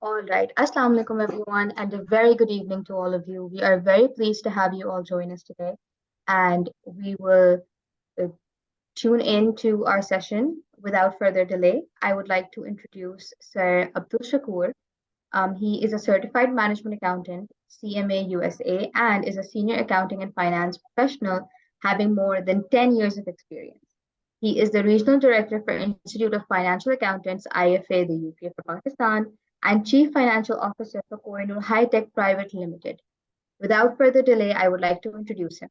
All right. Assalamu alaikum, everyone, and a very good evening to all of you. We are very pleased to have you all join us today, and we will uh, tune in to our session. Without further delay, I would like to introduce Sir Abdul Shakur. He is a certified management accountant, CMA USA, and is a senior accounting and finance professional having more than 10 years of experience. He is the regional director for Institute of Financial Accountants, IFA, the UK for Pakistan, and chief financial officer for Kohinoor High Tech Private Limited. Without further delay, I would like to introduce him.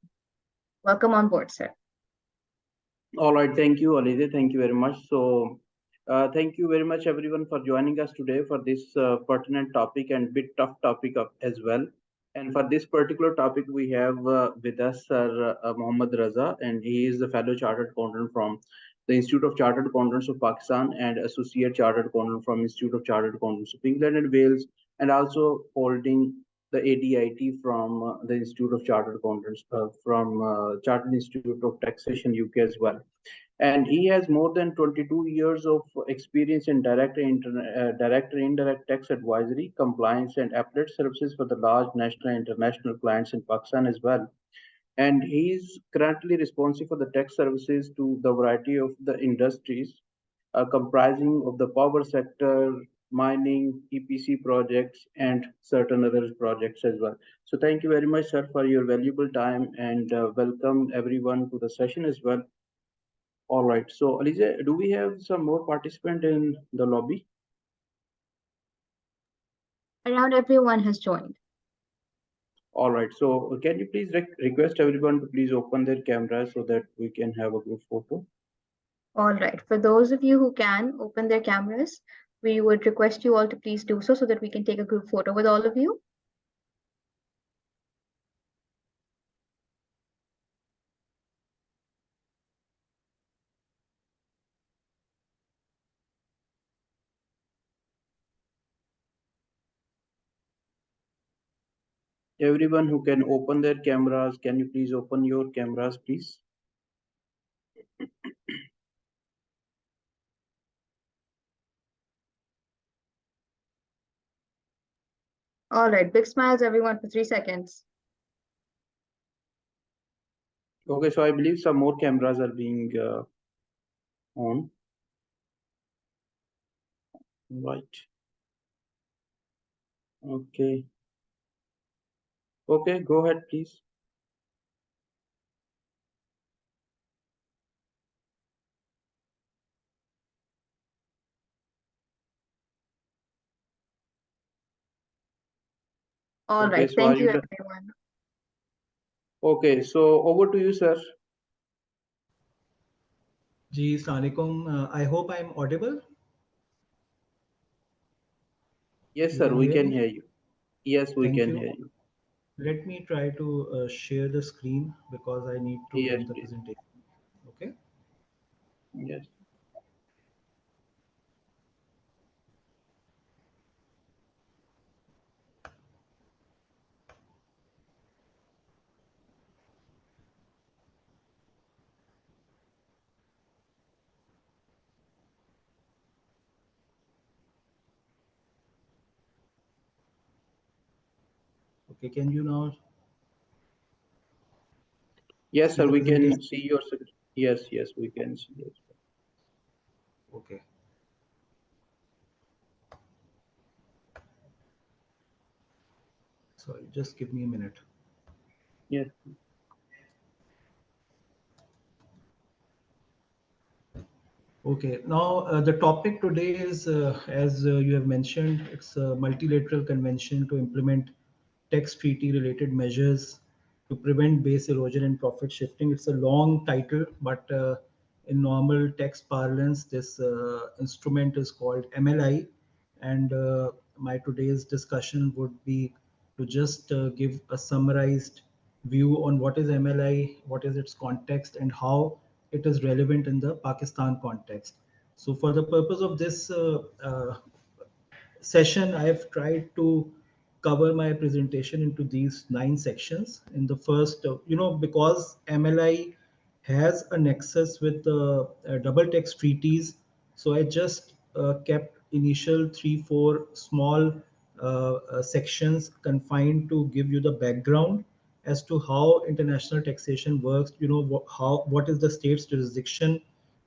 Welcome on board, sir. All right, thank you, Alize. Thank you very much. Thank you very much, everyone, for joining us today for this pertinent topic and bit tough topic as well. And for this particular topic, we have with us Sir Mohammad Raza, and he is the fellow chartered accountant from the Institute of Chartered Accountants of Pakistan and associate chartered accountant from Institute of Chartered Accountants of England and Wales, and also holding the ADIT from the Institute of Chartered Accountants from Chartered Institute of Taxation UK as well. And he has more than 22 years of experience in direct and indirect tax advisory, compliance, and appellate services for the large national and international clients in Pakistan as well. And he is currently responsible for the tax services to the variety of the industries comprising of the power sector, mining, EPC projects, and certain other projects as well. So thank you very much, sir, for your valuable time, and welcome everyone to the session as well. All right. So, Alize, do we have some more participant in the lobby? Around everyone has joined. All right. So, can you please request everyone to please open their cameras so that we can have a group photo? All right. For those of you who can open their cameras, we would request you all to please do so that we can take a group photo with all of you. Everyone who can open their cameras, can you please open your cameras, please? All right. Big smiles, everyone, for 3 seconds. Okay, so I believe some more cameras are being on. Right. Okay. Okay, go ahead, please. All Okay, right. so Thank are you, you done? everyone. Okay, so over to you, sir. Ji, Assalamualaikum. I hope I'm audible. Yes, You sir, can we hear can me? hear you. Yes, we Thank can you. hear you. Let me try to share the screen because I need to Yes, run the please. presentation. Okay. Yes. Okay. Can you now Yes, see sir, the we presentation? can see your screen. Yes, yes, we can see it. Okay. Sorry, just give me a minute. Yes. Okay. Now, the topic today is, as you have mentioned, it's a multilateral convention to implement tax treaty related measures to prevent base erosion and profit shifting. It's a long title, but in normal tax parlance, this instrument is called MLI. And my today's discussion would be to just give a summarized view on what is MLI, what is its context, and how it is relevant in the Pakistan context. So, for the purpose of this session, I have tried to cover my presentation into these 9 sections. In the first, because MLI has a nexus with the double tax treaties, so I just kept initial 3-4 small sections confined to give you the background as to how international taxation works. You know, what is the state's jurisdiction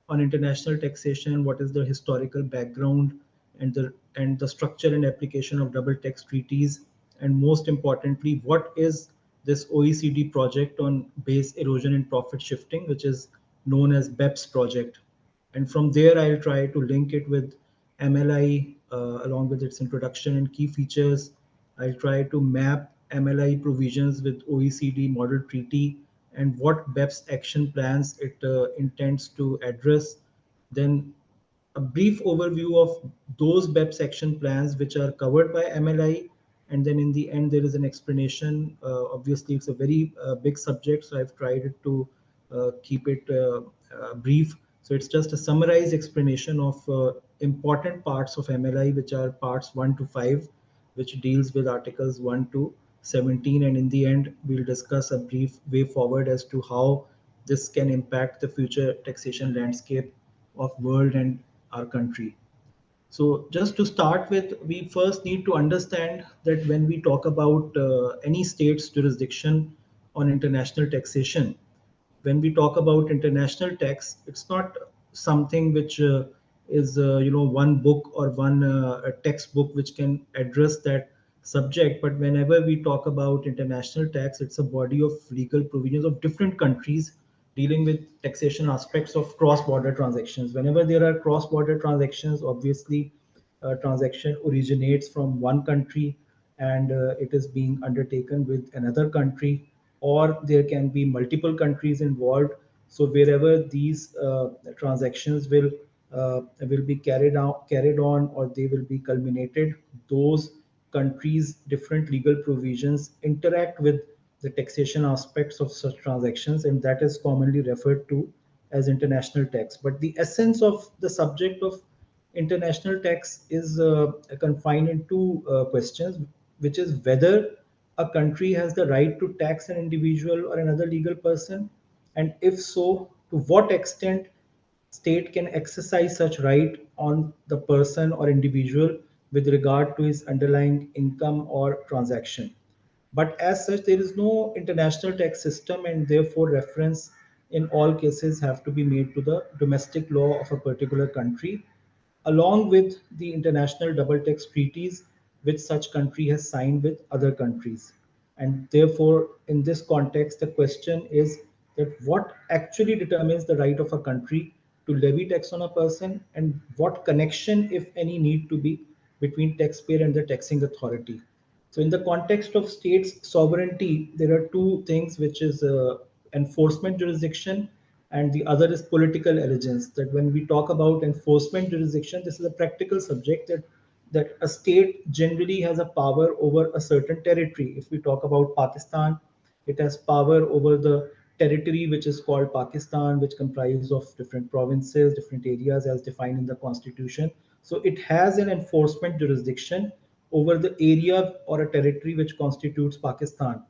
on international taxation, what is the historical background, and the structure and application of double tax treaties, and most importantly, what is this OECD project on base erosion and profit shifting, which is known as BEPS project. And from there, I'll try to link it with MLI along with its introduction and key features. I'll try to map MLI provisions with OECD model treaty and what BEPS action plans it intends to address. Then a brief overview of those BEPS action plans which are covered by MLI. And then in the end, there is an explanation. Obviously, it's a very big subject, so I've tried to keep it brief. So it's just a summarized explanation of important parts of MLI, which are parts 1 to 5, which deals with articles 1 to 17. And in the end, we'll discuss a brief way forward as to how this can impact the future taxation landscape of world and our country. So just to start with, we first need to understand that when we talk about any state's jurisdiction on international taxation, when we talk about international tax, it's not something which is one book or one a textbook which can address that subject. But whenever we talk about international tax, it's a body of legal provisions of different countries dealing with taxation aspects of cross-border transactions. Whenever there are cross-border transactions, obviously a transaction originates from one country and it is being undertaken with another country, or there can be multiple countries involved. So wherever these transactions will be carried on, or they will be culminated, those countries' different legal provisions interact with the taxation aspects of such transactions, and that is commonly referred to as international tax. But the essence of the subject of international tax is confined in two questions, which is whether a country has the right to tax an individual or another legal person, and if so, to what extent state can exercise such right on the person or individual with regard to his underlying income or transaction. But as such, there is no international tax system, and therefore reference in all cases have to be made to the domestic law of a particular country, along with the international double tax treaties which such country has signed with other countries. And therefore, in this context, the question is that what actually determines the right of a country to levy tax on a person, and what connection, if any, need to be between taxpayer and the taxing authority. So in the context of states sovereignty, there are two things, which is enforcement jurisdiction, and the other is political allegiance. That when we talk about enforcement jurisdiction, this is a practical subject, that a state generally has a power over a certain territory. If we talk about Pakistan, it has power over the territory which is called Pakistan, which comprises of different provinces, different areas as defined in the constitution. So it has an enforcement jurisdiction over the area or a territory which constitutes Pakistan.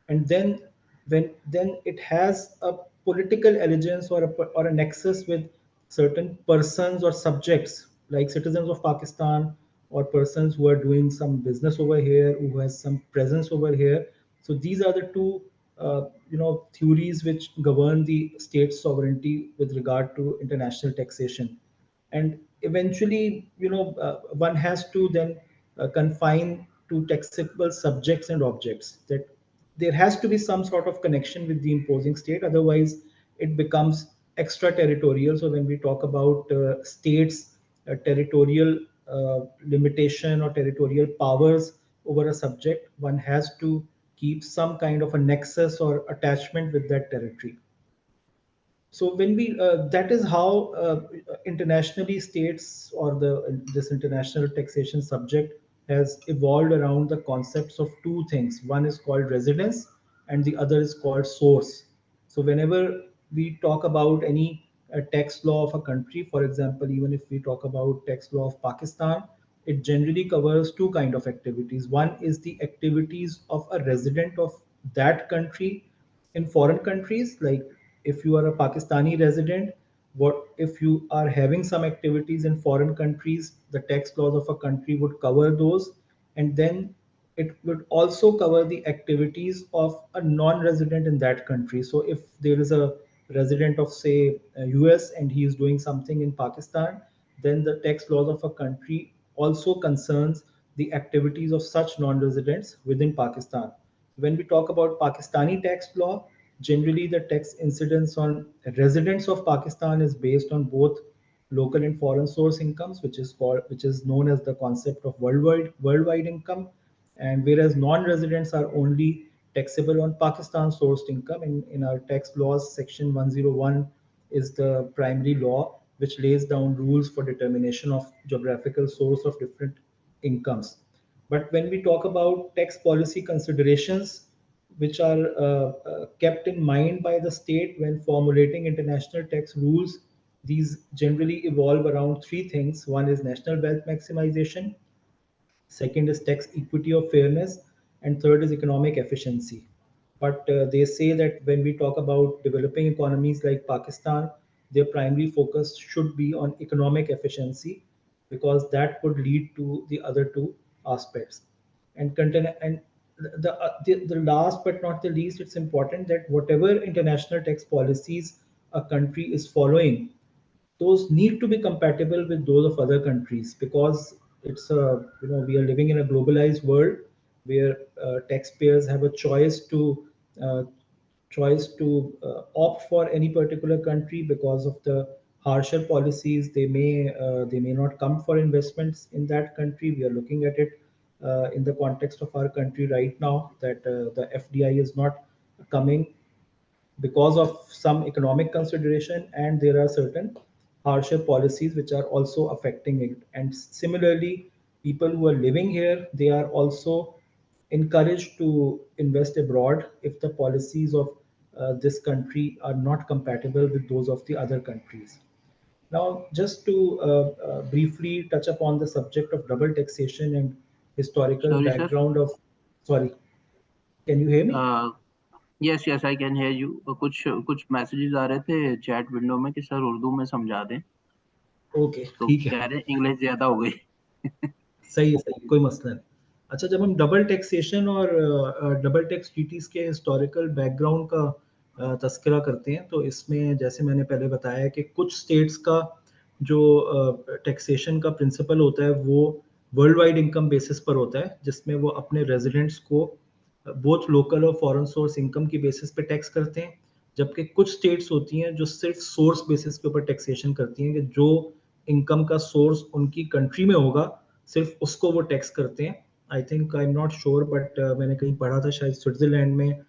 And then it has a political allegiance or a nexus with certain persons or subjects, like citizens of Pakistan, or persons who are doing some business over here, who has some presence over here. So these are the two theories which govern the state's sovereignty with regard to international taxation. And eventually, one has to then confine to taxable subjects and objects, that there has to be some sort of connection with the imposing state, otherwise it becomes extraterritorial. So when we talk about states territorial limitation or territorial powers over a subject, one has to keep some kind of a nexus or attachment with that territory. So when we that is how internationally states, or the this international taxation subject has evolved around the concepts of two things. One is called residence and the other is called source. So whenever we talk about any tax law of a country, for example, even if we talk about tax law of Pakistan, it generally covers two kind of activities. One is the activities of a resident of that country in foreign countries. Like if you are a Pakistani resident, what if you are having some activities in foreign countries, the tax laws of a country would cover those, and then it would also cover the activities of a non-resident in that country. So if there is a resident of, say, US, and he is doing something in Pakistan, then the tax laws of a country also concerns the activities of such non-residents within Pakistan. When we talk about Pakistani tax law, generally the tax incidence on residents of Pakistan is based on both local and foreign source incomes, which is known as the concept of worldwide income, and whereas non-residents are only taxable on Pakistan sourced income. In our tax laws, section 101 is the primary law which lays down rules for determination of geographical source of different incomes. But when we talk about tax policy considerations which are kept in mind by the state when formulating international tax rules, these generally evolve around three things. One is national wealth maximization, second is tax equity or fairness, and third is economic efficiency. But they say that when we talk about developing economies like Pakistan, their primary focus should be on economic efficiency, because that could lead to the other two aspects. And the last but not the least, it's important that whatever international tax policies a country is following, those need to be compatible with those of other countries, because it's a, we are living in a globalized world where taxpayers have a uh, choice to opt for any particular country because of the harsher policies. They may not come for investments in that country. We are looking at it in the context of our country right now, that the FDI is not coming because of some economic consideration, and there are certain harsher policies which are also affecting it. And similarly, people who are living here, they are also encouraged to invest abroad if the policies of this country are not compatible with those of the other countries. Now, just to briefly touch upon the subject of double taxation and historical Sorry, sir. background of, sorry, can you hear me? Yes yes I can hear you. कुछ कुछ messages आ रहे थे chat window में कि sir Urdu में समझा दें, okay, तो ठीक है। कह रहे हैं इंग्लिश ज्यादा हो गई। सही है, सही है, कोई मसला नहीं। अच्छा, जब हम डबल टैक्सेशन और डबल टैक्स ट्रीटीज के हिस्टोरिकल बैकग्राउंड का तस्करा करते हैं, तो इसमें जैसे मैंने पहले बताया कि कुछ स्टेट्स का जो टैक्सेशन का प्रिंसिपल होता है वो वर्ल्ड वाइड इनकम बेसिस पर होता है, जिसमें वो अपने रेजिडेंट्स को बोथ लोकल और फॉरेन सोर्स इनकम की बेसिस पे टैक्स करते हैं। जबकि कुछ स्टेट्स होती हैं जो सिर्फ सोर्स बेसिस के ऊपर टैक्सेशन करती हैं, कि जो इनकम का सोर्स उनकी कंट्री में होगा सिर्फ उसको वो टैक्स करते हैं। I think, I am not sure, but मैंने कहीं पढ़ा था शायद स्विट्जरलैंड में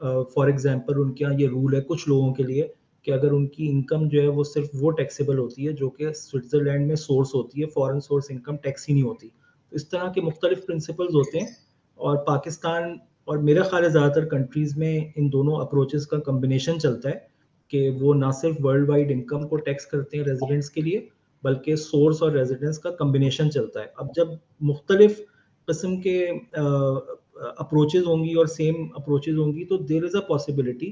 फॉर एग्जांपल उनके यहाँ ये रूल है कुछ लोगों के लिए, कि अगर उनकी इनकम जो है वो सिर्फ वो टैक्सेबल होती है जो कि स्विट्जरलैंड में सोर्स होती है, फॉरेन सोर्स इनकम टैक्स ही नहीं होती। तो इस तरह के मुख्तलिफ प्रिंसिपल्स होते हैं, और पाकिस्तान और मेरा ख्याल है ज़्यादातर कंट्रीज़ में इन दोनों अप्रोचेस का कम्बिनेशन चलता है, कि वो ना सिर्फ वर्ल्ड वाइड इनकम को टैक्स करते हैं रेजिडेंट्स के लिए, बल्कि सोर्स और रेजिडेंस का कम्बिनेशन चलता है। अब जब मुख्तलिफ किस्म के अप्रोचेज होंगी और सेम अप्रोचेज होंगी, तो देर इज़ अ पॉसिबिलिटी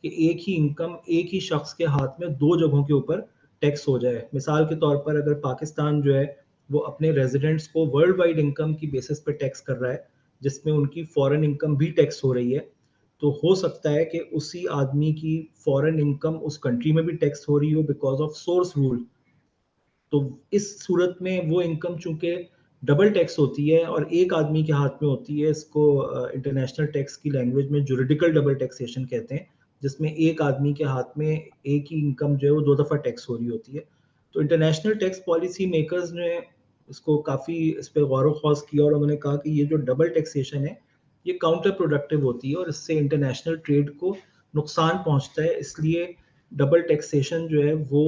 कि एक ही इनकम एक ही शख्स के हाथ में दो जगहों के ऊपर टैक्स हो जाए। मिसाल के तौर पर अगर पाकिस्तान जो है वो अपने रेजिडेंट्स को वर्ल्ड वाइड इनकम की बेसिस पे टैक्स कर रहा है, जिसमें उनकी फॉरेन इनकम भी टैक्स हो रही है, तो हो सकता है कि उसी आदमी की फॉरेन इनकम उस कंट्री में भी टैक्स हो रही हो बिकॉज ऑफ सोर्स रूल। तो इस सूरत में वो इनकम चूंकि डबल टैक्स होती है और एक आदमी के हाथ में होती है, इसको इंटरनेशनल टैक्स की लैंग्वेज में जुरिडिकल डबल टैक्सेशन कहते हैं, जिसमें एक आदमी के हाथ में एक ही इनकम जो है वो दो दफ़ा टैक्स हो रही होती है। तो इंटरनेशनल टैक्स पॉलिसी मेकर्स ने इसको काफ़ी इस पर गौर ख्वास किया, और उन्होंने कहा कि ये जो डबल टैक्सेशन है ये काउंटर प्रोडक्टिव होती है और इससे इंटरनेशनल ट्रेड को नुकसान पहुंचता है, इसलिए डबल टैक्सेशन जो है वो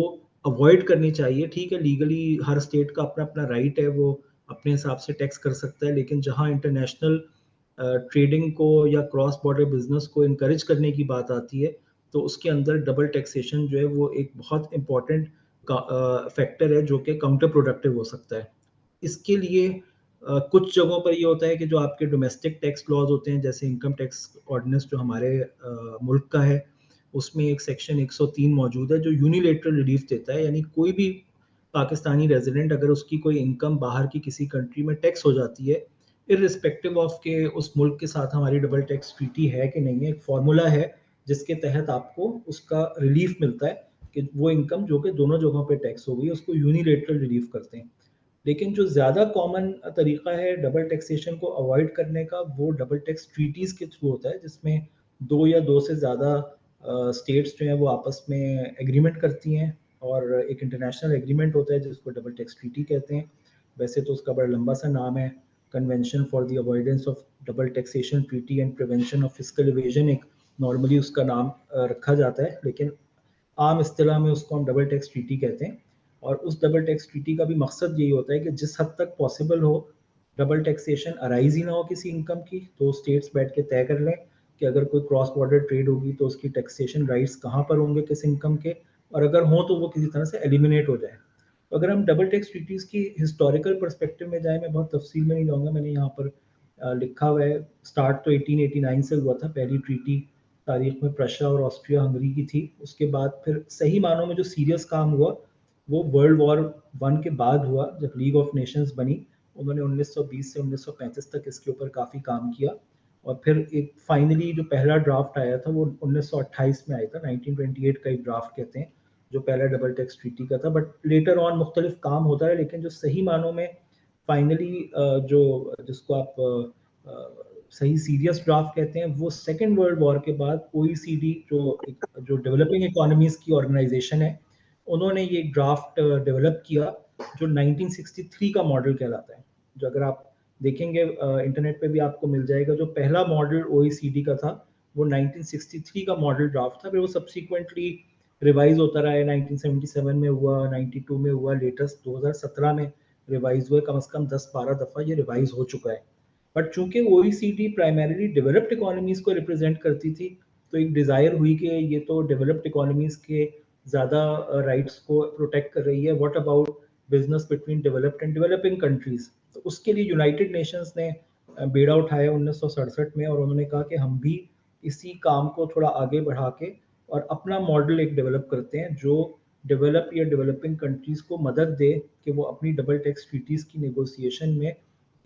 अवॉइड करनी चाहिए। ठीक है, लीगली हर स्टेट का अपना अपना राइट है, वो अपने हिसाब से टैक्स कर सकता है, लेकिन जहां इंटरनेशनल ट्रेडिंग को या क्रॉस बॉर्डर बिजनेस को इनकरेज करने की बात आती है, तो उसके अंदर डबल टैक्सेशन जो है वो एक बहुत इंपॉर्टेंट फैक्टर है जो कि काउंटर प्रोडक्टिव हो सकता है। इसके लिए कुछ जगहों पर ये होता है कि जो आपके डोमेस्टिक टैक्स लॉज होते हैं, जैसे इनकम टैक्स ऑर्डिनेंस जो हमारे मुल्क का है, उसमें एक सेक्शन 103 मौजूद है जो यूनिलेटरल रिलीफ देता है, यानी कोई भी पाकिस्तानी रेजिडेंट अगर उसकी कोई इनकम बाहर की किसी कंट्री में टैक्स हो जाती है, इररिस्पेक्टिव ऑफ के उस मुल्क के साथ हमारी डबल टैक्स ट्रीटी है कि नहीं है, एक फार्मूला है जिसके तहत आपको उसका रिलीफ मिलता है कि वो इनकम जो कि दोनों जगहों पे टैक्स हो गई उसको यूनिलेटरल रिलीफ करते हैं। लेकिन जो ज़्यादा कॉमन तरीका है डबल टैक्सेशन को अवॉइड करने का, वो डबल टैक्स ट्रीटीज़ के थ्रू होता है, जिसमें 2 या 2 से ज़्यादा स्टेट्स जो हैं वो आपस में एग्रीमेंट करती हैं और एक इंटरनेशनल एग्रीमेंट होता है जिसको डबल टैक्स ट्रीटी कहते हैं। वैसे तो उसका बड़ा लंबा सा नाम है, convention for the avoidance of double taxation treaty and prevention of fiscal evasion, एक नॉर्मली उसका नाम रखा जाता है, लेकिन आम इस्तेलाह में उसको हम डबल टैक्स ट्रीटी कहते हैं। और उस डबल टैक्स ट्रीटी का भी मकसद यही होता है कि जिस हद तक पॉसिबल हो डबल टैक्सेशन अराइज ही ना हो किसी इनकम की, तो स्टेट्स बैठ के तय कर लें कि अगर कोई क्रॉस बॉर्डर ट्रेड होगी तो उसकी टैक्सेशन राइट्स कहाँ पर होंगे किस इनकम के, और अगर हो तो वो किसी तरह से एलिमिनेट हो जाए। तो अगर हम डबल टैक्स ट्रीटीज़ की हिस्टोरिकल पर्सपेक्टिव में जाए, मैं बहुत तफसील में नहीं जाऊँगा, मैंने यहाँ पर लिखा हुआ है। स्टार्ट तो 1889 से हुआ था, पहली ट्रीटी तारीख में प्रशा और ऑस्ट्रिया हंगरी की थी। उसके बाद फिर सही मानों में जो सीरियस काम हुआ वो वर्ल्ड वॉर 1 के बाद हुआ, जब लीग ऑफ नेशंस बनी। उन्होंने 1920 से 1935 तक इसके ऊपर काफ़ी काम किया, और फिर एक फाइनली जो पहला ड्राफ्ट आया था वो 1928 में आया था, 1928 का एक ड्राफ्ट कहते हैं, जो पहला डबल टैक्स ट्रीटी का था। बट लेटर ऑन मुख्तलिफ काम होता है, लेकिन जो सही मानों में फाइनली जो जिसको आप सही सीरियस ड्राफ्ट कहते हैं, वो सेकेंड वर्ल्ड वॉर के बाद OECD जो डेवलपिंग इकोनॉमीज की ऑर्गेनाइजेशन है, उन्होंने ये ड्राफ्ट डेवलप किया जो 1963 का मॉडल कहलाता है। जो अगर आप देखेंगे इंटरनेट पे भी आपको मिल जाएगा, जो पहला मॉडल OECD का था वो 1963 का मॉडल ड्राफ्ट था। फिर वो सब्सिक्वेंटली रिवाइज होता रहा है, 1977 में हुआ, 92 में हुआ, लेटेस्ट 2017 में रिवाइज हुआ। कम से कम 10-12 दफ़ा ये रिवाइज हो चुका है। बट चूंकि OECD प्राइमरीली डेवलप्ड इकोनॉमीज को रिप्रेजेंट करती थी, तो एक डिज़ायर हुई कि ये तो डेवलप्ड इकोनॉमीज के ज़्यादा राइट्स को प्रोटेक्ट कर रही है, what about business between developed and developing countries. तो उसके लिए यूनाइटेड नेशंस ने बेड़ा उठाया 1967 में, और उन्होंने कहा कि हम भी इसी काम को थोड़ा आगे बढ़ा के और अपना मॉडल एक डेवलप करते हैं जो डेवलप या डेवलपिंग कंट्रीज को मदद दे कि वो अपनी डबल टैक्स ट्रीटीज की नेगोशिएशन में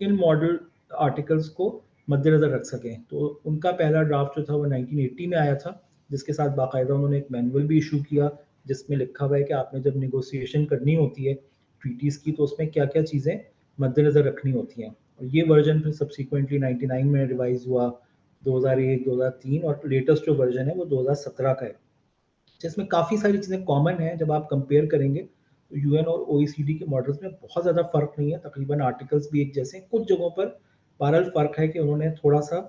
इन मॉडल आर्टिकल्स को मद्देनजर रख सकें। तो उनका पहला ड्राफ्ट जो था वो 1980 में आया था, जिसके साथ बाकायदा उन्होंने एक मैनुअल भी इशू किया जिसमें लिखा हुआ है कि आपने जब नेगोशिएशन करनी होती है ट्रीटीज की, तो उसमें क्या क्या चीज़ें मद्देनजर रखनी होती हैं। और ये वर्जन फिर सब्सिक्वेंटली 99 में रिवाइज हुआ, 2001, 2003, और लेटेस्ट जो वर्जन है वो 2017 का है, जिसमें काफ़ी सारी चीज़ें कॉमन हैं। जब आप कंपेयर करेंगे तो UN और OECD के मॉडल्स में बहुत ज़्यादा फ़र्क नहीं है, तकरीबन आर्टिकल्स भी एक जैसे हैं। कुछ जगहों पर बहरहाल फ़र्क है कि उन्होंने थोड़ा सा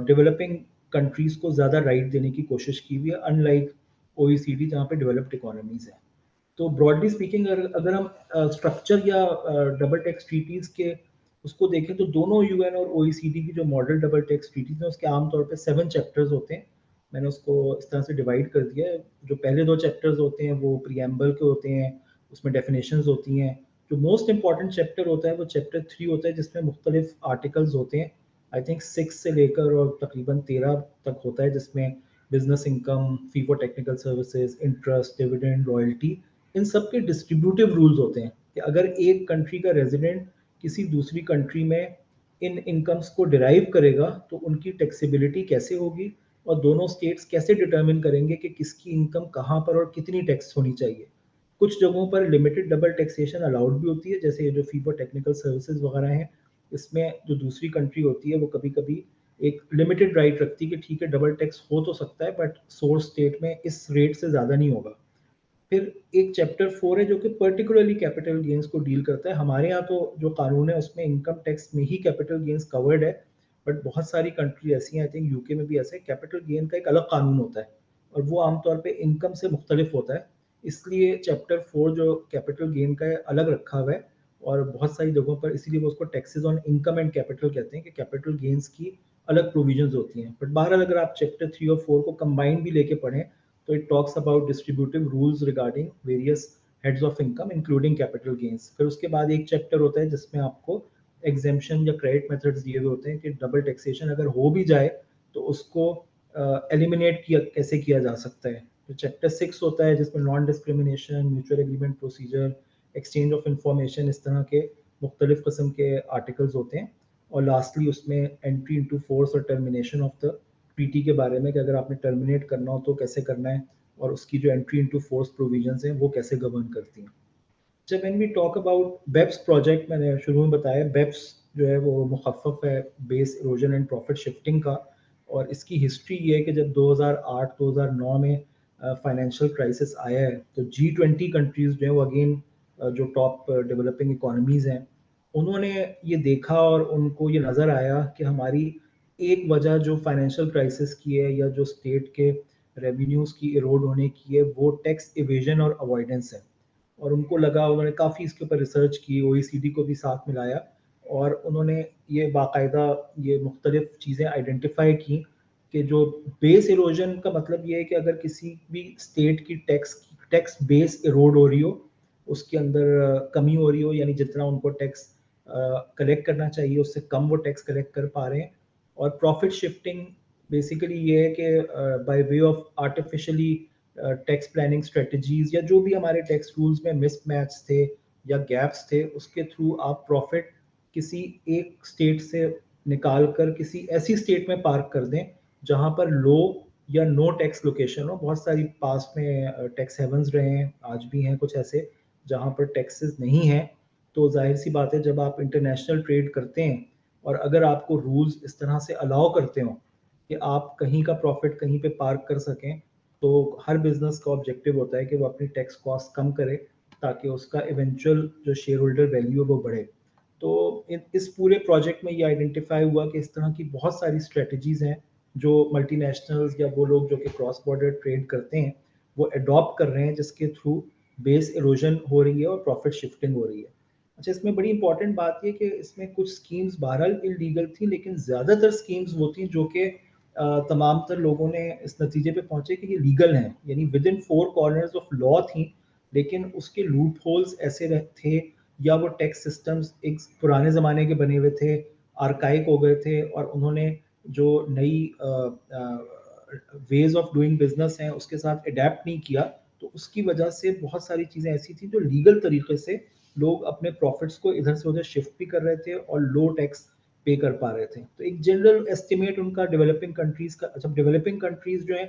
डेवलपिंग कंट्रीज़ को ज़्यादा राइट देने की कोशिश की हुई है, अनलाइक OECD जहाँ पे डेवलप्ड इकोनॉमीज़ हैं। तो ब्रॉडली स्पीकिंग अगर हम स्ट्रक्चर या डबल टैक्स ट्रीटीज़ के उसको देखें, तो दोनों UN और OECD की जो मॉडल डबल टैक्स ट्रीटीज़ हैं उसके आमतौर पे 7 चैप्टर्स होते हैं। मैंने उसको इस तरह से डिवाइड कर दिया है। जो पहले 2 चैप्टर्स होते हैं वो प्रीएम्बल के होते हैं, उसमें डेफिनेशंस होती हैं। जो मोस्ट इंपॉर्टेंट चैप्टर होता है वो चैप्टर 3 होता है, जिसमें मुख्तलिफ आर्टिकल्स होते हैं। आई थिंक 6 से लेकर और तकरीबन 13 तक होता है, जिसमें business income, fee for technical services, interest, dividend, royalty, इन सब के डिस्ट्रीब्यूटिव रूल्स होते हैं कि अगर एक कंट्री का रेजिडेंट किसी दूसरी कंट्री में इन इनकम्स को डिराइव करेगा तो उनकी टैक्सेबिलिटी कैसे होगी, और दोनों स्टेट्स कैसे डिटरमिन करेंगे कि किसकी इनकम कहाँ पर और कितनी टैक्स होनी चाहिए। कुछ जगहों पर लिमिटेड डबल टैक्सेशन अलाउड भी होती है, जैसे ये जो फी फॉर टेक्निकल सर्विसेज वगैरह हैं, इसमें जो दूसरी कंट्री होती है वो कभी कभी एक लिमिटेड राइट रखती है कि ठीक है डबल टैक्स हो तो सकता है बट सोर्स स्टेट में इस रेट से ज़्यादा नहीं होगा। फिर एक चैप्टर 4 है जो कि पर्टिकुलरली कैपिटल गेन्स को डील करता है। हमारे यहाँ तो जो कानून है उसमें इनकम टैक्स में ही कैपिटल गेन्स कवर्ड है, बट बहुत सारी कंट्री ऐसी हैं, आई थिंक यूके में भी ऐसे है, कैपिटल गेन का एक अलग कानून होता है और वो आमतौर पे इनकम से मुख्तलिफ होता है। इसलिए चैप्टर 4 जो कैपिटल गेन का है अलग रखा हुआ है, और बहुत सारी जगहों पर इसीलिए वो उसको taxes on income and capital कहते हैं कि कैपिटल गेन्स की अलग प्रोविजंस होती हैं। बट बहरहाल अगर आप चैप्टर 3 और 4 को कंबाइन भी लेके पढ़ें तो it talks about distributive rules regarding various heads of income including capital gains। फिर उसके बाद एक चैप्टर होता है जिसमें आपको एग्जेम्पशन या क्रेडिट मेथड्स दिए हुए होते हैं कि डबल टैक्सेशन अगर हो भी जाए तो उसको एलिमिनेट किया कैसे किया जा सकता है। तो चैप्टर 6 होता है जिसमें non discrimination, mutual agreement procedure, exchange of information, इस तरह के मुख्तलिफ किस्म के आर्टिकल्स होते हैं। और लास्टली उसमें एंट्री इनटू फोर्स और टर्मिनेशन ऑफ द ट्रीटी के बारे में कि अगर आपने टर्मिनेट करना हो तो कैसे करना है, और उसकी जो एंट्री इनटू फोर्स प्रोविजंस हैं वो कैसे गवर्न करती हैं। जब when we talk about BEPS project, मैंने शुरू में बताया बेप्स जो है वो मुखफ़फ़ है base erosion and profit shifting का। और इसकी हिस्ट्री ये है कि जब 2008-2009 में फाइनेंशियल क्राइसिस आया है तो G20 कंट्रीज़ जो है वो अगेन जो टॉप डेवलपिंग इकोनॉमीज़ हैं, उन्होंने ये देखा और उनको ये नज़र आया कि हमारी एक वजह जो फाइनेंशियल क्राइसिस की है या जो स्टेट के रेवेन्यूज़ की इरोड होने की है वो टैक्स इवेजन और अवॉइडेंस है। और उनको लगा, उन्होंने काफ़ी इसके ऊपर रिसर्च की, OECD को भी साथ मिलाया और उन्होंने ये बाकायदा ये मुख्तलिफ चीज़ें आइडेंटिफाई की कि जो बेस इरोजन का मतलब ये है कि अगर किसी भी स्टेट की टैक्स बेस इरोड हो रही हो, उसके अंदर कमी हो रही हो, यानी जितना उनको टैक्स कलेक्ट करना चाहिए उससे कम वो टैक्स कलेक्ट कर पा रहे हैं। और प्रॉफिट शिफ्टिंग बेसिकली ये है कि by way of artificially tax planning strategies या जो भी हमारे टैक्स रूल्स में मिसमैच थे या गैप्स थे, उसके थ्रू आप प्रॉफिट किसी एक स्टेट से निकाल कर किसी ऐसी स्टेट में पार्क कर दें जहां पर लो या नो टैक्स लोकेशन हो। बहुत सारी पास में टैक्स हेवंस रहे हैं, आज भी हैं कुछ ऐसे जहां पर टैक्सेस नहीं हैं। तो जाहिर सी बात है जब आप इंटरनेशनल ट्रेड करते हैं और अगर आपको रूल्स इस तरह से अलाउ करते हो कि आप कहीं का प्रॉफिट कहीं पे पार्क कर सकें, तो हर बिजनेस का ऑब्जेक्टिव होता है कि वो अपनी टैक्स कॉस्ट कम करे ताकि उसका इवेंचुअल जो शेयर होल्डर वैल्यू है वो बढ़े। तो इस पूरे प्रोजेक्ट में ये आइडेंटिफाई हुआ कि इस तरह की बहुत सारी स्ट्रेटजीज हैं जो मल्टीनेशनल्स या वो लोग जो कि क्रॉस बॉर्डर ट्रेड करते हैं वो अडॉप्ट कर रहे हैं, जिसके थ्रू बेस इरोजन हो रही है और प्रॉफिट शिफ्टिंग हो रही है। अच्छा, इसमें बड़ी इंपॉर्टेंट बात ये कि इसमें कुछ स्कीम्स बहरहाल इलीगल थी, लेकिन ज़्यादातर स्कीम्स वो थी जो कि तमाम तर लोगों ने इस नतीजे पे पहुंचे कि ये लीगल हैं, यानी with in four corners of law थी, लेकिन उसके लूप होल्स ऐसे थे या वो टैक्स सिस्टम्स एक पुराने ज़माने के बने हुए थे, आर्काइक हो गए थे, और उन्होंने जो नई वेज ऑफ डूइंग बिजनेस हैं उसके साथ अडेप्ट नहीं किया। तो उसकी वजह से बहुत सारी चीज़ें ऐसी थी जो लीगल तरीके से लोग अपने प्रॉफिट्स को इधर से उधर शिफ्ट भी कर रहे थे और लो टैक्स पे कर पा रहे थे। तो एक जनरल एस्टिमेट उनका डेवलपिंग कंट्रीज का, अच्छा डेवलपिंग कंट्रीज जो है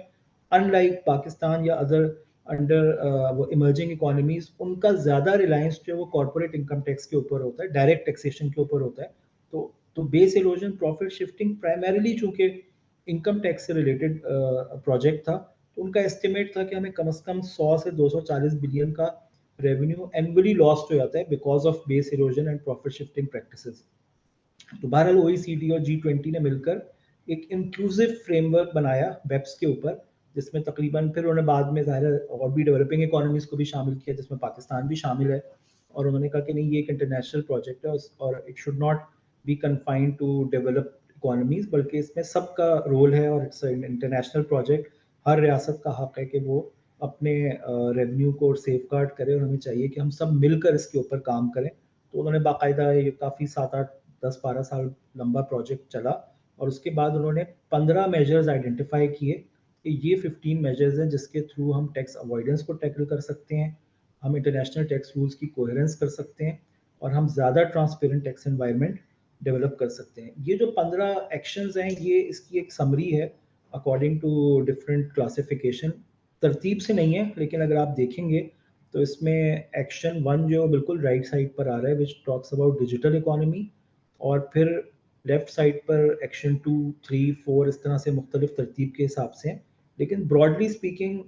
अनलाइक पाकिस्तान या अदर अंडर वो इमर्जिंग इकोनॉमीज, उनका ज़्यादा रिलायंस जो है वो कॉर्पोरेट इनकम टैक्स के ऊपर होता है, डायरेक्ट टैक्सेशन के ऊपर होता है। तो base erosion profit shifting primarily चूंकि इनकम टैक्स से रिलेटेड प्रोजेक्ट था, तो उनका एस्टिमेट था कि हमें कम से कम 100 से 240 बिलियन का रेवेन्यू एनुअली लॉस्ट हो जाता है because of base erosion and profit shifting practices. तो बहरहाल OECD और G20 ने मिलकर एक इंक्लूसिव फ्रेमवर्क बनाया वेब्स के ऊपर, जिसमें तकरीबन फिर उन्होंने बाद में ज़ाहिर और भी डेवलपिंग इकोनॉमीज को भी शामिल किया, जिसमें पाकिस्तान भी शामिल है। और उन्होंने कहा कि नहीं, ये एक इंटरनेशनल प्रोजेक्ट है और it should not be confined to develop economies, बल्कि इसमें सबका रोल है और इट्स इंटरनेशनल प्रोजेक्ट। हर रियासत का हक है कि वो अपने रेवेन्यू को सेफ गार्ड करे, और हमें चाहिए कि हम सब मिलकर इसके ऊपर काम करें। तो उन्होंने बाकायदा ये काफ़ी 7-8-10-12 साल लंबा प्रोजेक्ट चला, और उसके बाद उन्होंने 15 मेजर्स आइडेंटिफाई किए कि ये 15 मेजर्स हैं जिसके थ्रू हम टैक्स अवॉइडेंस को टैकल कर सकते हैं, हम इंटरनेशनल टैक्स रूल्स की कोहेरेंस कर सकते हैं, और हम ज़्यादा ट्रांसपेरेंट टैक्स एनवायरनमेंट डेवलप कर सकते हैं। ये जो 15 एक्शंस हैं, ये इसकी एक समरी है अकॉर्डिंग टू डिफरेंट क्लासिफिकेशन। तरतीब से नहीं है, लेकिन अगर आप देखेंगे तो इसमें एक्शन 1 जो बिल्कुल राइट साइड पर आ रहा है, which talks about digital economy, और फिर लेफ्ट साइड पर एक्शन 2, 3, 4 इस तरह से मुख्तलिफ तरतीब के हिसाब से। लेकिन ब्रॉडली स्पीकिंग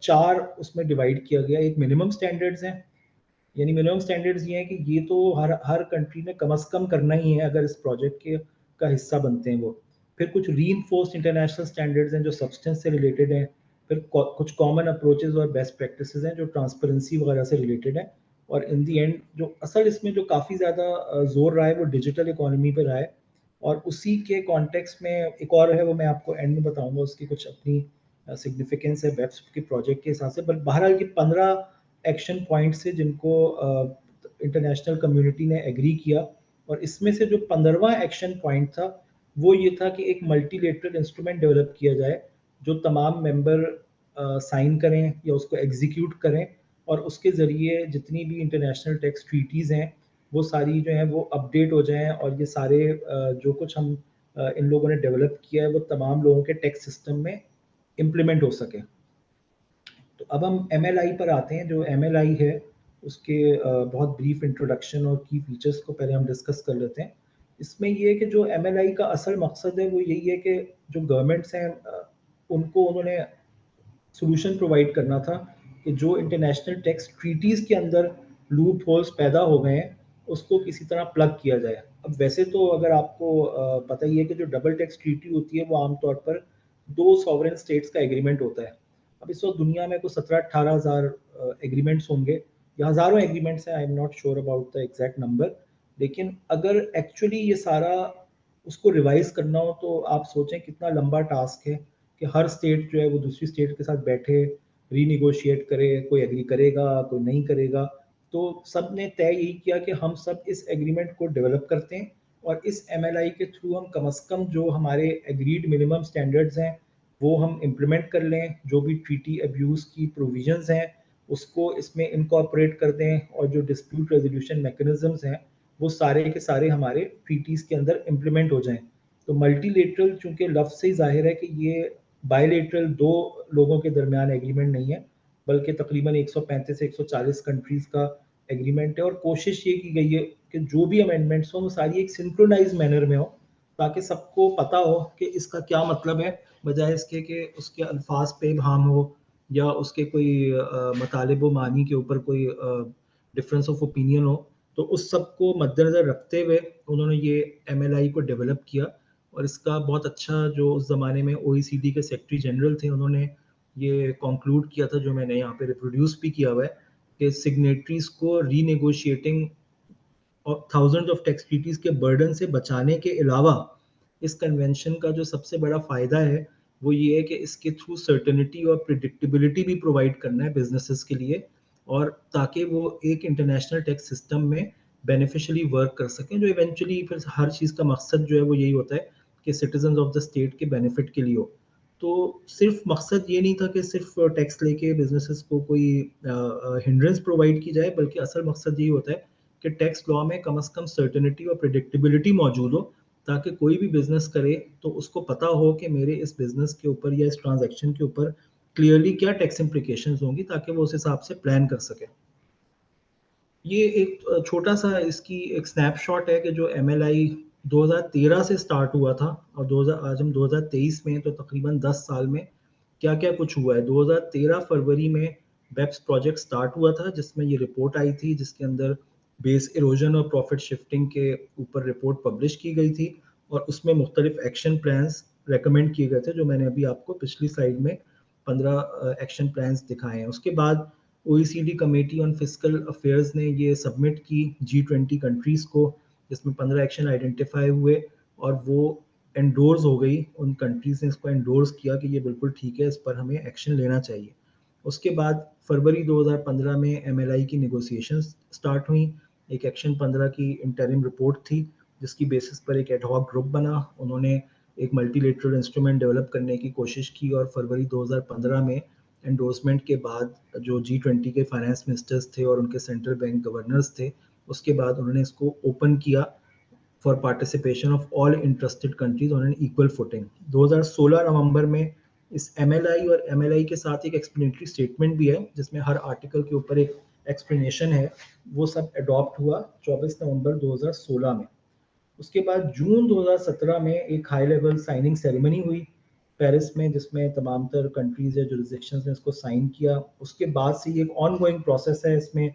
4 उसमें डिवाइड किया गया। एक मिनिमम स्टैंडर्ड्स हैं, यानी मिनिमम स्टैंडर्ड्स ये हैं कि ये तो हर कंट्री ने कम से कम करना ही है अगर इस प्रोजेक्ट के का हिस्सा बनते हैं वो। फिर कुछ रीइंफोर्स्ड इंटरनेशनल स्टैंडर्ड्स हैं जो सब्सटेंस से रिलेटेड हैं। फिर कुछ कॉमन अप्रोचेस और बेस्ट प्रैक्टिसेस हैं जो ट्रांसपेरेंसी वगैरह से रिलेटेड है। और इन दी एंड जो असल इसमें जो काफ़ी ज़्यादा जोर रहा है वो डिजिटल इकोनॉमी पे रहा है। और उसी के कॉन्टेक्स्ट में एक और है, वो मैं आपको एंड में बताऊंगा, उसकी कुछ अपनी सिग्निफिकेंस है वेब्स के प्रोजेक्ट के हिसाब से। बट बहरहाल की 15 एक्शन पॉइंट्स है जिनको इंटरनेशनल कम्युनिटी ने एग्री किया, और इसमें से जो 15वां एक्शन पॉइंट था वो ये था कि एक मल्टीलेटरल इंस्ट्रूमेंट डेवलप किया जाए जो तमाम मेंबर साइन करें या उसको एग्जीक्यूट करें, और उसके ज़रिए जितनी भी इंटरनेशनल टैक्स ट्रीटीज़ हैं वो सारी जो हैं वो अपडेट हो जाएं, और ये सारे जो कुछ हम इन लोगों ने डेवलप किया है वो तमाम लोगों के टैक्स सिस्टम में इम्प्लीमेंट हो सके। तो अब हम MLI पर आते हैं। जो MLI है उसके बहुत ब्रीफ इंट्रोडक्शन और की फीचर्स को पहले हम डिस्कस कर लेते हैं। इसमें ये है कि जो MLI का असल मकसद है वो यही है कि जो गवर्नमेंट्स हैं उनको उन्होंने सॉल्यूशन प्रोवाइड करना था कि जो इंटरनेशनल टैक्स ट्रीटीज़ के अंदर लूप होल्स पैदा हो गए हैं उसको किसी तरह प्लग किया जाए। अब वैसे तो अगर आपको पता ही है कि जो डबल टैक्स ट्रीटी होती है वो आमतौर पर 2 सॉवरेन स्टेट्स का एग्रीमेंट होता है। अब इस वक्त दुनिया में कुछ 17-18 हज़ार एग्रीमेंट्स होंगे या हज़ारों एग्रीमेंट्स हैं, I am not sure about the exact number. लेकिन अगर एक्चुअली ये सारा उसको रिवाइज करना हो तो आप सोचें कितना लंबा टास्क है कि हर स्टेट जो है वो दूसरी स्टेट के साथ बैठे रीनिगोशिएट करे, कोई एग्री करेगा कोई नहीं करेगा। तो सब ने तय यही किया कि हम सब इस एग्रीमेंट को डेवलप करते हैं और इस MLI के थ्रू हम कम से कम जो हमारे एग्रीड मिनिमम स्टैंडर्ड्स हैं वो हम इम्प्लीमेंट कर लें, जो भी ट्रीटी अब्यूज़ की प्रोविजंस हैं उसको इसमें इनकॉर्पोरेट कर दें, और जो डिस्प्यूट रेजोल्यूशन मैकेनिज्म्स हैं वो सारे के सारे हमारे ट्रीटीज़ के अंदर इम्प्लीमेंट हो जाएं। तो मल्टीलेटरल चूंकि लफ्ज़ से ही जाहिर है कि ये बायलेटरल 2 लोगों के दरमियान एग्रीमेंट नहीं है, बल्कि तकरीबन 135 से 140 कंट्रीज़ का एग्रीमेंट है, और कोशिश ये की गई है कि जो भी अमेंडमेंट्स हों वो सारी एक सिंक्रोनाइज मैनर में हो ताकि सबको पता हो कि इसका क्या मतलब है, बजाय इसके कि उसके अल्फाज पे इबहम हो या उसके कोई मतालिब व मानी के ऊपर कोई डिफरेंस ऑफ ओपिनियन हो। तो उस सब को मद्देनज़र रखते हुए उन्होंने ये MLI को डेवलप किया, और इसका बहुत अच्छा जो उस ज़माने में OECD के सेक्रेटरी जनरल थे उन्होंने ये कंक्लूड किया था, जो मैंने यहाँ पे रिप्रोड्यूस भी किया हुआ है, कि सिग्नेटरीज को रीनेगोशिएटिंग और थाउजेंड्स ऑफ टैक्स ट्रीटीज के बर्डन से बचाने के अलावा इस कन्वेंशन का जो सबसे बड़ा फ़ायदा है वो ये है कि इसके थ्रू सर्टेनिटी और प्रिडिक्टेबिलिटी भी प्रोवाइड करना है बिजनेसेस के लिए, और ताकि वो एक इंटरनेशनल टैक्स सिस्टम में बेनिफिशियली वर्क कर सकें, जो इवेंचुअली फिर हर चीज़ का मकसद जो है वो यही होता है कि सिटीजन ऑफ द स्टेट के बेनिफिट के लिए हो। तो सिर्फ मकसद ये नहीं था कि सिर्फ टैक्स लेके बिजनेसेस को कोई हिंड्रेंस प्रोवाइड की जाए, बल्कि असल मकसद यही होता है कि टैक्स लॉ में कम से कम सर्टेनिटी और प्रिडिक्टेबिलिटी मौजूद हो, ताकि कोई भी बिजनेस करे तो उसको पता हो कि मेरे इस बिजनेस के ऊपर या इस ट्रांजैक्शन के ऊपर क्लियरली क्या टैक्स इम्प्लीकेशंस होंगी, ताकि वो उस हिसाब से प्लान कर सके। ये एक छोटा सा इसकी एक स्नैपशॉट है कि जो MLI 2013 से स्टार्ट हुआ था, और 2000 आज हम 2023 में, तो तकरीबन 10 साल में क्या क्या कुछ हुआ है। 2013 फरवरी में बेप्स प्रोजेक्ट स्टार्ट हुआ था, जिसमें ये रिपोर्ट आई थी, जिसके अंदर बेस इरोजन और प्रॉफिट शिफ्टिंग के ऊपर रिपोर्ट पब्लिश की गई थी, और उसमें मुख्तलिफ एक्शन प्लान्स रेकमेंड किए गए थे, जो मैंने अभी आपको पिछली स्लाइड में 15 एक्शन प्लान्स दिखाए हैं। उसके बाद OECD committee on fiscal affairs ने ये सबमिट की G20 कंट्रीज़ को, जिसमें 15 एक्शन आइडेंटिफाई हुए, और वो एंडोर्स हो गई, उन कंट्रीज़ ने इसको एंडोर्स किया कि ये बिल्कुल ठीक है, इस पर हमें एक्शन लेना चाहिए। उसके बाद फरवरी 2015 में MLI की नेगोशिएशंस स्टार्ट हुई। एक एक्शन 15 की इंटरिम रिपोर्ट थी, जिसकी बेसिस पर एक एडहॉक ग्रुप बना, उन्होंने एक मल्टीलेटरल इंस्ट्रूमेंट डेवलप करने की कोशिश की, और फरवरी 2015 में एंडोर्समेंट के बाद जो G20 के फाइनेंस मिनिस्टर्स थे और उनके सेंट्रल बैंक गवर्नर्स थे, उसके बाद उन्होंने इसको ओपन किया for participation of all interested countries on an equal footing. 2016 नवंबर में इस MLI और MLI के साथ एक एक्सप्लेनेटरी स्टेटमेंट भी है, जिसमें हर आर्टिकल के ऊपर एक एक्सप्लेनेशन है, वो सब अडॉप्ट हुआ 24 नवंबर 2016 में। उसके बाद जून 2017 में एक हाई लेवल साइनिंग सेरेमनी हुई पेरिस में, जिसमें तमाम तर कंट्रीज या जुरिस्डिक्शंस ने इसको साइन किया। उसके बाद से ये एक ऑन गोइंग प्रोसेस है, इसमें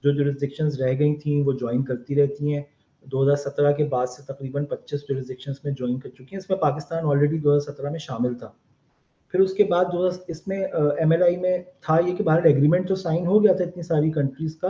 जो जुरिस्डिक्शंस रह गई थी वो ज्वाइन करती रहती हैं। 2017 के बाद से तकरीबन 25 जुरिस्डिक्शंस में ज्वाइन कर चुकी हैं, इसमें पाकिस्तान ऑलरेडी 2017 में शामिल था। फिर उसके बाद जो इसमें MLI में था ये कि बाहर एग्रीमेंट तो साइन हो गया था इतनी सारी कंट्रीज़ का,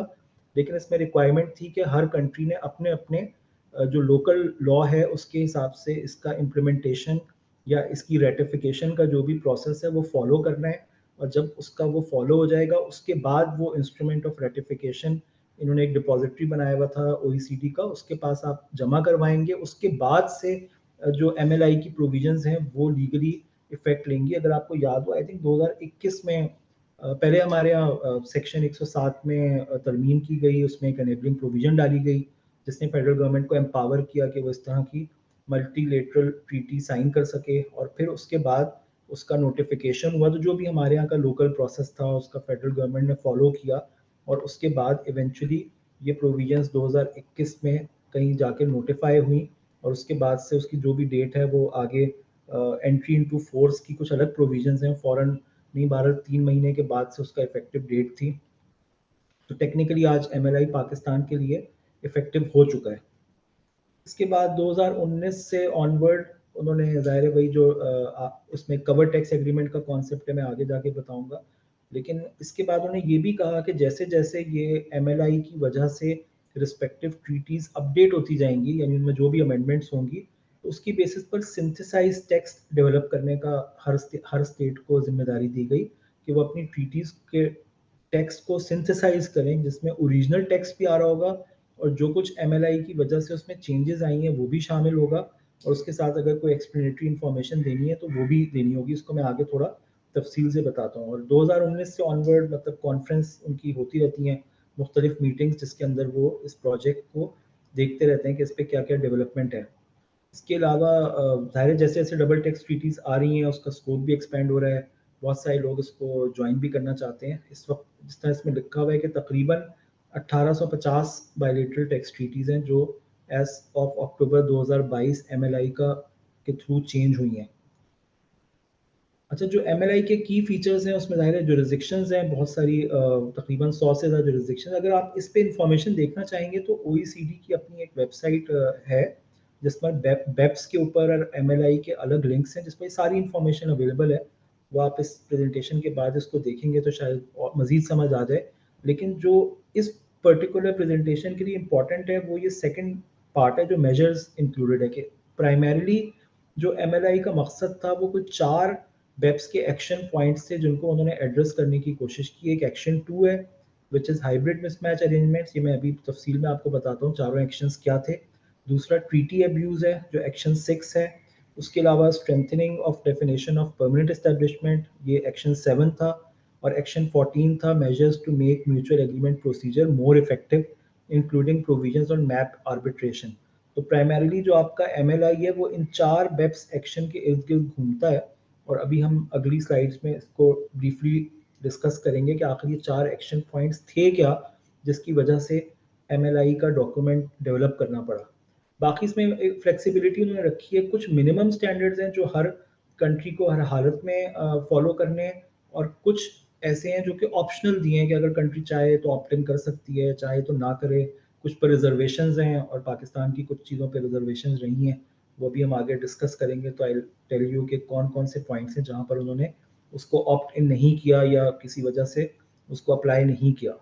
लेकिन इसमें रिक्वायरमेंट थी कि हर कंट्री ने अपने अपने जो लोकल लॉ है उसके हिसाब से इसका इम्प्लीमेंटेशन या इसकी रेटिफिकेशन का जो भी प्रोसेस है वो फॉलो करना है, और जब उसका वो फॉलो हो जाएगा उसके बाद वो इंस्ट्रूमेंट ऑफ रेटिफिकेशन इन्होंने एक डिपॉजिटरी बनाया हुआ था OECD का, उसके पास आप जमा करवाएंगे। उसके बाद से जो MLI की प्रोविजंस हैं वो लीगली इफेक्ट लेंगी। अगर आपको याद हो, आई थिंक 2021 में पहले हमारे यहाँ सेक्शन 107 में तरमीम की गई, उसमें एक एनेबलिंग प्रोविजन डाली गई जिसने फेडरल गवर्नमेंट को एम्पावर किया कि वो इस तरह की मल्टीलेटरल ट्रीटी साइन कर सके। और फिर उसके बाद उसका नोटिफिकेशन हुआ, तो जो भी हमारे यहाँ का लोकल प्रोसेस था उसका फेडरल गवर्नमेंट ने फॉलो किया, और उसके बाद इवेंचुअली ये प्रोविजंस 2021 में कहीं जाके नोटिफाई हुई, और उसके बाद से उसकी जो भी डेट है वो आगे एंट्री इनटू फोर्स की कुछ अलग प्रोविजंस हैं, फॉरन नहीं, 3 महीने के बाद से उसका इफेक्टिव डेट थी। तो टेक्निकली आज MLI पाकिस्तान के लिए इफेक्टिव हो चुका है। इसके बाद 2019 से ऑनवर्ड उन्होंने ज़ाहिर है वही जो उसमें कवर टैक्स एग्रीमेंट का कॉन्सेप्ट है, मैं आगे जाके बताऊंगा। लेकिन इसके बाद उन्होंने ये भी कहा कि जैसे जैसे ये MLI की वजह से रिस्पेक्टिव ट्रीटीज अपडेट होती जाएंगी, यानी उनमें जो भी अमेंडमेंट्स होंगी, तो उसकी बेसिस पर सिंथेसाइज टेक्स्ट डेवलप करने का हर स्टेट को जिम्मेदारी दी गई कि वो अपनी ट्रीटीज के टेक्स्ट को सिंथेसाइज करें, जिसमें ओरिजिनल टेक्स्ट भी आ रहा होगा और जो कुछ MLI की वजह से उसमें चेंजेस आई हैं वो भी शामिल होगा, और उसके साथ अगर कोई एक्सप्लेनेटरी इन्फॉर्मेशन देनी है तो वो भी देनी होगी। इसको मैं आगे थोड़ा तफसील से बताता हूँ। और 2019 से ऑनवर्ड मतलब कॉन्फ्रेंस उनकी होती रहती हैं, मुख्तलिफ मीटिंग्स, जिसके अंदर वो इस प्रोजेक्ट को देखते रहते हैं कि इस पर क्या क्या डेवलपमेंट है। इसके अलावा ज़ाहिर है जैसे जैसे डबल टैक्स ट्रीटीज़ आ रही हैं उसका स्कोप भी एक्सपेंड हो रहा है, बहुत सारे लोग इसको ज्वाइन भी करना चाहते हैं। इस वक्त जिस तरह इसमें लिखा हुआ है कि तकरीबन 1850 बायलेटरल टैक्स ट्रीटीज़ हैं जो एज ऑफ अक्टूबर 2022 MLI का के थ्रू चेंज हुई हैं। अच्छा, जो MLI के की फीचर्स हैं उसमें ज़ाहिर है जुरिसडिक्शंस हैं बहुत सारी, तकरीबन 100 से ज़्यादा जुरिसडिक्शन। अगर आप इस पे इंफॉर्मेशन देखना चाहेंगे तो OECD की अपनी एक वेबसाइट है जिस पर बेप्स के ऊपर और MLI के अलग लिंक्स हैं जिस पर सारी इंफॉर्मेशन अवेलेबल है। वो आप इस प्रेजेंटेशन के बाद इसको देखेंगे तो शायद मज़ीद समझ आ जाए। लेकिन जो इस पर्टिकुलर प्रेजेंटेशन के लिए इम्पॉर्टेंट है वो ये सेकेंड पार्ट है जो मेजर्स इंक्लूडेड है, कि प्राइमरीली जो MLI का मकसद था वो कुछ 4 बेप्स के एक्शन पॉइंट्स थे जिनको उन्होंने एड्रेस करने की कोशिश की। एक एक्शन 2 है which is hybrid mismatch arrangements, ये मैं अभी तफसील में आपको बताता हूँ चारों एक्शंस क्या थे। दूसरा ट्रीटी अब्यूज़ है जो एक्शन 6 है। उसके अलावा strengthening of definition of permanent establishment, ये एक्शन 7 था। और एक्शन 14 था measures to make mutual agreement procedure more effective including provisions on MAP arbitration. तो प्राइमरीली जो आपका MLI है वो इन 4 बेप्स एक्शन के इर्द गिर्द घूमता है, और अभी हम अगली स्लाइड्स में इसको ब्रीफली डिस्कस करेंगे कि आखिर ये 4 एक्शन पॉइंट्स थे क्या जिसकी वजह से MLI का डॉक्यूमेंट डेवलप करना पड़ा। बाकी इसमें एक फ्लेक्सिबिलिटी उन्होंने रखी है, कुछ मिनिमम स्टैंडर्ड्स हैं जो हर कंट्री को हर हालत में फॉलो करने हैं, और कुछ ऐसे हैं जो कि ऑप्शनल दिए हैं कि अगर कंट्री चाहे तो ऑप्ट इन कर सकती है, चाहे तो ना करे। कुछ पर रिजर्वेशंस हैं और पाकिस्तान की कुछ चीज़ों पर रिजर्वेशंस रही हैं, वो भी हम आगे डिस्कस करेंगे। तो आई टेल यू कि कौन कौन से पॉइंट्स हैं जहाँ पर उन्होंने उसको ऑप्ट इन नहीं किया या किसी वजह से उसको अप्लाई नहीं किया।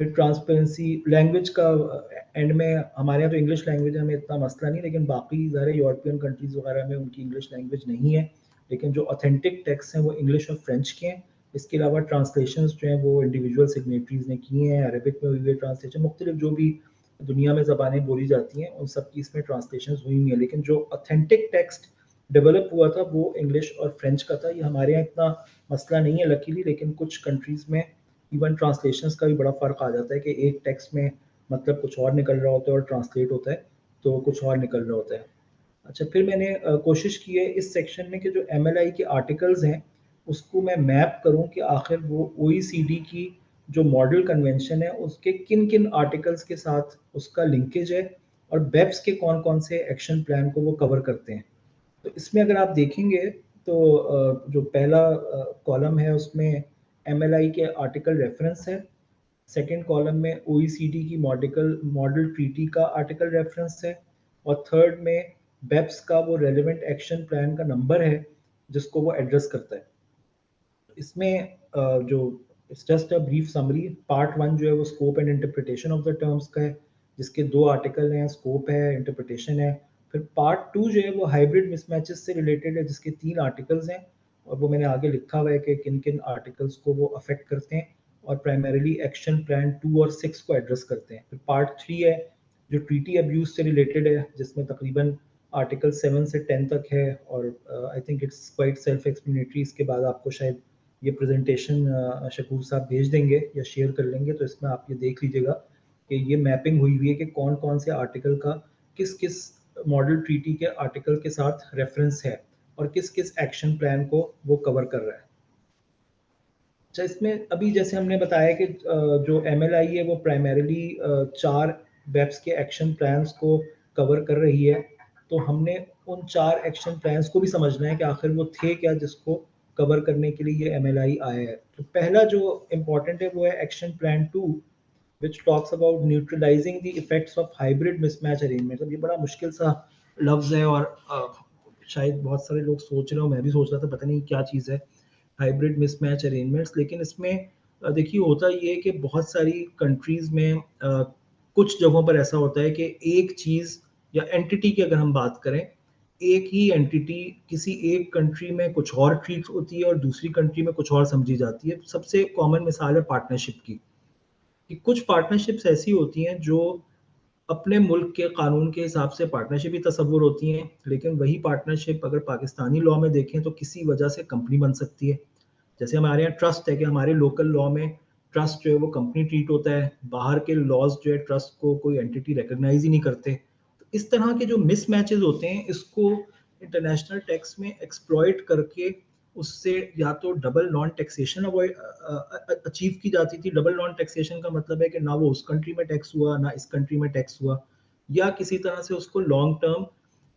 फिर ट्रांसपेरेंसी लैंग्वेज का एंड में, हमारे यहाँ तो इंग्लिश लैंग्वेज है, हमें इतना मसला नहीं, लेकिन बाकी ज़्यादा यूरोपियन कंट्रीज़ वगैरह में उनकी इंग्लिश लैंग्वेज नहीं है, लेकिन जो ऑथेंटिक टेक्स्ट हैं वो इंग्लिश और फ्रेंच के हैं। इसके अलावा ट्रांसलेशंस जो हैं वो इंडिविजुअल सिग्नेटरीज ने की हैं, अरबिक में हुई है ट्रांसलेशन, मुख्तलिफ जो भी दुनिया में ज़बानें बोली जाती हैं उन सब की इसमें ट्रांसलेशन हुई हुई हैं। लेकिन जो ऑथेंटिक टेक्स्ट डेवलप हुआ था वो इंग्लिश और फ्रेंच का था। ये हमारे यहाँ इतना मसला नहीं है लकीली, लेकिन कुछ कंट्रीज़ में इवन ट्रांसलेशंस का भी बड़ा फ़र्क आ जाता है कि एक टेक्स्ट में मतलब कुछ और निकल रहा होता है और ट्रांसलेट होता है तो कुछ और निकल रहा होता है। अच्छा, फिर मैंने कोशिश की है इस सेक्शन में कि जो MLI के आर्टिकल्स हैं उसको मैं मैप करूं कि आखिर वो OECD की जो मॉडल कन्वेंशन है उसके किन किन आर्टिकल्स के साथ उसका लिंकेज है, और बेप्स के कौन कौन से एक्शन प्लान को वो कवर करते हैं। तो इसमें अगर आप देखेंगे तो जो पहला कॉलम है उसमें MLI के आर्टिकल रेफरेंस है। सेकंड कॉलम में OECD की मॉडल ट्रीटी का आर्टिकल रेफरेंस है, और थर्ड में बेप्स का वो रेलेवेंट एक्शन प्लान का नंबर है जिसको वो एड्रेस करता है। इसमें जो it's just a brief summary. Part 1 जो है वो scope and interpretation of the terms का है, जिसके 2 आर्टिकल हैं, स्कोप है, इंटरप्रिटेशन है। फिर पार्ट 2 जो है वो हाइब्रिड मिसमैचेस से रिलेटेड है, जिसके 3 आर्टिकल्स हैं, और वो मैंने आगे लिखा हुआ है कि किन किन आर्टिकल्स को वो अफेक्ट करते हैं, और प्राइमरीली एक्शन प्लान 2 और 6 को एड्रेस करते हैं। फिर पार्ट 3 है जो ट्रीटी अब्यूज से रिलेटेड है, जिसमें तकरीबन आर्टिकल 7 से 10 तक है और I think it's quite self explanatory. इसके बाद आपको शायद ये प्रेजेंटेशन शकूर साहब भेज देंगे या शेयर कर लेंगे, तो इसमें आप ये देख लीजिएगा कि ये मैपिंग हुई हुई है कि कौन कौन से आर्टिकल का किस किस मॉडल ट्रीटी के आर्टिकल के साथ रेफरेंस है और किस किस एक्शन प्लान को वो कवर कर रहा है। अच्छा, इसमें अभी जैसे हमने बताया कि जो MLI है वो प्राइमरीली 4 वेब्स के एक्शन प्लान्स को कवर कर रही है, तो हमने उन 4 एक्शन प्लान्स को भी समझना है कि आखिर वो थे क्या जिसको कवर करने के लिए ये MLI आया है। तो पहला जो इम्पोर्टेंट है वो है action plan 2, which talks about neutralizing the effects of hybrid mismatch arrangement। अब ये बड़ा मुश्किल सा लफ्ज़ है और शायद बहुत सारे लोग सोच रहे हो, मैं भी सोच रहा था पता नहीं क्या चीज़ है हाइब्रिड मिसमैच अरेंजमेंट्स। लेकिन इसमें देखिए होता ये है कि बहुत सारी कंट्रीज़ में कुछ जगहों पर ऐसा होता है कि एक चीज़ या एंटिटी की अगर हम बात करें, एक ही एंटिटी किसी एक कंट्री में कुछ और ट्रीट होती है और दूसरी कंट्री में कुछ और समझी जाती है। सबसे कॉमन मिसाल है पार्टनरशिप की, कि कुछ पार्टनरशिप्स ऐसी होती हैं जो अपने मुल्क के कानून के हिसाब से पार्टनरशिप ही तस्वुर होती हैं, लेकिन वही पार्टनरशिप अगर पाकिस्तानी लॉ में देखें तो किसी वजह से कंपनी बन सकती है। जैसे हमारे यहाँ ट्रस्ट है कि हमारे लोकल लॉ में ट्रस्ट जो है वो कंपनी ट्रीट होता है, बाहर के लॉज जो है ट्रस्ट को कोई एंटिटी रिकॉग्नाइज ही नहीं करते। तो इस तरह के जो मिसमैचेस होते हैं इसको इंटरनेशनल टैक्स में एक्सप्लॉइट करके उससे या तो double non taxation avoid achieve की जाती थी। डबल नॉन टैक्सेशन का मतलब है कि ना वो उस कंट्री में टैक्स हुआ ना इस कंट्री में टैक्स हुआ, या किसी तरह से उसको लॉन्ग टर्म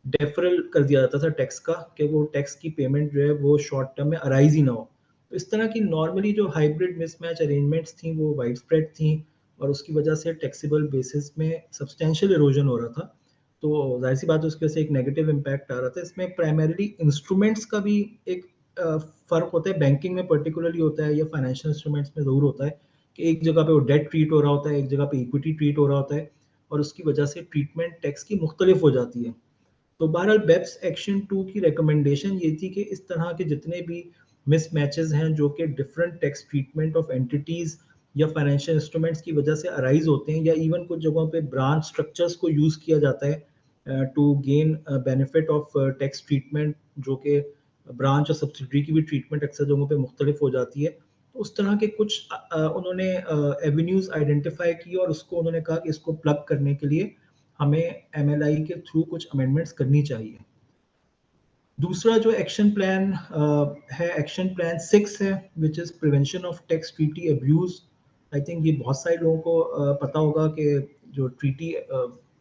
डेफरल कर दिया जाता था टैक्स का, कि वो टैक्स की पेमेंट जो है वो शॉर्ट टर्म में अराइज ही ना हो। तो इस तरह की नॉर्मली जो हाइब्रिड मिसमैच अरेंजमेंट्स थी वो वाइड स्प्रेड थी और उसकी वजह से टैक्सेबल बेसिस में सब्सटेंशियल इरोजन हो रहा था। तो जाहिर सी बात है उसकी वजह से एक नेगेटिव इम्पैक्ट आ रहा था। इसमें प्राइमरीली इंस्ट्रूमेंट्स का भी एक फ़र्क होता है, बैंकिंग में पर्टिकुलरली होता है या फाइनेंशियल इंस्ट्रूमेंट्स में ज़रूर होता है कि एक जगह पे वो डेट ट्रीट हो रहा होता है, एक जगह पे इक्विटी ट्रीट हो रहा होता है और उसकी वजह से ट्रीटमेंट टैक्स की मुख्तलिफ हो जाती है। तो बहरहाल बेप्स एक्शन 2 की रिकमेंडेशन ये थी कि इस तरह के जितने भी मिसमैचेस हैं जो कि different tax treatment of entities या फाइनेंशियल इंस्ट्रूमेंट्स की वजह से अराइज होते हैं, या इवन कुछ जगहों पे ब्रांच स्ट्रक्चर्स को यूज़ किया जाता है to gain benefit of tax treatment, जो कि ब्रांच और सब्सिडरी की भी ट्रीटमेंट अक्सर जगहों पे मुख्तलिफ हो जाती है। तो उस तरह के कुछ उन्होंने एवेन्यूज़ आइडेंटिफाई की और उसको उन्होंने कहा कि इसको प्लग करने के लिए हमें MLI के थ्रू कुछ अमेंडमेंट्स करनी चाहिए। दूसरा जो एक्शन प्लान है, एक्शन प्लान 6 है, which is prevention of tax treaty abuse. I think ये बहुत सारे लोगों को पता होगा कि जो ट्रीटी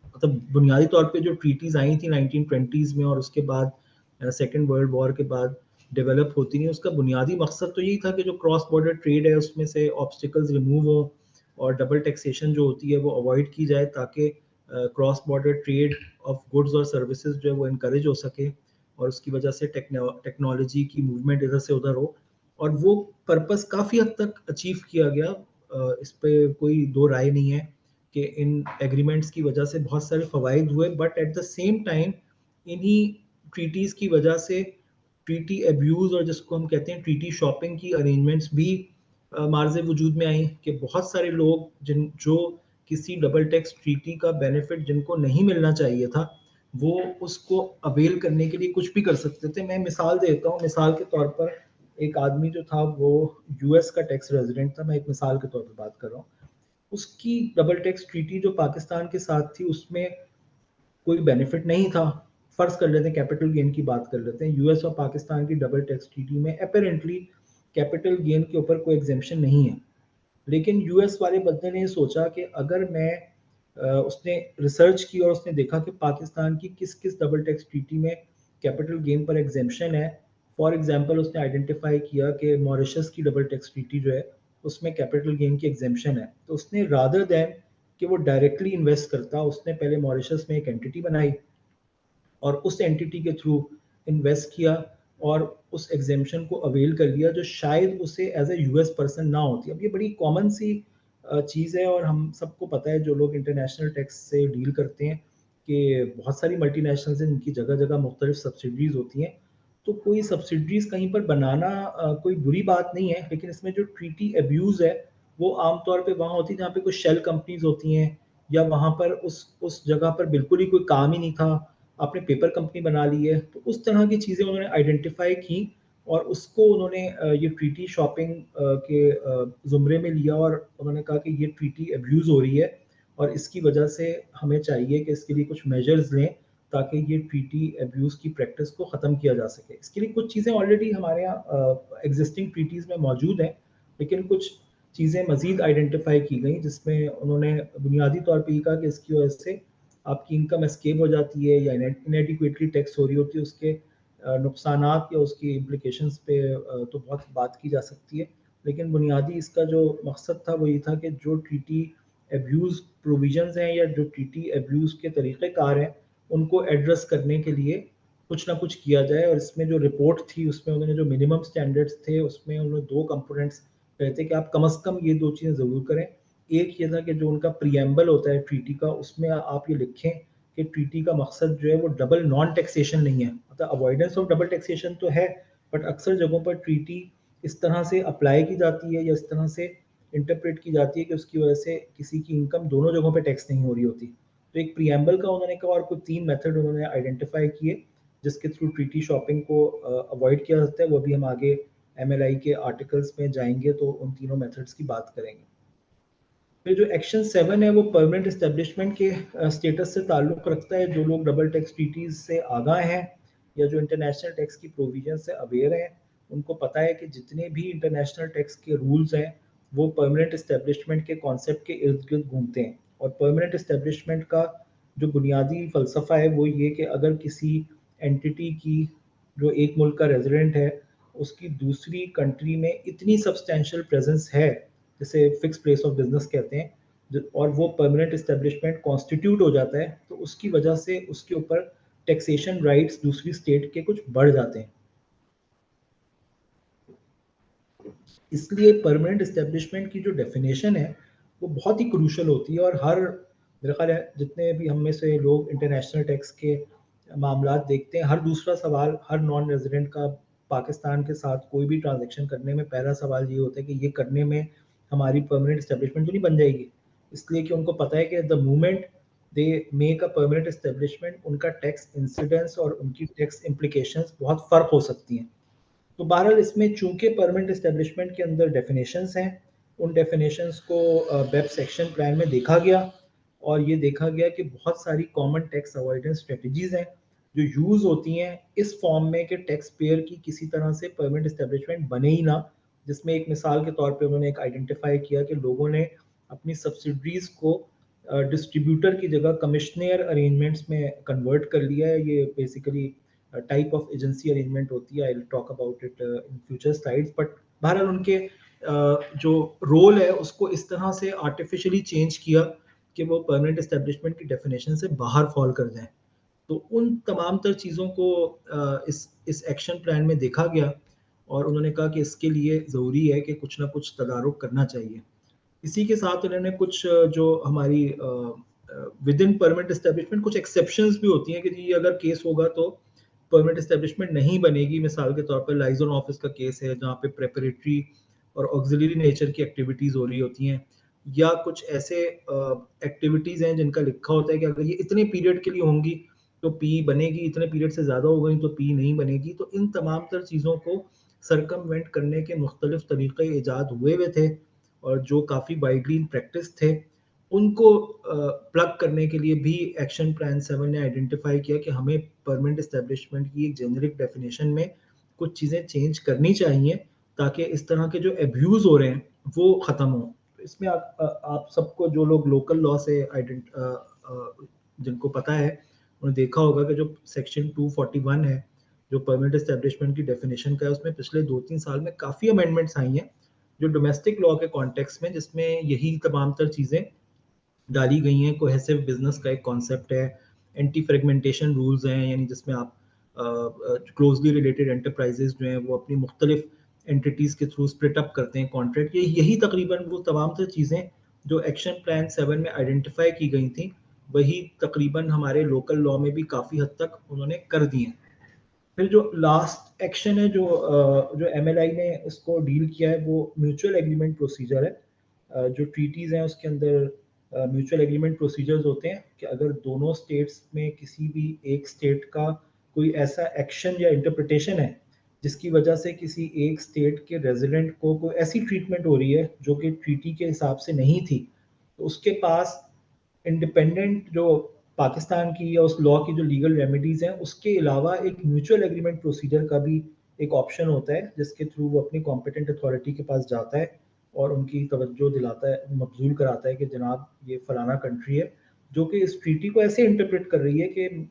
मतलब बुनियादी तौर पे जो ट्रीटीज़ आई थी 1920s में और उसके बाद सेकेंड वर्ल्ड वॉर के बाद डेवलप होती रही, उसका बुनियादी मकसद तो यही था कि जो क्रॉस बॉर्डर ट्रेड है उसमें से ऑब्स्टिकल्स रिमूव हो और डबल टैक्सेशन जो होती है वो अवॉइड की जाए, ताकि cross border trade off goods और सर्विसेज जो है वो इनकरेज हो सके और उसकी वजह से टेक्नोलॉजी की मूवमेंट इधर से उधर हो। और वो पर्पस काफ़ी हद तक अचीव किया गया, इस पे कोई दो राय नहीं है कि इन एग्रीमेंट्स की वजह से बहुत सारे फ़वाइद हुए, but at the same time इन्हीं ट्रीटीज़ की वजह से ट्रीटी अब्यूज़ और जिसको हम कहते हैं ट्रीटी शॉपिंग की अरेंजमेंट्स भी मार्ज़े वजूद में आई, कि बहुत सारे लोग जो किसी डबल टैक्स ट्रीटी का बेनिफिट जिनको नहीं मिलना चाहिए था, वो उसको अवेल करने के लिए कुछ भी कर सकते थे। मैं मिसाल देता हूँ, मिसाल के तौर पर एक आदमी जो था वो US का टैक्स रेजिडेंट था, मैं एक मिसाल के तौर पर बात कर रहा हूँ। उसकी डबल टैक्स ट्रीटी जो पाकिस्तान के साथ थी उसमें कोई बेनिफिट नहीं था। फर्ज कर लेते हैं कैपिटल गेन की बात कर लेते हैं, US और पाकिस्तान की डबल टैक्स ट्रीटी में अपेरेंटली कैपिटल गेन के ऊपर कोई एग्जेम्पशन नहीं है। लेकिन US वाले बंदे ने सोचा कि अगर मैं उसने रिसर्च की और उसने देखा कि पाकिस्तान की किस किस डबल टैक्स ट्रीटी में कैपिटल गेन पर एग्जेम्पशन है। फॉर एग्जांपल उसने आइडेंटिफाई किया कि मॉरिशस की डबल टैक्स ट्रीटी जो है उसमें कैपिटल गेन की एग्जेम्पशन है, तो उसने रादर दैन कि वो डायरेक्टली इन्वेस्ट करता, उसने पहले मॉरिशस में एक एंटिटी बनाई और उस एंटिटी के थ्रू इन्वेस्ट किया और उस एग्जेम्पशन को अवेल कर लिया, जो शायद उसे एज ए US पर्सन ना होती। अब ये बड़ी कॉमन सी चीज़ है और हम सबको पता है जो लोग इंटरनेशनल टैक्स से डील करते हैं कि बहुत सारी मल्टीनेशनल्स हैं जिनकी जगह जगह मुख्तलिफ सब्सिडरीज होती हैं। तो कोई सब्सिडरीज कहीं पर बनाना कोई बुरी बात नहीं है, लेकिन इसमें जो ट्रीटी अब्यूज़ है वो आमतौर पे वहाँ होती है जहाँ पे कुछ शेल कंपनीज होती हैं या वहाँ पर उस जगह पर बिल्कुल ही कोई काम ही नहीं था। आपने पेपर कंपनी बना ली है, तो उस तरह की चीज़ें उन्होंने आइडेंटिफाई की और उसको उन्होंने ये ट्रीटी शॉपिंग के ज़ुमरे में लिया और उन्होंने कहा कि ये ट्रीटी अब्यूज़ हो रही है और इसकी वजह से हमें चाहिए कि इसके लिए कुछ मेजर्स लें ताकि ये ट्रीटी अब्यूज़ की प्रैक्टिस को ख़त्म किया जा सके। इसके लिए कुछ चीज़ें ऑलरेडी हमारे यहाँ एग्जिस्टिंग ट्रीटीज़ में मौजूद हैं, लेकिन कुछ चीज़ें मज़ीद आइडेंटिफाई की गई जिसमें उन्होंने बुनियादी तौर पे ये कहा कि इसकी वजह से आपकी इनकम एस्केप हो जाती है या इनएडिक्वेटली टैक्स हो रही होती है, उसके नुकसानात या उसकी इम्प्लिकेशंस पे तो बहुत बात की जा सकती है, लेकिन बुनियादी इसका जो मकसद था वो ये था कि जो ट्रीटी अब्यूज़ प्रोविजंस हैं या जो ट्रीटी अब्यूज़ के तरीक़ेकार हैं, उनको एड्रेस करने के लिए कुछ ना कुछ किया जाए। और इसमें जो रिपोर्ट थी उसमें उन्होंने जो मिनिमम स्टैंडर्ड्स थे उसमें उन्होंने 2 कंपोनेंट्स कहे थे कि आप कम से कम ये 2 चीज़ें ज़रूर करें। एक ये था कि जो उनका प्रीएम्बल होता है ट्रीटी का, उसमें आप ये लिखें कि ट्रीटी का मकसद जो है वो डबल नॉन टैक्सेशन नहीं है। मतलब अवॉइडेंस ऑफ डबल टैक्सेशन तो है, बट अक्सर जगहों पर ट्रीटी इस तरह से अप्लाई की जाती है या इस तरह से इंटरप्रेट की जाती है कि उसकी वजह से किसी की इनकम दोनों जगहों पे टैक्स नहीं हो रही होती। तो एक प्रीएम्बल का उन्होंने कहा और कुछ 3 मेथड उन्होंने आइडेंटिफाई किए जिसके थ्रू ट्रीटी शॉपिंग को अवॉइड किया जा सकता है। वो भी हम आगे एमएलआई के आर्टिकल्स में जाएँगे तो उन तीनों मेथड्स की बात करेंगे। फिर जो एक्शन 7 है वो परमानेंट एस्टेब्लिशमेंट के स्टेटस से ताल्लुक़ रखता है। जो लोग डबल टैक्स ट्रीटीज़ से आगाह हैं या जो इंटरनेशनल टैक्स की प्रोविजन से अवेयर हैं, उनको पता है कि जितने भी इंटरनेशनल टैक्स के रूल्स हैं वो परमानेंट एस्टेब्लिशमेंट के कॉन्सेप्ट के इर्द-गिर्द घूमते हैं। और परमानेंट एस्टेब्लिशमेंट का जो बुनियादी फ़लसफ़ा है वो ये कि अगर किसी एंटिटी की जो एक मुल्क का रेज़िडेंट है, उसकी दूसरी कंट्री में इतनी सब्सटेंशियल प्रेज़ेंस है, जिसे फिक्स प्लेस ऑफ बिज़नेस कहते हैं, और वो परमानेंट एस्टेब्लिशमेंट कॉन्स्टिट्यूट हो जाता है, तो उसकी वजह से उसके ऊपर टैक्सेशन राइट्स दूसरी स्टेट के कुछ बढ़ जाते हैं। इसलिए परमानेंट एस्टेब्लिशमेंट की जो डेफिनेशन है वो बहुत ही क्रूशल होती है और हर मेरा ख्याल है जितने भी हम में से लोग इंटरनेशनल टैक्स के मामलात देखते हैं, हर दूसरा सवाल हर नॉन रेजिडेंट का पाकिस्तान के साथ कोई भी ट्रांजैक्शन करने में पहला सवाल ये होता है कि ये करने में हमारी परमानेंट एस्टेब्लिशमेंट तो नहीं बन जाएगी। इसलिए कि उनको पता है कि the moment they make a permanent establishment उनका टैक्स इंसिडेंस और उनकी टैक्स इम्प्लिकेशंस बहुत फ़र्क हो सकती हैं। तो बहरहाल इसमें चूंकि परमानेंट एस्टेब्लिशमेंट के अंदर डेफिनेशंस हैं, उन डेफिनेशंस को वेब सेक्शन प्लान में देखा गया और ये देखा गया कि बहुत सारी कॉमन टैक्स अवॉइडेंस स्ट्रेटजीज हैं जो यूज़ होती हैं इस फॉर्म में कि टैक्स पेयर की किसी तरह से परमानेंट एस्टेब्लिशमेंट बने ही ना। जिसमें एक मिसाल के तौर पे उन्होंने एक आइडेंटिफाई किया कि लोगों ने अपनी सब्सिडरीज को डिस्ट्रीब्यूटर की जगह कमिश्नर अरेंजमेंट्स में कन्वर्ट कर लिया है। ये basically type of agency arrangement होती है। I will talk about it in future slides. But बहरहाल उनके जो रोल है उसको इस तरह से आर्टिफिशियली चेंज किया कि वो परमानेंट एस्टेब्लिशमेंट की डेफिनेशन से बाहर फॉल कर जाए। तो उन तमाम तर चीज़ों को इस एक्शन प्लान में देखा गया और उन्होंने कहा कि इसके लिए ज़रूरी है कि कुछ ना कुछ तदारुक करना चाहिए। इसी के साथ उन्होंने कुछ जो हमारी विद इन परमानेंट एस्टेब्लिशमेंट कुछ एक्सेप्शंस भी होती हैं कि जी अगर केस होगा तो परमानेंट एस्टेब्लिशमेंट नहीं बनेगी। मिसाल के तौर पर लाइजन ऑफिस का केस है जहाँ पे प्रेपरेटरी और ऑक्सिलरी नेचर की एक्टिविटीज़ हो रही होती हैं, या कुछ ऐसे एक्टिविटीज़ हैं जिनका लिखा होता है कि अगर ये इतने पीरियड के लिए होंगी तो पी बनेगी, इतने पीरियड से ज़्यादा हो गई तो पी नहीं बनेगी। तो इन तमाम तर चीज़ों को सरकमवेंट करने के मुख्तलिफ तरीक़े ईजाद हुए हुए थे और जो काफ़ी वाइडली इन प्रैक्टिस थे, उनको प्लग करने के लिए भी एक्शन प्लान 7 ने आइडेंटिफाई किया कि हमें परमानेंट एस्टेब्लिशमेंट की एक जेनेरिक डेफिनेशन में कुछ चीज़ें चेंज करनी चाहिए ताकि इस तरह के जो अब्यूज़ हो रहे हैं वो ख़त्म हो। इसमें आप सबको जो लोग लोकल लॉ से जिनको पता है उन्होंने देखा होगा कि जो सेक्शन 241 है जो परमानेंट एस्टेब्लिशमेंट की डेफिनेशन का है, उसमें पिछले 2-3 साल में काफ़ी अमेंडमेंट्स आई हैं जो डोमेस्टिक लॉ के कॉन्टेक्स्ट में, जिसमें यही तमाम तर चीज़ें डाली गई हैं। कोहेसिव बिजनेस का एक कॉन्सेप्ट है, एंटी फ्रेगमेंटेशन रूल्स हैं, यानी जिसमें आप क्लोजली रिलेटेड एंटरप्राइजेज जो हैं वो अपनी मुख्तलिफ एंटिटीज़ के थ्रू स्प्लिट अप करते हैं कॉन्ट्रैक्ट। यही तकरीबन वो तमाम तर चीज़ें जो एक्शन प्लान 7 में आइडेंटिफाई की गई थी, वही तकरीबन हमारे लोकल लॉ में भी काफ़ी हद तक उन्होंने कर दी हैं। फिर जो लास्ट एक्शन है जो एमएलआई ने इसको डील किया है वो म्यूचुअल एग्रीमेंट प्रोसीजर है। जो ट्रीटीज़ हैं उसके अंदर म्यूचुअल एग्रीमेंट प्रोसीजर्स होते हैं कि अगर दोनों स्टेट्स में किसी भी एक स्टेट का कोई ऐसा एक्शन या इंटरप्रिटेशन है जिसकी वजह से किसी एक स्टेट के रेजिडेंट को कोई ऐसी ट्रीटमेंट हो रही है जो कि ट्रीटी के हिसाब से नहीं थी, तो उसके पास इंडिपेंडेंट जो पाकिस्तान की या उस लॉ की जो लीगल रेमेडीज हैं उसके अलावा एक म्यूचुअल एग्रीमेंट प्रोसीजर का भी एक ऑप्शन होता है जिसके थ्रू वो अपनी कॉम्पिटेंट अथॉरिटी के पास जाता है और उनकी तवज्जो दिलाता है, मबजूल कराता है कि जनाब ये फलाना कंट्री है जो कि इस ट्रीटी को ऐसे इंटरप्रेट कर रही है कि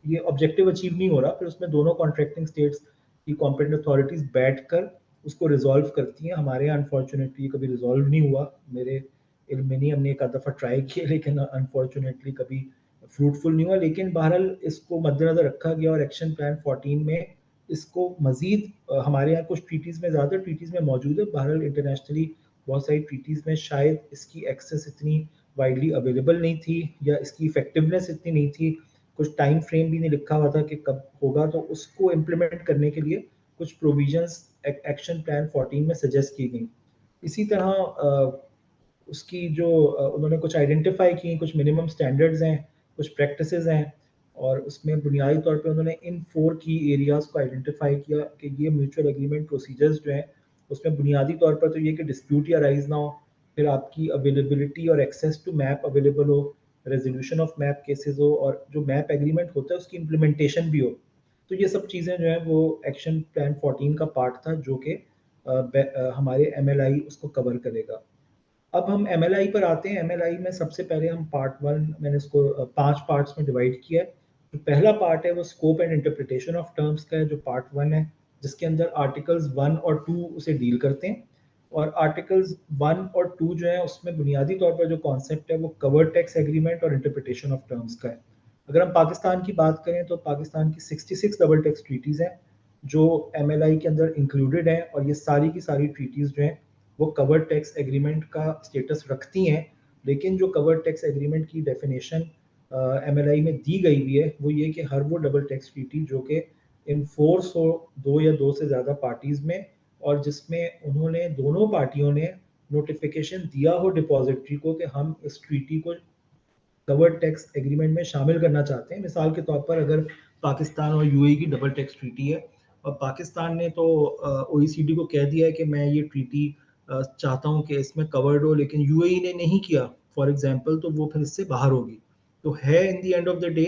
ये ऑब्जेक्टिव अचीव नहीं हो रहा, फिर उसमें दोनों कॉन्ट्रैक्टिंग स्टेट्स की कॉम्पिटेंट अथॉरिटीज बैठकर उसको रिजॉल्व करती हैं। हमारे यहाँ अनफॉर्चुनेटली कभी रिजॉल्व नहीं हुआ, मेरे इल्म में नहीं, हमने एक आध दफ़ा ट्राई किया लेकिन अनफॉर्चुनेटली कभी फ्रूटफुल नहीं हुआ। लेकिन बहरहाल इसको मद्देनजर रखा गया और एक्शन प्लान 14 में इसको मजीद हमारे यहाँ कुछ ट्रीटीज़ में, ज़्यादा ट्रीटीज़ में मौजूद है, बहरहाल इंटरनेशनली बहुत सारी ट्रीटीज़ में शायद इसकी एक्सेस इतनी वाइडली अवेलेबल नहीं थी या इसकी इफेक्टिवनेस इतनी नहीं थी, कुछ टाइम फ्रेम भी नहीं लिखा हुआ था कि कब होगा, तो उसको इम्प्लीमेंट करने के लिए कुछ प्रोविजंस एक्शन प्लान 14 में सजेस्ट की गई। इसी तरह उसकी जो उन्होंने कुछ आइडेंटिफाई की, कुछ मिनिमम स्टैंडर्ड्स हैं, कुछ प्रैक्टिसेस हैं और उसमें बुनियादी तौर पे उन्होंने इन 4 की एरियाज़ को आइडेंटिफाई किया कि ये म्यूचुअल एग्रीमेंट प्रोसीजर्स जो हैं उसमें बुनियादी तौर पर तो ये कि डिस्प्यूट या राइज ना हो, फिर आपकी अवेलेबिलिटी और एक्सेस टू मैप अवेलेबल हो, रेजोल्यूशन ऑफ मैप केसेस हो और जो मैप एग्रीमेंट होता है उसकी इम्प्लीमेंटेशन भी हो। तो ये सब चीज़ें जो हैं वो एक्शन प्लान 14 का पार्ट था जो कि हमारे MLI उसको कवर करेगा। अब हम MLI पर आते हैं। MLI में सबसे पहले हम पार्ट 1, मैंने इसको 5 पार्ट्स में डिवाइड किया है। जो पहला पार्ट है वो scope and interpretation of terms का है, जो पार्ट 1 है, जिसके अंदर आर्टिकल्स 1 और 2 उसे डील करते हैं। और आर्टिकल्स 1 और 2 जो है उसमें बुनियादी तौर पर जो कॉन्सेप्ट है वो कवर टैक्स एग्रीमेंट और इंटरप्रिटेशन ऑफ टर्म्स का है। अगर हम पाकिस्तान की बात करें तो पाकिस्तान की 66 डबल टैक्स ट्रीटीज़ हैं जो MLI के अंदर इंक्लूडेड हैं और ये सारी की सारी ट्रीटीज़ जो हैं वो कवर टैक्स एग्रीमेंट का स्टेटस रखती हैं। लेकिन जो कवर टैक्स एग्रीमेंट की डेफिनेशन MLI में दी गई हुई है वो ये कि हर वो डबल टैक्स ट्रीटी जो कि इन्फोर्स हो दो या दो से ज़्यादा पार्टीज़ में और जिसमें उन्होंने दोनों पार्टियों ने नोटिफिकेशन दिया हो डिपॉजिटरी को कि हम इस ट्रीटी को कवर्ड टैक्स एग्रीमेंट में शामिल करना चाहते हैं। मिसाल के तौर पर अगर पाकिस्तान और UAE की डबल टैक्स ट्रीटी है और पाकिस्तान ने तो OECD को कह दिया है कि मैं ये ट्रीटी चाहता हूँ कि इसमें कवर्ड हो, लेकिन UAE ने नहीं किया फॉर एग्जांपल, तो वो फिर इससे बाहर होगी। तो है in the end of the day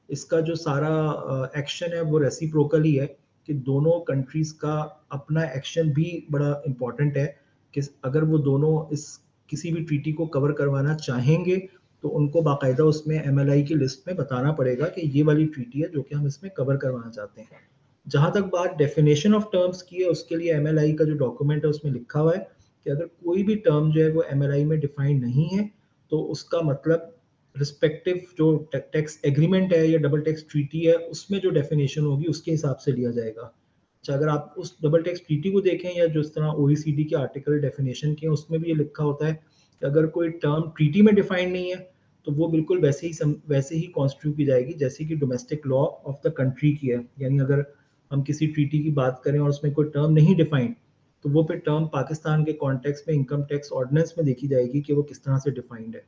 इसका जो सारा एक्शन है वो रेसिप्रोकल ही है कि दोनों कंट्रीज का अपना एक्शन भी बड़ा इम्पोर्टेंट है कि अगर वो दोनों इस किसी भी ट्रीटी को कवर करवाना चाहेंगे तो उनको बाकायदा उसमें MLI की लिस्ट में बताना पड़ेगा कि ये वाली ट्रीटी है जो कि हम इसमें कवर करवाना चाहते हैं। जहाँ तक बात डेफिनेशन ऑफ टर्म्स की है उसके लिए MLI का जो डॉक्यूमेंट है उसमें लिखा हुआ है कि अगर कोई भी टर्म जो है वो MLI में डिफाइंड नहीं है तो उसका मतलब रिस्पेक्टिव जो टैक्स एग्रीमेंट है या डबल टैक्स ट्रीटी है उसमें जो डेफिनेशन होगी उसके हिसाब से लिया जाएगा। अच्छा, अगर आप उस डबल टैक्स ट्रीटी को देखें या जिस तरह OECD के आर्टिकल डेफिनेशन के उसमें भी ये लिखा होता है कि अगर कोई टर्म ट्रीटी में डिफाइंड नहीं है तो वो बिल्कुल वैसे ही कॉन्स्टिट्यूट की जाएगी जैसे कि domestic law of the country की है। यानी अगर हम किसी ट्रीटी की बात करें और उसमें कोई टर्म नहीं डिफाइंड तो वो फिर टर्म पाकिस्तान के कॉन्टेक्स्ट में इनकम टैक्स ऑर्डिनेंस में देखी जाएगी कि वो किस तरह से डिफाइंड है।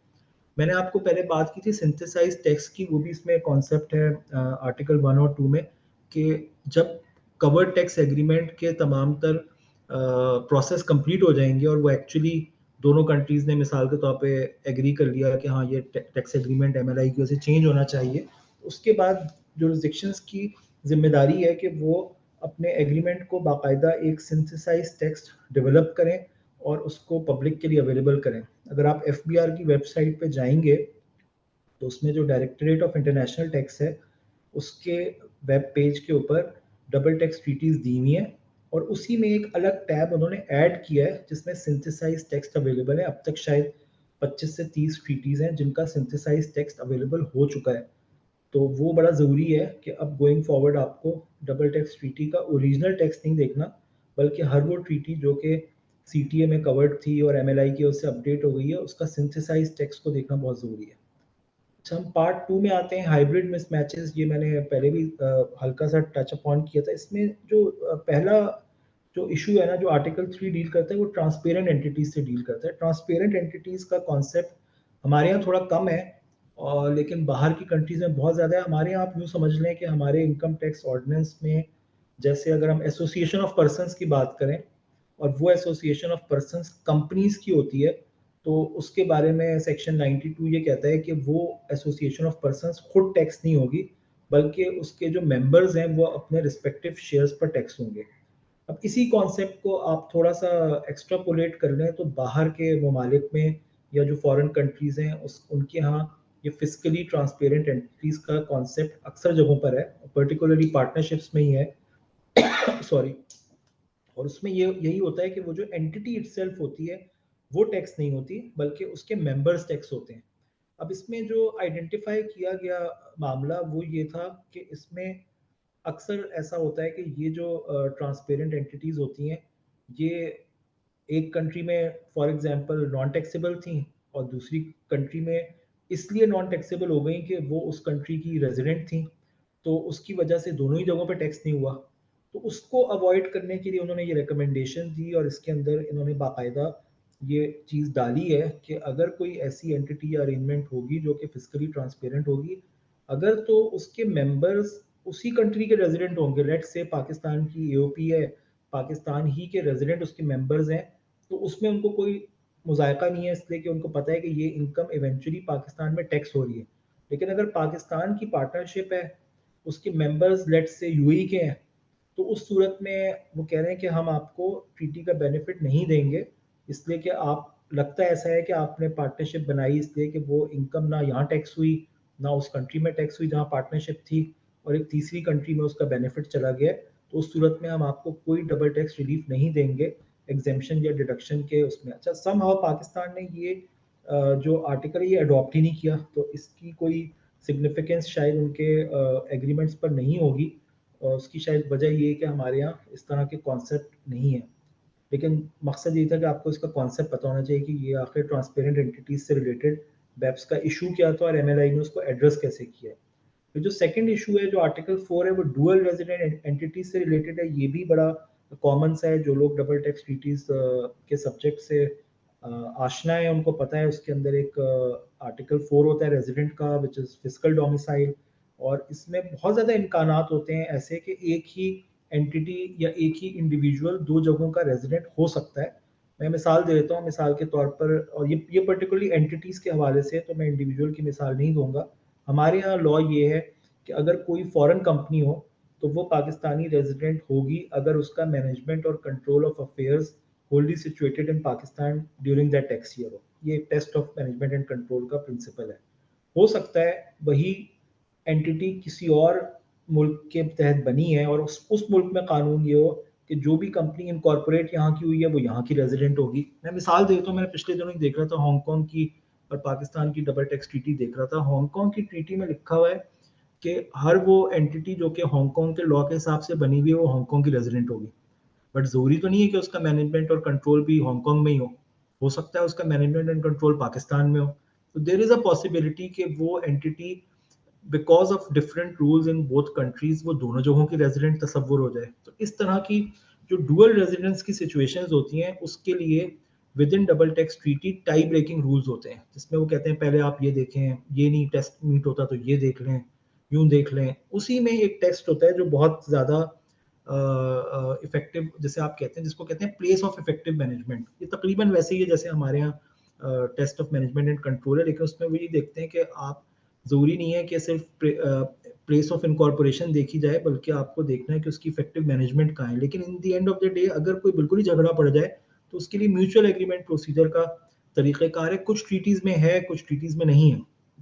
मैंने आपको पहले बात की थी सिंथेसाइज टैक्स की, वो भी इसमें कॉन्सेप्ट है आर्टिकल 1 और 2 में कि जब कवर्ड टैक्स एग्रीमेंट के तमाम तर प्रोसेस कंप्लीट हो जाएंगे और वो एक्चुअली दोनों कंट्रीज ने मिसाल के तौर पे एग्री कर लिया कि हाँ ये टैक्स एग्रीमेंट MLI की वजह से चेंज होना चाहिए, उसके बाद जुरिसडिक्शंस की जिम्मेदारी है कि वो अपने एग्रीमेंट को बाकायदा एक सिंथेसाइज टेक्स्ट डेवलप करें और उसको पब्लिक के लिए अवेलेबल करें। अगर आप FBR की वेबसाइट पे जाएंगे तो उसमें जो डायरेक्टरेट ऑफ इंटरनेशनल टैक्स है उसके वेब पेज के ऊपर डबल टैक्स ट्रीटीज दी हुई है और उसी में एक अलग टैब उन्होंने ऐड किया है जिसमें सिंथेसाइज टेक्स्ट अवेलेबल है। अब तक शायद 25 से 30 ट्रीटीज हैं जिनका सिंथेसाइज टेक्स्ट अवेलेबल हो चुका है। तो वो बड़ा ज़रूरी है कि अब गोइंग फॉरवर्ड आपको डबल टैक्स ट्रीटी का ओरिजिनल टेक्स्ट नहीं देखना बल्कि हर वो ट्रीटी जो कि CTA में कवर्ड थी और MLI की उससे अपडेट हो गई है उसका सिंथेसाइज टेक्स्ट को देखना बहुत ज़रूरी है। अच्छा, हम पार्ट 2 में आते हैं, हाइब्रिड मिसमैचेस। ये मैंने पहले भी हल्का सा टच अपॉन किया था। इसमें जो पहला जो इशू है ना जो आर्टिकल 3 डील करता है वो ट्रांसपेरेंट एंटिटीज से डील करता है। ट्रांसपेरेंट एंटिटीज का कॉन्सेप्ट हमारे यहाँ थोड़ा कम है, और लेकिन बाहर की कंट्रीज में बहुत ज़्यादा है। हमारे यहाँ आप यूँ समझ लें कि हमारे इनकम टैक्स ऑर्डिनेंस में, जैसे अगर हम एसोसिएशन ऑफ पर्सन्स की बात करें और वो एसोसिएशन ऑफ पर्सन्स कंपनीज की होती है, तो उसके बारे में सेक्शन 92 ये कहता है कि वो एसोसिएशन ऑफ पर्सन्स खुद टैक्स नहीं होगी, बल्कि उसके जो मेंबर्स हैं वो अपने रिस्पेक्टिव शेयर्स पर टैक्स होंगे। अब इसी कॉन्सेप्ट को आप थोड़ा सा एक्स्ट्रापोलेट कर लें तो बाहर के ममालिक में या जो फॉरेन कंट्रीज हैं उस उनके यहाँ ये फिस्कली ट्रांसपेरेंट एंटिटीज का कॉन्सेप्ट अक्सर जगहों पर है, पर्टिकुलरली पार्टनरशिप्स में ही है। सॉरी। और उसमें ये यही होता है कि वो जो एंटिटी इटसेल्फ होती है वो टैक्स नहीं होती, बल्कि उसके मेंबर्स टैक्स होते हैं। अब इसमें जो आइडेंटिफाई किया गया मामला वो ये था कि इसमें अक्सर ऐसा होता है कि ये जो ट्रांसपेरेंट एंटिटीज होती हैं, ये एक कंट्री में फॉर एग्जांपल नॉन टैक्सेबल थी और दूसरी कंट्री में इसलिए नॉन टैक्सेबल हो गई कि वो उस कंट्री की रेजिडेंट थी, तो उसकी वजह से दोनों ही जगहों पे टैक्स नहीं हुआ। तो उसको अवॉइड करने के लिए उन्होंने ये रिकमेंडेशन दी और इसके अंदर इन्होंने बाकायदा ये चीज़ डाली है कि अगर कोई ऐसी एंटिटी या अरेंजमेंट होगी जो कि फिजिकली ट्रांसपेरेंट होगी, अगर तो उसके मेंबर्स उसी कंट्री के रेजिडेंट होंगे, लेट्स से पाकिस्तान की एओपी है, पाकिस्तान ही के रेजिडेंट उसके मेंबर्स हैं, तो उसमें उनको कोई मुज़ायका नहीं है, इसलिए कि उनको पता है कि ये इनकम इवेंचुअली पाकिस्तान में टैक्स हो रही है। लेकिन अगर पाकिस्तान की पार्टनरशिप है, उसके मेंबर्स लेट्स से यूएई के हैं, तो उस सूरत में वो कह रहे हैं कि हम आपको ट्रीटी का बेनिफिट नहीं देंगे, इसलिए कि आप लगता है ऐसा है कि आपने पार्टनरशिप बनाई इसलिए कि वो इनकम ना यहाँ टैक्स हुई ना उस कंट्री में टैक्स हुई जहाँ पार्टनरशिप थी, और एक तीसरी कंट्री में उसका बेनिफिट चला गया, तो उस सूरत में हम आपको कोई डबल टैक्स रिलीफ नहीं देंगे एग्जेम्पशन या डिडक्शन के उसमें। अच्छा, समहाउ पाकिस्तान ने ये जो आर्टिकल ये अडॉप्ट ही नहीं किया, तो इसकी कोई सिग्निफिकेंस शायद उनके एग्रीमेंट्स पर नहीं होगी, और उसकी शायद वजह ये है कि हमारे यहाँ इस तरह के कॉन्सेप्ट नहीं है। लेकिन मकसद ये था कि आपको इसका कॉन्सेप्ट पता होना चाहिए कि ये आखिर ट्रांसपेरेंट एंटिटीज से रिलेटेड बेप्स का इशू क्या था और एमएलआई ने उसको एड्रेस कैसे किया है। तो जो सेकंड इशू है जो आर्टिकल 4 है वो डुअल रेजिडेंट एंटिटीज से रिलेटेड है। ये भी बड़ा कॉमन सा है, जो लोग डबल टैक्स ट्रीटीज के सब्जेक्ट से आशना है उनको पता है। उसके अंदर एक आर्टिकल 4 होता है रेजिडेंट का, विच इज फिजिकल डोमिसाइल, और इसमें बहुत ज़्यादा इम्कानात होते हैं ऐसे कि एक ही एंटिटी या एक ही इंडिविजुअल दो जगहों का रेजिडेंट हो सकता है। मैं मिसाल दे देता हूँ, मिसाल के तौर पर, और ये पर्टिकुलरली एंटिटीज़ के हवाले से, तो मैं इंडिविजुअल की मिसाल नहीं दूंगा। हमारे यहाँ लॉ ये है कि अगर कोई फॉरेन कंपनी हो तो वो पाकिस्तानी रेजिडेंट होगी अगर उसका मैनेजमेंट और control of affairs wholly situated in Pakistan during that tax year हो। ये test of management and control का प्रिंसिपल है। हो सकता है वही एंटिटी किसी और मुल्क के तहत बनी है और उस मुल्क में कानून ये हो कि जो भी कंपनी इनकॉर्पोरेट यहाँ की हुई है वो यहाँ की रेजिडेंट होगी। मैं मिसाल देता हूँ, मैंने पिछले दिनों ही देख रहा था हांगकांग की और पाकिस्तान की डबल टैक्स ट्रीटी देख रहा था। हांगकांग की ट्रीटी में लिखा हुआ है कि हर वो एंटिटी जो कि हांगकांग के लॉ के हिसाब से बनी हुई है वो हांगकांग की रेजिडेंट होगी। बट जरूरी तो नहीं है कि उसका मैनेजमेंट और कंट्रोल भी हांगकांग में ही हो सकता है उसका मैनेजमेंट एंड कंट्रोल पाकिस्तान में हो। तो देयर इज अ पॉसिबिलिटी कि वो entity because of different rules in both countries वो दोनों जगहों की रेजिडेंट तस्वुर हो जाए। तो इस तरह की जो डुअल रेजिडेंस की सिचुएशंस होती हैं उसके लिए within double tax treaty tie breaking rules होते हैं, जिसमें वो कहते हैं पहले आप ये देखें, ये नहीं टेस्ट मीट होता तो ये देख लें, यूं देख लें। उसी में एक टेस्ट होता है जो बहुत ज़्यादा इफेक्टिव, जैसे आप कहते हैं, जिसको कहते हैं प्लेस ऑफ इफेक्टिव मैनेजमेंट। ये तकरीबन वैसे ही है जैसे हमारे यहाँ test of management and control है, लेकिन उसमें वो ये देखते हैं कि आप, ज़रूरी नहीं है कि सिर्फ प्लेस ऑफ इनकॉर्पोरेशन देखी जाए, बल्कि आपको देखना है कि उसकी इफेक्टिव मैनेजमेंट कहाँ है। लेकिन in the end of the day अगर कोई बिल्कुल ही झगड़ा पड़ जाए तो उसके लिए म्यूचुअल एग्रीमेंट प्रोसीजर का तरीक़ेकार है, कुछ ट्रीटीज़ में है कुछ ट्रीटीज़ में नहीं है।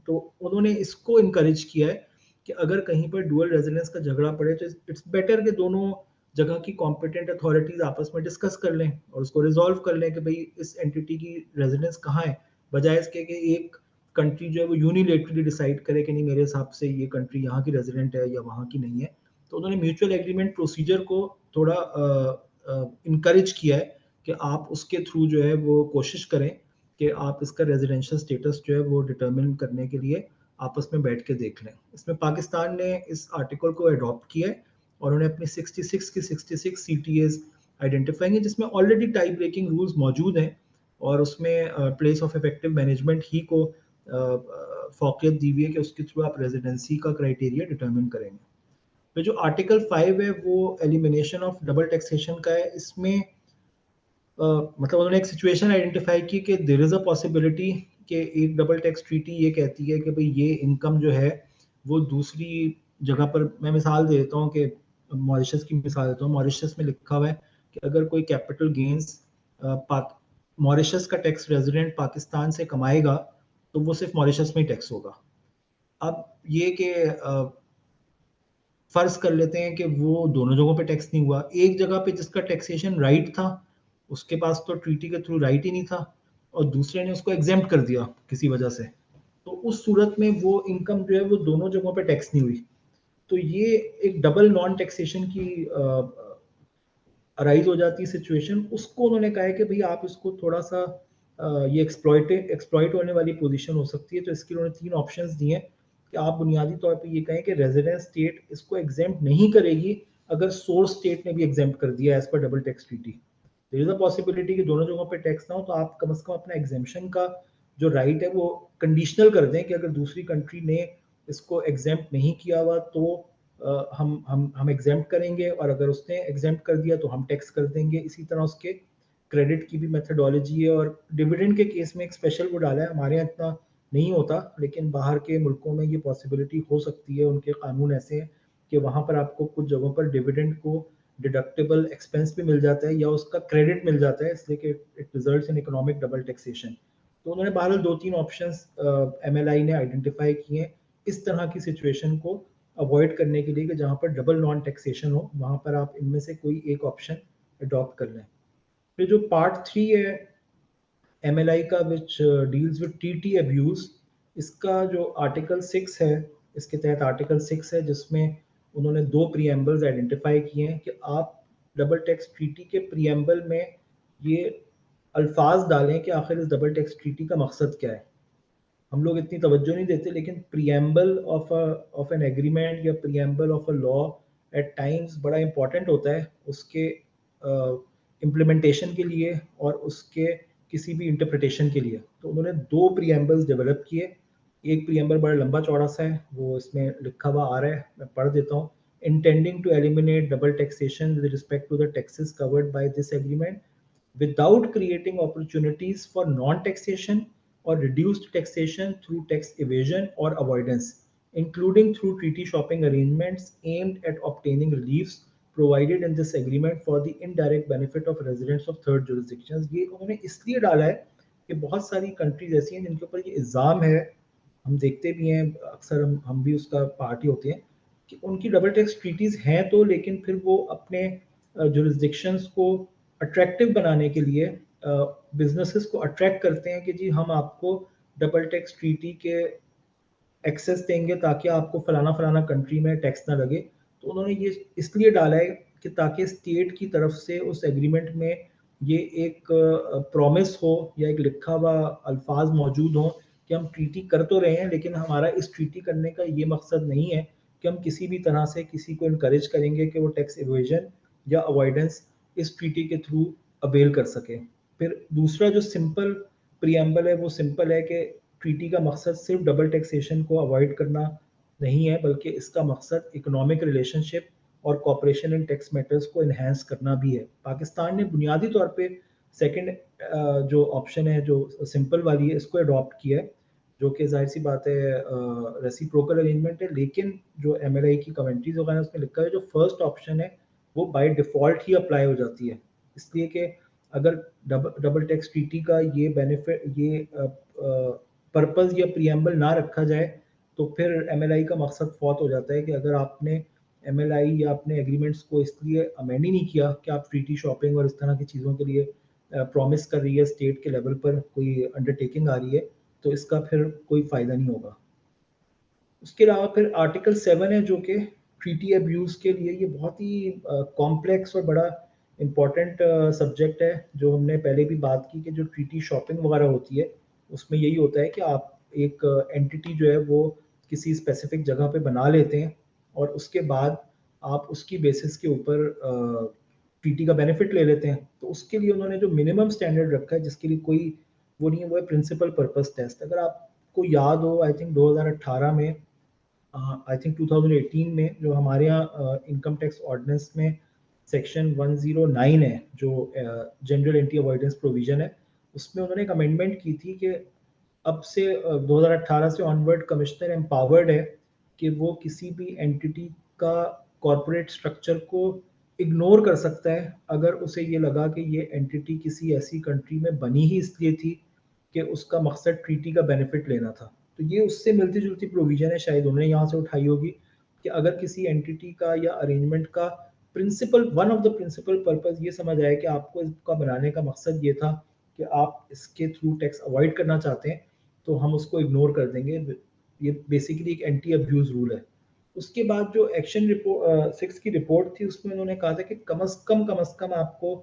तो उन्होंने इसको इनकरेज किया है कि अगर कहीं पर डुअल रेजिडेंस का झगड़ा पड़े तो इट्स बेटर कि दोनों जगह की कॉम्पिटेंट अथॉरिटीज आपस में डिस्कस कर लें और उसको रिजॉल्व कर लें कि भाई इस एंटिटी की रेजिडेंस कहाँ है, बजाय इसके कि एक कंट्री जो है वो यूनिलेटरली डिसाइड करे कि नहीं मेरे हिसाब से ये कंट्री यहाँ की रेजिडेंट है या वहाँ की नहीं है। तो उन्होंने म्यूचुअल एग्रीमेंट प्रोसीजर को थोड़ा इनकरेज किया है कि आप उसके थ्रू जो है वो कोशिश करें कि आप इसका रेजिडेंशियल स्टेटस जो है वो डिटर्मिन करने के लिए आपस में बैठ के देख लें। इसमें पाकिस्तान ने इस आर्टिकल को अडॉप्ट किया है और उन्हें अपनी 66 की 66 सीटीएस आइडेंटिफाई है, जिसमें ऑलरेडी टाई ब्रेकिंग रूल्स मौजूद हैं और उसमें प्लेस ऑफ इफेक्टिव मैनेजमेंट ही को फौकियत दी हुई है कि उसके थ्रू आप रेजिडेंसी का क्राइटेरिया डिटरमिन करेंगे। तो जो आर्टिकल 5 है वो एलिमिनेशन ऑफ डबल टैक्सेशन का है। इसमें मतलब उन्होंने एक सिचुएशन आइडेंटिफाई की कि देयर इज़ अ पॉसिबिलिटी कि एक डबल टैक्स ट्रीटी ये कहती है कि भाई ये इनकम जो है वो दूसरी जगह पर, मैं मिसाल दे देता हूँ कि मॉरिशस की मिसाल देता हूँ। मॉरिशस में लिखा हुआ है कि अगर कोई कैपिटल गेन्स मॉरिशस का टैक्स रेजिडेंट पाकिस्तान से कमाएगा तो वो सिर्फ मॉरिशस में ही टैक्स होगा। अब ये कि फर्ज कर लेते हैं कि वो दोनों जगहों पे टैक्स नहीं हुआ, एक जगह पे जिसका टैक्सेशन राइट था उसके पास तो ट्रीटी के थ्रू राइट ही नहीं था और दूसरे ने उसको एग्जेम्प्ट कर दिया किसी वजह से, तो उस सूरत में वो इनकम जो है वो दोनों जगहों पे टैक्स नहीं हुई। तो ये एक डबल नॉन टैक्सेशन की अराइज हो जाती है सिचुएशन। उसको उन्होंने कहा है कि भाई आप इसको थोड़ा सा ये एक्सप्लॉइट होने वाली पोजीशन हो सकती है। तो इसके उन्होंने 3 ऑप्शंस दिए हैं कि आप बुनियादी तौर पे ये कहें कि रेजिडेंस स्टेट इसको एग्जेम्प्ट नहीं करेगी अगर सोर्स स्टेट ने भी एग्जेम्प्ट कर दिया as per double tax treaty. There is a possibility कि दोनों जगहों पे टैक्स ना हो, तो आप कम से कम अपना एग्जेम्पशन का जो राइट है वो कंडीशनल कर दें कि अगर दूसरी कंट्री ने इसको एग्जेम्प्ट नहीं किया हुआ तो हम एग्जेम्प्ट करेंगे, और अगर उसने एग्जेम्प्ट कर दिया तो हम टैक्स कर देंगे। इसी तरह उसके क्रेडिट की भी मेथडोलॉजी है। और डिविडेंड के केस में एक स्पेशल वो डाला है, हमारे यहाँ इतना नहीं होता लेकिन बाहर के मुल्कों में ये पॉसिबिलिटी हो सकती है। उनके कानून ऐसे हैं कि वहाँ पर आपको कुछ जगहों पर डिविडेंड को डिडक्टेबल एक्सपेंस भी मिल जाता है या उसका क्रेडिट मिल जाता है, इसलिए कि it results in economic double taxation. तो उन्होंने बहरहाल 2-3 ऑप्शंस MLI ने आइडेंटिफाई किए हैं इस तरह की सिचुएशन को अवॉइड करने के लिए कि जहाँ पर डबल नॉन टैक्सेशन हो, वहाँ पर आप इनमें से कोई एक ऑप्शन अडॉप्ट कर लें। फिर जो पार्ट 3 है MLI का which deals with TT abuse, इसका जो आर्टिकल 6 है, इसके तहत आर्टिकल 6 है जिसमें उन्होंने 2 प्रीएम्बल्स आइडेंटिफाई किए हैं कि आप डबल टैक्स ट्रीटी के प्रीएम्बल में ये अल्फाज डालें कि आखिर इस डबल टैक्स ट्रीटी का मकसद क्या है। हम लोग इतनी तवज्जो नहीं देते लेकिन प्रीएम्बल ऑफ एन एग्रीमेंट या preamble of a law at times बड़ा इंपॉर्टेंट होता है उसके इम्प्लीमेंटेशन के लिए और उसके किसी भी इंटरप्रिटेशन के लिए। तो उन्होंने 2 प्रीएम्बल्स डेवलप किए। एक प्रीएम्बल बड़ा लंबा चौड़ा सा है, वो इसमें लिखा हुआ आ रहा है, मैं पढ़ देता हूँ। Intending to eliminate double taxation with respect to the taxes covered by this agreement without creating opportunities for non-taxation or reduced taxation through tax evasion or avoidance, including through treaty shopping arrangements aimed at obtaining reliefs provided in this agreement for the indirect benefit of residents of third jurisdictions। ये उन्होंने इसलिए डाला है कि बहुत सारी countries ऐसी हैं जिनके ऊपर ये इल्ज़ाम है, हम देखते भी हैं अक्सर, हम भी उसका पार्टी होते हैं कि उनकी डबल टैक्स ट्रीटीज हैं तो, लेकिन फिर वो अपने जुरिस्डिक्शंस को अट्रैक्टिव बनाने के लिए बिजनेसेस को अट्रैक्ट करते हैं कि जी हम आपको डबल टैक्स ट्रीटी के एक्सेस देंगे ताकि आपको फलाना फलाना कंट्री में टैक्स ना लगे। तो उन्होंने ये इसलिए डाला है कि ताकि स्टेट की तरफ से उस एग्रीमेंट में ये एक प्रॉमिस हो या एक लिखा हुआ अल्फाज मौजूद हो कि हम ट्रीटी कर तो रहे हैं लेकिन हमारा इस ट्रीटी करने का ये मकसद नहीं है कि हम किसी भी तरह से किसी को इनकरेज करेंगे कि वो टैक्स एवेजन या अवॉइडेंस इस ट्रीटी के थ्रू अवेल कर सके। फिर दूसरा जो सिंपल प्रीएम्बल है वो सिंपल है कि ट्रीटी का मकसद सिर्फ डबल टैक्सेशन को अवॉइड करना नहीं है बल्कि इसका मकसद इकोनॉमिक रिलेशनशिप और कॉपरेशन इन टैक्स मैटर्स को इन्हेंस करना भी है। पाकिस्तान ने बुनियादी तौर पे सेकंड जो ऑप्शन है जो सिंपल वाली है इसको अडॉप्ट किया है, जो कि जाहिर सी बात है रेसिप्रोकल अरेंजमेंट है। लेकिन जो MLI की कमेंट्रीज वगैरह उसमें लिखा है जो फर्स्ट ऑप्शन है वो बाय डिफॉल्ट ही अप्लाई हो जाती है, इसलिए कि अगर डबल टैक्स ट्रीटी का ये बेनिफिट ये पर्पस या प्रीएम्बल ना रखा जाए तो फिर MLI का मकसद फौत हो जाता है कि अगर आपने MLI या अपने एग्रीमेंट्स को इसलिए अमेंड ही नहीं किया कि आप ट्रीटी शॉपिंग और इस तरह की चीज़ों के लिए प्रॉमिस कर रही है स्टेट के लेवल पर कोई अंडरटेकिंग आ रही है तो इसका फिर कोई फ़ायदा नहीं होगा। उसके अलावा फिर आर्टिकल 7 है जो कि ट्रीटी अब्यूज़ के लिए ये बहुत ही कॉम्प्लेक्स और बड़ा इम्पॉर्टेंट सब्जेक्ट है। जो हमने पहले भी बात की कि जो ट्रीटी शॉपिंग वगैरह होती है उसमें यही होता है कि आप एक एंटिटी जो है वो किसी स्पेसिफिक जगह पे बना लेते हैं और उसके बाद आप उसकी बेसिस के ऊपर ट्रीटी का बेनिफिट ले लेते हैं। तो उसके लिए उन्होंने जो मिनिमम स्टैंडर्ड रखा है जिसके लिए कोई वो नहीं है, वो है प्रिंसिपल पर्पस टेस्ट। अगर आपको आपको याद हो, आई थिंक 2018 में, आई थिंक 2018 में जो हमारे यहाँ इनकम टैक्स ऑर्डिनेंस में सेक्शन 109 है, जो जनरल एंटी अवॉइडेंस प्रोविजन है, उसमें उन्होंने एक अमेंडमेंट की थी कि अब से 2018 से ऑनवर्ड कमिश्नर एम्पावर्ड है कि वो किसी भी एंटिटी का कॉरपोरेट स्ट्रक्चर को इग्नोर कर सकता है अगर उसे ये लगा कि ये एंटिटी किसी ऐसी कंट्री में बनी ही इसलिए थी कि उसका मकसद ट्रीटी का बेनिफिट लेना था। तो ये उससे मिलती जुलती प्रोविजन है, शायद उन्होंने यहाँ से उठाई होगी, कि अगर किसी एंटिटी का या अरेंजमेंट का principal, one of the principal purpose ये समझ आया कि आपको इसका बनाने का मकसद ये था कि आप इसके थ्रू टैक्स अवॉइड करना चाहते हैं, तो हम उसको इग्नोर कर देंगे। ये बेसिकली एक एंटी अब्यूज रूल है। उसके बाद जो एक्शन रिपोर्ट 6 की रिपोर्ट थी, उसमें उन्होंने कहा था कि कम अज कम आपको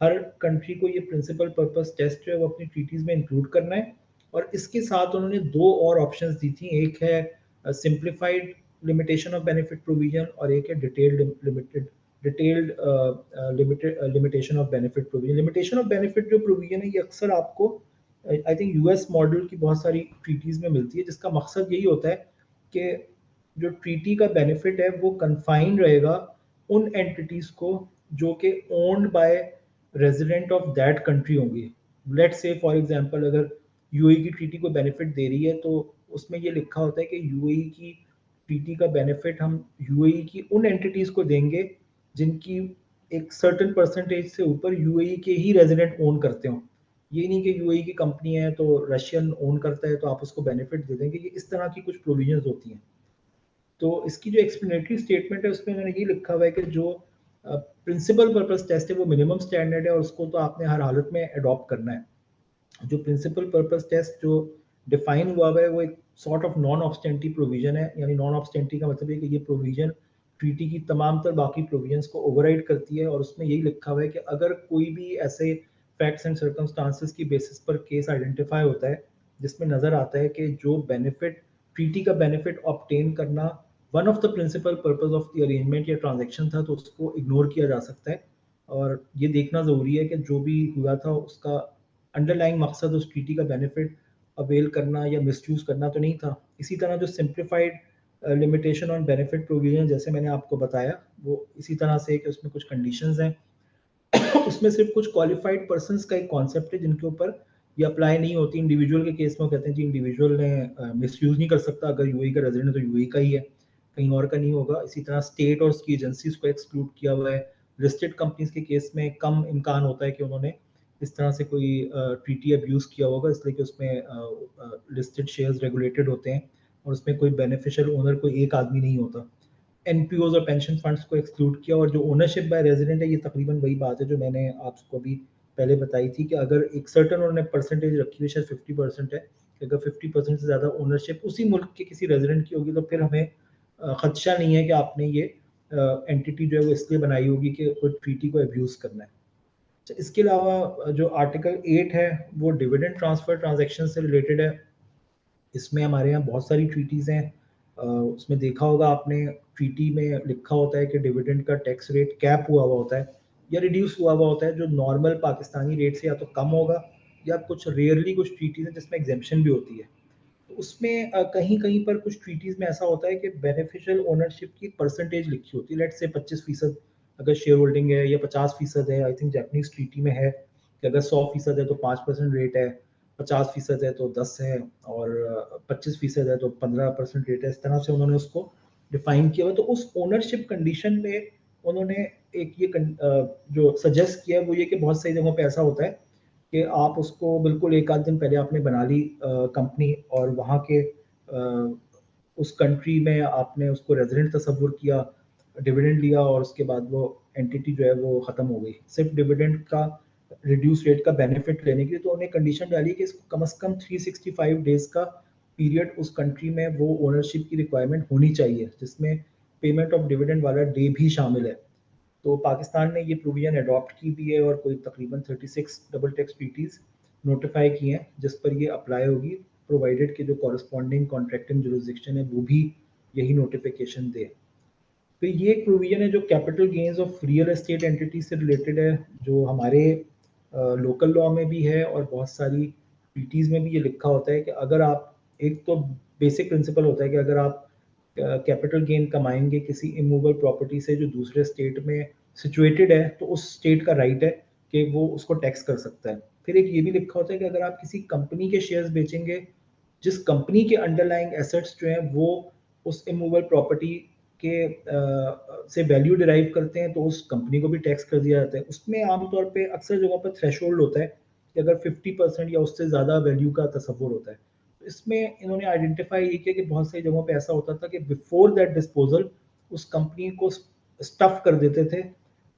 हर कंट्री को ये प्रिंसिपल पर्पस टेस्ट जो है वो अपनी ट्रीटीज में इंक्लूड करना है। और इसके साथ उन्होंने 2 और ऑप्शंस दी थी, एक है simplified limitation of benefit provision और एक है detailed limitation of benefit provision. Limitation of benefit जो प्रोविजन है ये अक्सर आपको आई थिंक यूएस मॉडल की बहुत सारी ट्रीटीज में मिलती है, जिसका मकसद यही होता है कि जो ट्रीटी का बेनिफिट है वो कन्फाइंड रहेगा उन एंटिटीज को जो कि owned by resident of that country होंगी। लेट्स से फॉर एग्जांपल अगर यूएई की ट्रीटी को बेनिफिट दे रही है तो उसमें ये लिखा होता है कि यूएई की ट्रीटी का बेनिफिट हम यूएई की उन एंटिटीज को देंगे जिनकी एक सर्टेन परसेंटेज से ऊपर यूएई के ही रेजिडेंट ओन करते हो। ये नहीं कि यूएई की कंपनी है तो रशियन ओन करता है तो आप उसको बेनिफिट दे देंगे। ये इस तरह की कुछ प्रोविजंस होती हैं। तो इसकी जो एक्सप्लेनेटरी स्टेटमेंट है उसमें मैंने ये लिखा हुआ है कि जो प्रिंसिपल पर्पस टेस्ट है वो मिनिमम स्टैंडर्ड है और उसको तो आपने हर हालत में अडॉप्ट करना है। जो प्रिंसिपल पर्पस टेस्ट जो डिफाइन हुआ है वो एक सॉर्ट ऑफ नॉन ऑब्स्टेंटी प्रोविजन है। यानी नॉन ऑब्स्टेंटी का मतलब है कि ये प्रोविजन ट्रीटी की तमाम तर बाकी प्रोविजंस को ओवरराइड करती है। और उसमें यही लिखा हुआ है कि अगर कोई भी ऐसे फैक्ट्स एंड सर्कमस्टांसेस की बेसिस पर केस आइडेंटिफाई होता है जिसमें नजर आता है कि जो बेनिफिट ट्रीटी का बेनिफिट ऑब्टेन करना one of the principal purpose of the arrangement या ट्रांजेक्शन था, तो उसको इग्नोर किया जा सकता है। और ये देखना ज़रूरी है कि जो भी हुआ था उसका अंडरलाइंग मकसद उस ट्रीटी का बेनिफिट अवेल करना या मिसयूज करना तो नहीं था। इसी तरह जो simplified limitation on benefit provision जैसे मैंने आपको बताया वो इसी तरह से कि उसमें कुछ कंडीशंस हैं उसमें सिर्फ कुछ क्वालिफाइड पर्संस का एक कॉन्सेप्ट है जिनके ऊपर ये अप्लाई नहीं होती। इंडिविजुअल के केस में कहते हैं जी इंडिविजुअल ने मिसयूज नहीं कर सकता, अगर यूएई का रेजिडेंट है तो यूएई का ही है, कहीं और का नहीं होगा। इसी तरह स्टेट और उसकी एजेंसीज को एक्सक्लूड किया हुआ है। लिस्टेड कंपनीज के केस में कम इम्कान होता है कि उन्होंने इस तरह से कोई ट्रीटी अब्यूज किया होगा, इसलिए कि उसमें लिस्टेड शेयर्स रेगुलेटेड होते हैं और उसमें कोई बेनिफिशियल ओनर कोई एक आदमी नहीं होता। एनपीओज और पेंशन फंड्स को एक्सक्लूड किया। और जो ओनरशिप बाय रेजिडेंट है ये तकरीबन वही बात है जो मैंने आपको अभी पहले बताई थी कि अगर एक सर्टन उन्होंने परसेंटेज रखी हुई शायद 50% है, अगर 50% से ज़्यादा ओनरशिप उसी मुल्क के किसी रेजिडेंट की होगी तो फिर हमें खदशा नहीं है कि आपने ये एंटिटी जो है वो इसलिए बनाई होगी कि कोई ट्रीटी को अब्यूज़ करना है। तो इसके अलावा जो आर्टिकल 8 है वो डिविडेंड ट्रांसफ़र ट्रांजैक्शन से रिलेटेड है। इसमें हमारे यहाँ बहुत सारी ट्रीटीज़ हैं। उसमें देखा होगा आपने ट्रीटी में लिखा होता है कि डिविडेंड का टैक्स रेट कैप हुआ हुआ होता है या रिड्यूस हुआ हुआ होता है, जो नॉर्मल पाकिस्तानी रेट से या तो कम होगा या कुछ रेयरली कुछ ट्रीटीज़ हैं जिसमें एग्जेम्पशन भी होती है। तो उसमें कहीं कहीं पर कुछ ट्रीटीज़ में ऐसा होता है कि बेनिफिशियल ओनरशिप की परसेंटेज लिखी होती है। लेट्स से 25% अगर शेयर होल्डिंग है या 50% है। आई थिंक जापानीज ट्रीटी में है कि अगर 100% है तो 5% रेट है, 50% है तो 10 है और 25% है तो 15% रेट है। इस तरह से उन्होंने उसको डिफाइन किया हुआ। तो उस ओनरशिप कंडीशन में उन्होंने एक ये जो सजेस्ट किया है वो ये कि बहुत सारी जगहों पे ऐसा होता है कि आप उसको बिल्कुल एक आध दिन पहले आपने बना ली कंपनी और वहाँ के उस कंट्री में आपने उसको रेजिडेंट तस्वुर किया, डिविडेंड लिया और उसके बाद वो एंटिटी जो है वो ख़त्म हो गई सिर्फ डिविडेंड का रिड्यूस रेट का बेनिफिट लेने के लिए। तो उन्हें कंडीशन डाली कि इसको कम से कम 365 डेज का पीरियड उस कंट्री में वो ओनरशिप की रिक्वायरमेंट होनी चाहिए जिसमें पेमेंट ऑफ डिविडेंड वाला डे भी शामिल है। तो पाकिस्तान ने ये प्रोविजन अडॉप्ट की भी है और कोई तकरीबन 36 डबल टैक्स ट्रीटीज़ नोटिफाई की हैं जिस पर ये अप्लाई होगी, प्रोवाइडेड कि जो कॉरस्पॉन्डिंग कॉन्ट्रैक्टिंग जुरिसडिक्शन है वो भी यही नोटिफिकेशन दे। तो ये एक प्रोविजन है जो capital gains of real estate entity से रिलेटेड है, जो हमारे लोकल लॉ में भी है और बहुत सारी ट्रीटीज़ में भी ये लिखा होता है कि अगर आप एक तो बेसिक प्रिंसिपल होता है कि अगर आप कैपिटल गेन कमाएंगे किसी इमूवेबल प्रॉपर्टी से जो दूसरे स्टेट में सिचुएटेड है, तो उस स्टेट का राइट है कि वो उसको टैक्स कर सकता है। फिर एक ये भी लिखा होता है कि अगर आप किसी कंपनी के शेयर्स बेचेंगे जिस कंपनी के अंडरलाइंग एसेट्स जो हैं वो उस इमूवेबल प्रॉपर्टी के से वैल्यू डिराइव करते हैं, तो उस कंपनी को भी टैक्स कर दिया जाता है। उसमें आमतौर पे अक्सर जगहों पर थ्रेशोल्ड होता है कि अगर 50% या उससे ज़्यादा वैल्यू का तस्वुर होता है। इसमें इन्होंने आइडेंटिफाई ये किया कि बहुत सारी जगहों पे ऐसा होता था कि बिफोर दैट डिस्पोजल उस कंपनी को स्टफ कर देते थे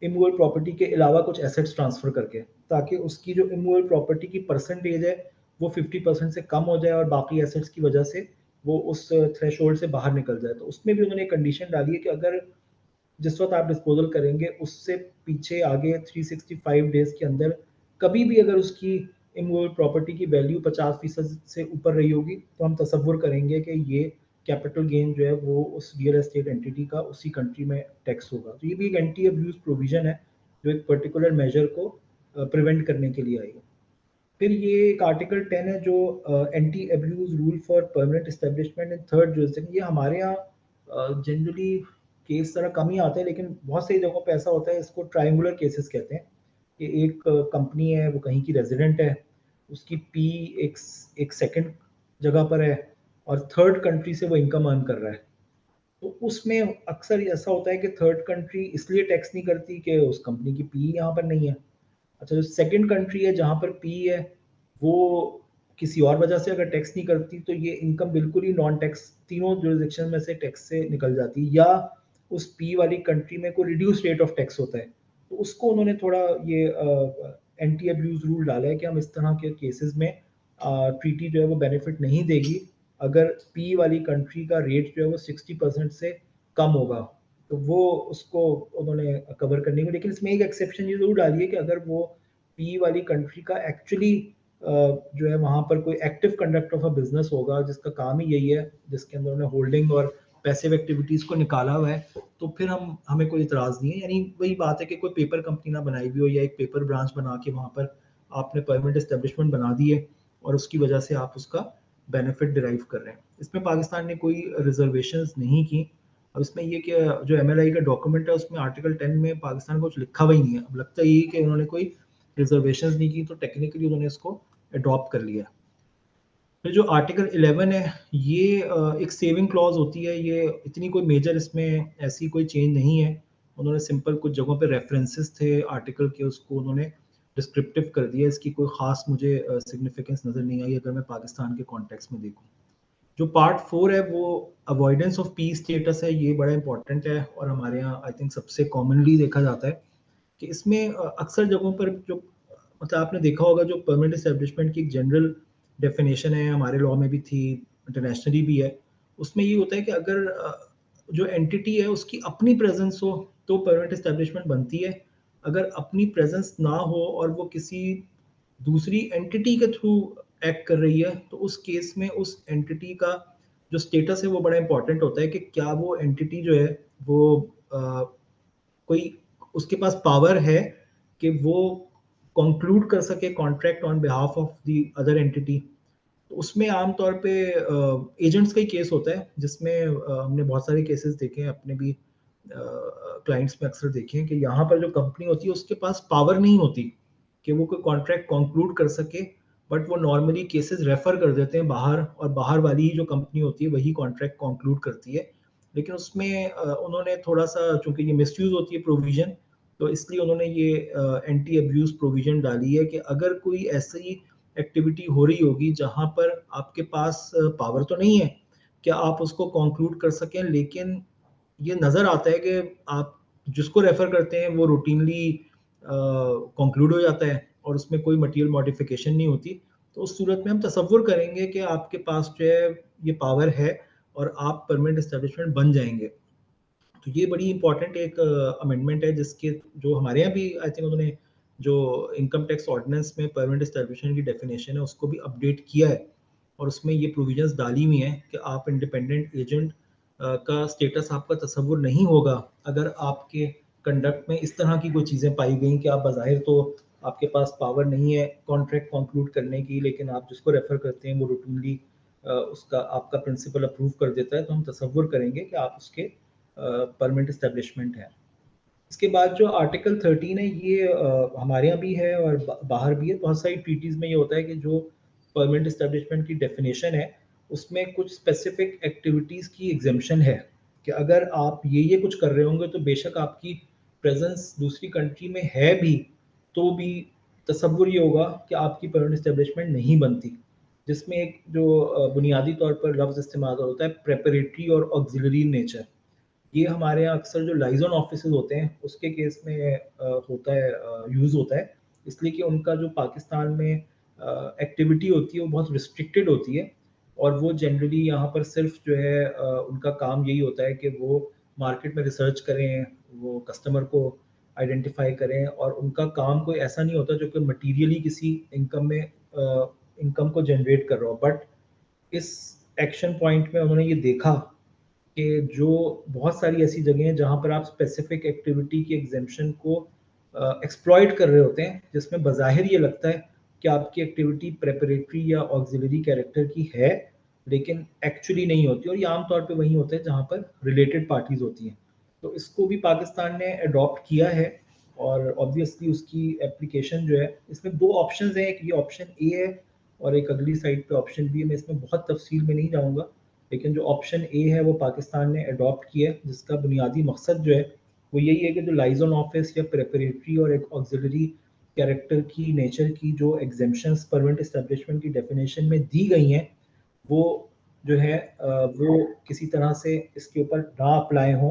इमूवेबल प्रॉपर्टी के अलावा कुछ एसेट्स ट्रांसफर करके, ताकि उसकी जो इमूवेबल प्रॉपर्टी की परसेंटेज है वो 50% से कम हो जाए और बाकी एसेट्स की वजह से वो उस थ्रेशोल्ड से बाहर निकल जाए। तो उसमें भी उन्होंने कंडीशन डाली है कि अगर जिस वक्त आप डिस्पोजल करेंगे उससे पीछे आगे 365 डेज के अंदर कभी भी अगर उसकी इमूवेबल प्रॉपर्टी की वैल्यू 50% से ऊपर रही होगी, तो हम तसव्वुर करेंगे कि ये कैपिटल गेन जो है वो उस रियल एस्टेट एंटिटी का उसी कंट्री में टैक्स होगा। तो ये भी एक एंटी अब्यूज प्रोविजन है जो एक पर्टिकुलर मेजर को प्रिवेंट करने के लिए आई है। फिर ये एक आर्टिकल 10 है जो anti abuse rule for permanent establishment in third jurisdiction. ये हमारे यहाँ जनरली केस जरा कम ही आते हैं, लेकिन बहुत सारी जगहों पे ऐसा होता है, इसको ट्रायंगुलर केसेस कहते हैं कि एक कंपनी है वो कहीं की रेजिडेंट है, उसकी पी एक सेकंड जगह पर है और थर्ड कंट्री से वो इनकम अर्न कर रहा है। तो उसमें अक्सर ऐसा होता है कि थर्ड कंट्री इसलिए टैक्स नहीं करती कि उस कंपनी की पी यहाँ पर नहीं है। अच्छा, जो सेकंड कंट्री है जहाँ पर पी है वो किसी और वजह से अगर टैक्स नहीं करती, तो ये इनकम बिल्कुल ही नॉन टैक्स तीनों जुरिसडिक्शन में से टैक्स से निकल जाती है, या उस पी वाली कंट्री में कोई रिड्यूस रेट ऑफ टैक्स होता है। तो उसको उन्होंने थोड़ा ये एंटी अब्यूज रूल डाला है कि हम इस तरह के केसेस में ट्रीटी जो है वो बेनिफिट नहीं देगी अगर पी वाली कंट्री का रेट जो है वो 60% से कम होगा, तो वो उसको उन्होंने कवर करने को। लेकिन इसमें एक एक्सेप्शन ये जरूर डाली है कि अगर वो पी वाली कंट्री का एक्चुअली जो है वहाँ पर कोई active conduct of a business होगा जिसका काम ही यही है, जिसके अंदर उन्होंने होल्डिंग और पैसिव एक्टिविटीज को निकाला हुआ है, तो फिर हमें कोई इतराज नहीं है। यानी वही बात है कि कोई पेपर कंपनी ना बनाई हुई हो या एक पेपर ब्रांच बना के वहाँ पर आपने परमानेंट एस्टेब्लिशमेंट बना दी है और उसकी वजह से आप उसका बेनिफिट डिराइव कर रहे हैं। इसमें पाकिस्तान ने कोई रिजर्वेशंस नहीं की। अब इसमें ये कि जो एमएलआई का डॉक्यूमेंट है उसमें आर्टिकल 10 में पाकिस्तान को कुछ लिखा हुआ ही नहीं है। अब लगता है ये कि उन्होंने कोई रिजर्वेशंस नहीं की, तो टेक्निकली उन्होंने इसको अडॉप्ट कर लिया। फिर जो आर्टिकल 11 है ये एक सेविंग क्लॉज होती है, ये इतनी कोई मेजर इसमें ऐसी कोई चेंज नहीं है। उन्होंने सिंपल कुछ जगहों पे रेफरेंसेस थे आर्टिकल के, उसको उन्होंने डिस्क्रिप्टिव कर दिया। इसकी कोई खास मुझे सिग्निफिकेंस नज़र नहीं आई अगर मैं पाकिस्तान के कॉन्टेक्स्ट में देखूँ। जो पार्ट 4 है वो अवॉइडेंस ऑफ पी स्टेटस है, ये बड़ा इंपॉर्टेंट है और हमारे यहाँ आई थिंक सबसे कॉमनली देखा जाता है कि इसमें अक्सर जगहों पर जो मतलब आपने देखा होगा जो परमानेंट एस्टेब्लिशमेंट की एक जनरल डेफिनेशन है, हमारे लॉ में भी थी, इंटरनेशनली भी है। उसमें ये होता है कि अगर जो एंटिटी है उसकी अपनी प्रेजेंस हो तो परमानेंट एस्टेब्लिशमेंट बनती है। अगर अपनी प्रेजेंस ना हो और वो किसी दूसरी एंटिटी के थ्रू एक्ट कर रही है, तो उस केस में उस एंटिटी का जो स्टेटस है वो बड़ा इंपॉर्टेंट होता है कि क्या वो एंटिटी जो है वो कोई उसके पास पावर है कि वो कंक्लूड कर सके contract on behalf of the other entity. तो उसमें आमतौर पे एजेंट्स का ही केस होता है, जिसमें हमने बहुत सारे केसेस देखे हैं, अपने भी क्लाइंट्स में अक्सर देखे हैं कि यहाँ पर जो कंपनी होती है उसके पास पावर नहीं होती कि वो कोई कॉन्ट्रैक्ट कंक्लूड कर सके, बट वो नॉर्मली केसेस रेफर कर देते हैं बाहर, और बाहर वाली ही जो कंपनी होती है वही कॉन्ट्रैक्ट कंक्लूड करती है। लेकिन उसमें उन्होंने थोड़ा सा, चूंकि ये मिसयूज होती है प्रोविजन, तो इसलिए उन्होंने ये एंटी अब्यूज प्रोविजन डाली है कि अगर कोई ऐसी एक्टिविटी हो रही होगी जहां पर आपके पास पावर तो नहीं है कि आप उसको कंक्लूड कर सकें, लेकिन ये नज़र आता है कि आप जिसको रेफर करते हैं वो रूटीनली कंक्लूड हो जाता है और उसमें कोई मटेरियल मॉडिफिकेशन नहीं होती, तो उस सूरत में हम तसव्वुर करेंगे कि आपके पास जो है ये पावर है और आप परमानेंट एस्टेब्लिशमेंट बन जाएंगे। तो ये बड़ी इंपॉर्टेंट एक अमेंडमेंट है जिसके जो हमारे यहाँ भी आई थिंक उन्होंने जो इनकम टैक्स ऑर्डिनेंस में परमानेंट एस्टेब्लिशमेंट की डेफिनेशन है उसको भी अपडेट किया है, और उसमें ये प्रोविजंस डाली हुई हैं कि आप इंडिपेंडेंट एजेंट का स्टेटस आपका तसव्वुर नहीं होगा अगर आपके कंडक्ट में इस तरह की कोई चीज़ें पाई गई कि आप बज़ाहिर तो आपके पास पावर नहीं है कॉन्ट्रैक्ट कंक्लूड करने की, लेकिन आप जिसको रेफर करते हैं वो रूटीनली उसका आपका प्रिंसिपल अप्रूव कर देता है तो हम तसव्वुर करेंगे कि आप उसके परमानेंट इस्टेब्लिशमेंट हैं। इसके बाद जो आर्टिकल 13 है ये हमारे यहाँ भी है और बाहर भी है। बहुत सारी ट्रीटीज़ में ये होता है कि जो परमानेंट इस्टेब्लिशमेंट की डेफिनेशन है उसमें कुछ स्पेसिफिक एक्टिविटीज़ की एग्जेम्पशन है कि अगर आप ये कुछ कर रहे होंगे तो बेशक आपकी प्रेजेंस दूसरी कंट्री में है भी तो भी तसव्वुर ये होगा कि आपकी परमानेंट इस्टेब्लिशमेंट नहीं बनती, जिसमें एक जो बुनियादी तौर पर लफ्ज़ इस्तेमाल होता है प्रेपरेटरी और ऑक्सिलरी नेचर। ये हमारे यहाँ अक्सर जो लाइजन ऑफिस होते हैं उसके केस में होता है, यूज़ होता है, इसलिए कि उनका जो पाकिस्तान में एक्टिविटी होती है वो बहुत रिस्ट्रिक्टेड होती है और वो जनरली यहाँ पर सिर्फ जो है उनका काम यही होता है कि वो मार्केट में रिसर्च करें, वो कस्टमर को आइडेंटिफाई करें और उनका काम कोई ऐसा नहीं होता जो कि मटीरियली किसी इनकम में इनकम को जनरेट कर रहा हो। बट इस एक्शन पॉइंट में उन्होंने ये देखा कि जो बहुत सारी ऐसी जगह हैं जहाँ पर आप स्पेसिफिक एक्टिविटी की एग्जेम्पशन को एक्सप्लॉइट कर रहे होते हैं, जिसमें बज़ाहिर ये लगता है कि आपकी एक्टिविटी प्रेपरेटरी या ऑक्सिलरी कैरेक्टर की है लेकिन एक्चुअली नहीं होती, और ये आमतौर पे वही होता है जहाँ पर रिलेटेड पार्टीज होती हैं। तो इसको भी पाकिस्तान ने अडॉप्ट किया है और ऑब्वियसली उसकी एप्लीकेशन जो है, इसमें दो ऑप्शन हैं, एक ये ऑप्शन ए है और एक अगली साइड पे ऑप्शन बी है। मैं इसमें बहुत तफसील में नहीं जाऊँगा, लेकिन जो ऑप्शन ए है वो पाकिस्तान ने अडॉप्ट किया है, जिसका बुनियादी मकसद जो है वो यही है कि जो लाइजन ऑफिस या प्रेपरेटरी और एक ऑक्सिलरी कैरेक्टर की नेचर की जो एग्जेम्पशंस परमानेंट एस्टेब्लिशमेंट की डेफिनेशन में दी गई हैं वो जो है वो किसी तरह से इसके ऊपर ना अप्लाई हो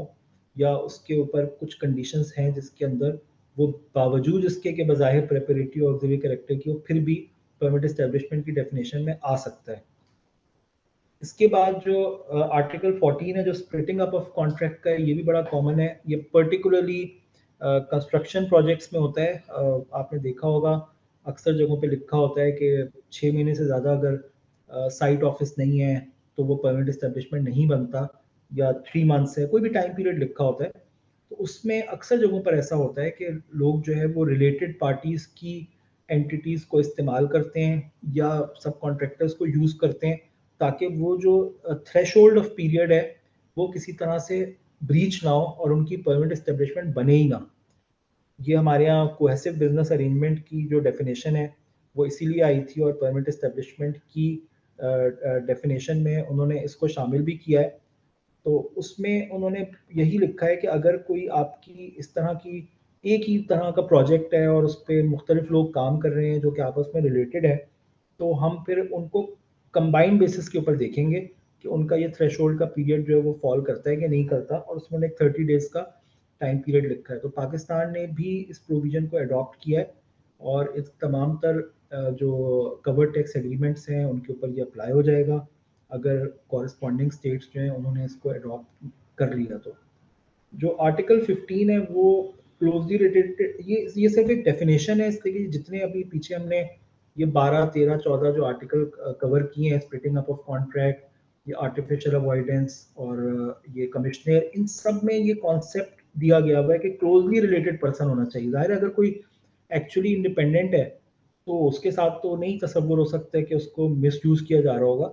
या उसके ऊपर कुछ कंडीशंस हैं जिसके अंदर वो बावजूद इसके कि बज़ाहिर प्रेपरेटरी और ऑक्सिलरी कैरेक्टर की वो फिर भी परमानेंट एस्टेब्लिशमेंट की डेफिनेशन में आ सकता है। इसके बाद जो आर्टिकल 14 है जो स्प्लिटिंग अप ऑफ कॉन्ट्रैक्ट का है, ये भी बड़ा कॉमन है। ये पर्टिकुलरली कंस्ट्रक्शन प्रोजेक्ट्स में होता है। आपने देखा होगा अक्सर जगहों पे लिखा होता है कि 6 महीने से ज़्यादा अगर साइट ऑफिस नहीं है तो वो परमानेंट एस्टेब्लिशमेंट नहीं बनता, या 3 मंथ्स है, कोई भी टाइम पीरियड लिखा होता है। तो उसमें अक्सर जगहों पर ऐसा होता है कि लोग जो है वो रिलेटेड पार्टीज़ की एंटिटीज़ को इस्तेमाल करते हैं या सब कॉन्ट्रैक्टर्स को यूज़ करते हैं ताकि वो जो थ्रेशोल्ड ऑफ पीरियड है वो किसी तरह से ब्रीच ना हो और उनकी परमानेंट एस्टेब्लिशमेंट बने ही ना। ये हमारे यहाँ कोहेसिव बिजनेस अरेंजमेंट की जो डेफिनेशन है वो इसीलिए आई थी और परमानेंट एस्टेब्लिशमेंट की डेफिनेशन में उन्होंने इसको शामिल भी किया है। तो उसमें उन्होंने यही लिखा है कि अगर कोई आपकी इस तरह की एक ही तरह का प्रोजेक्ट है और उस पर मुख्तलिफ लोग काम कर रहे हैं जो कि आपस में रिलेटेड है, तो हम फिर उनको कंबाइंड बेसिस के ऊपर देखेंगे कि उनका ये थ्रेशोल्ड का पीरियड जो है वो फॉल करता है कि नहीं करता, और उसमें एक 30 डेज का टाइम पीरियड लिखा है। तो पाकिस्तान ने भी इस प्रोविजन को अडॉप्ट किया है और इस तमाम तर जो कवर टैक्स एग्रीमेंट्स हैं उनके ऊपर ये अप्लाई हो जाएगा अगर कॉरेस्पॉन्डिंग स्टेट्स जो हैं उन्होंने इसको अडॉप्ट कर लिया। तो जो आर्टिकल 15 है वो क्लोजली रिलेटेड, ये सिर्फ एक डेफिनेशन है, इसलिए कि जितने अभी पीछे हमने ये 12, 13, 14 जो आर्टिकल कवर किए हैं, स्प्लिटिंग अप ऑफ कॉन्ट्रैक्ट, ये आर्टिफिशियल अवॉइडेंस और ये कमिश्नर, इन सब में ये कॉन्सेप्ट दिया गया हुआ है कि क्लोजली रिलेटेड पर्सन होना चाहिए। जाहिर है अगर कोई एक्चुअली इंडिपेंडेंट है तो उसके साथ तो नहीं तसव्वुर हो सकता है कि उसको मिसयूज किया जा रहा होगा।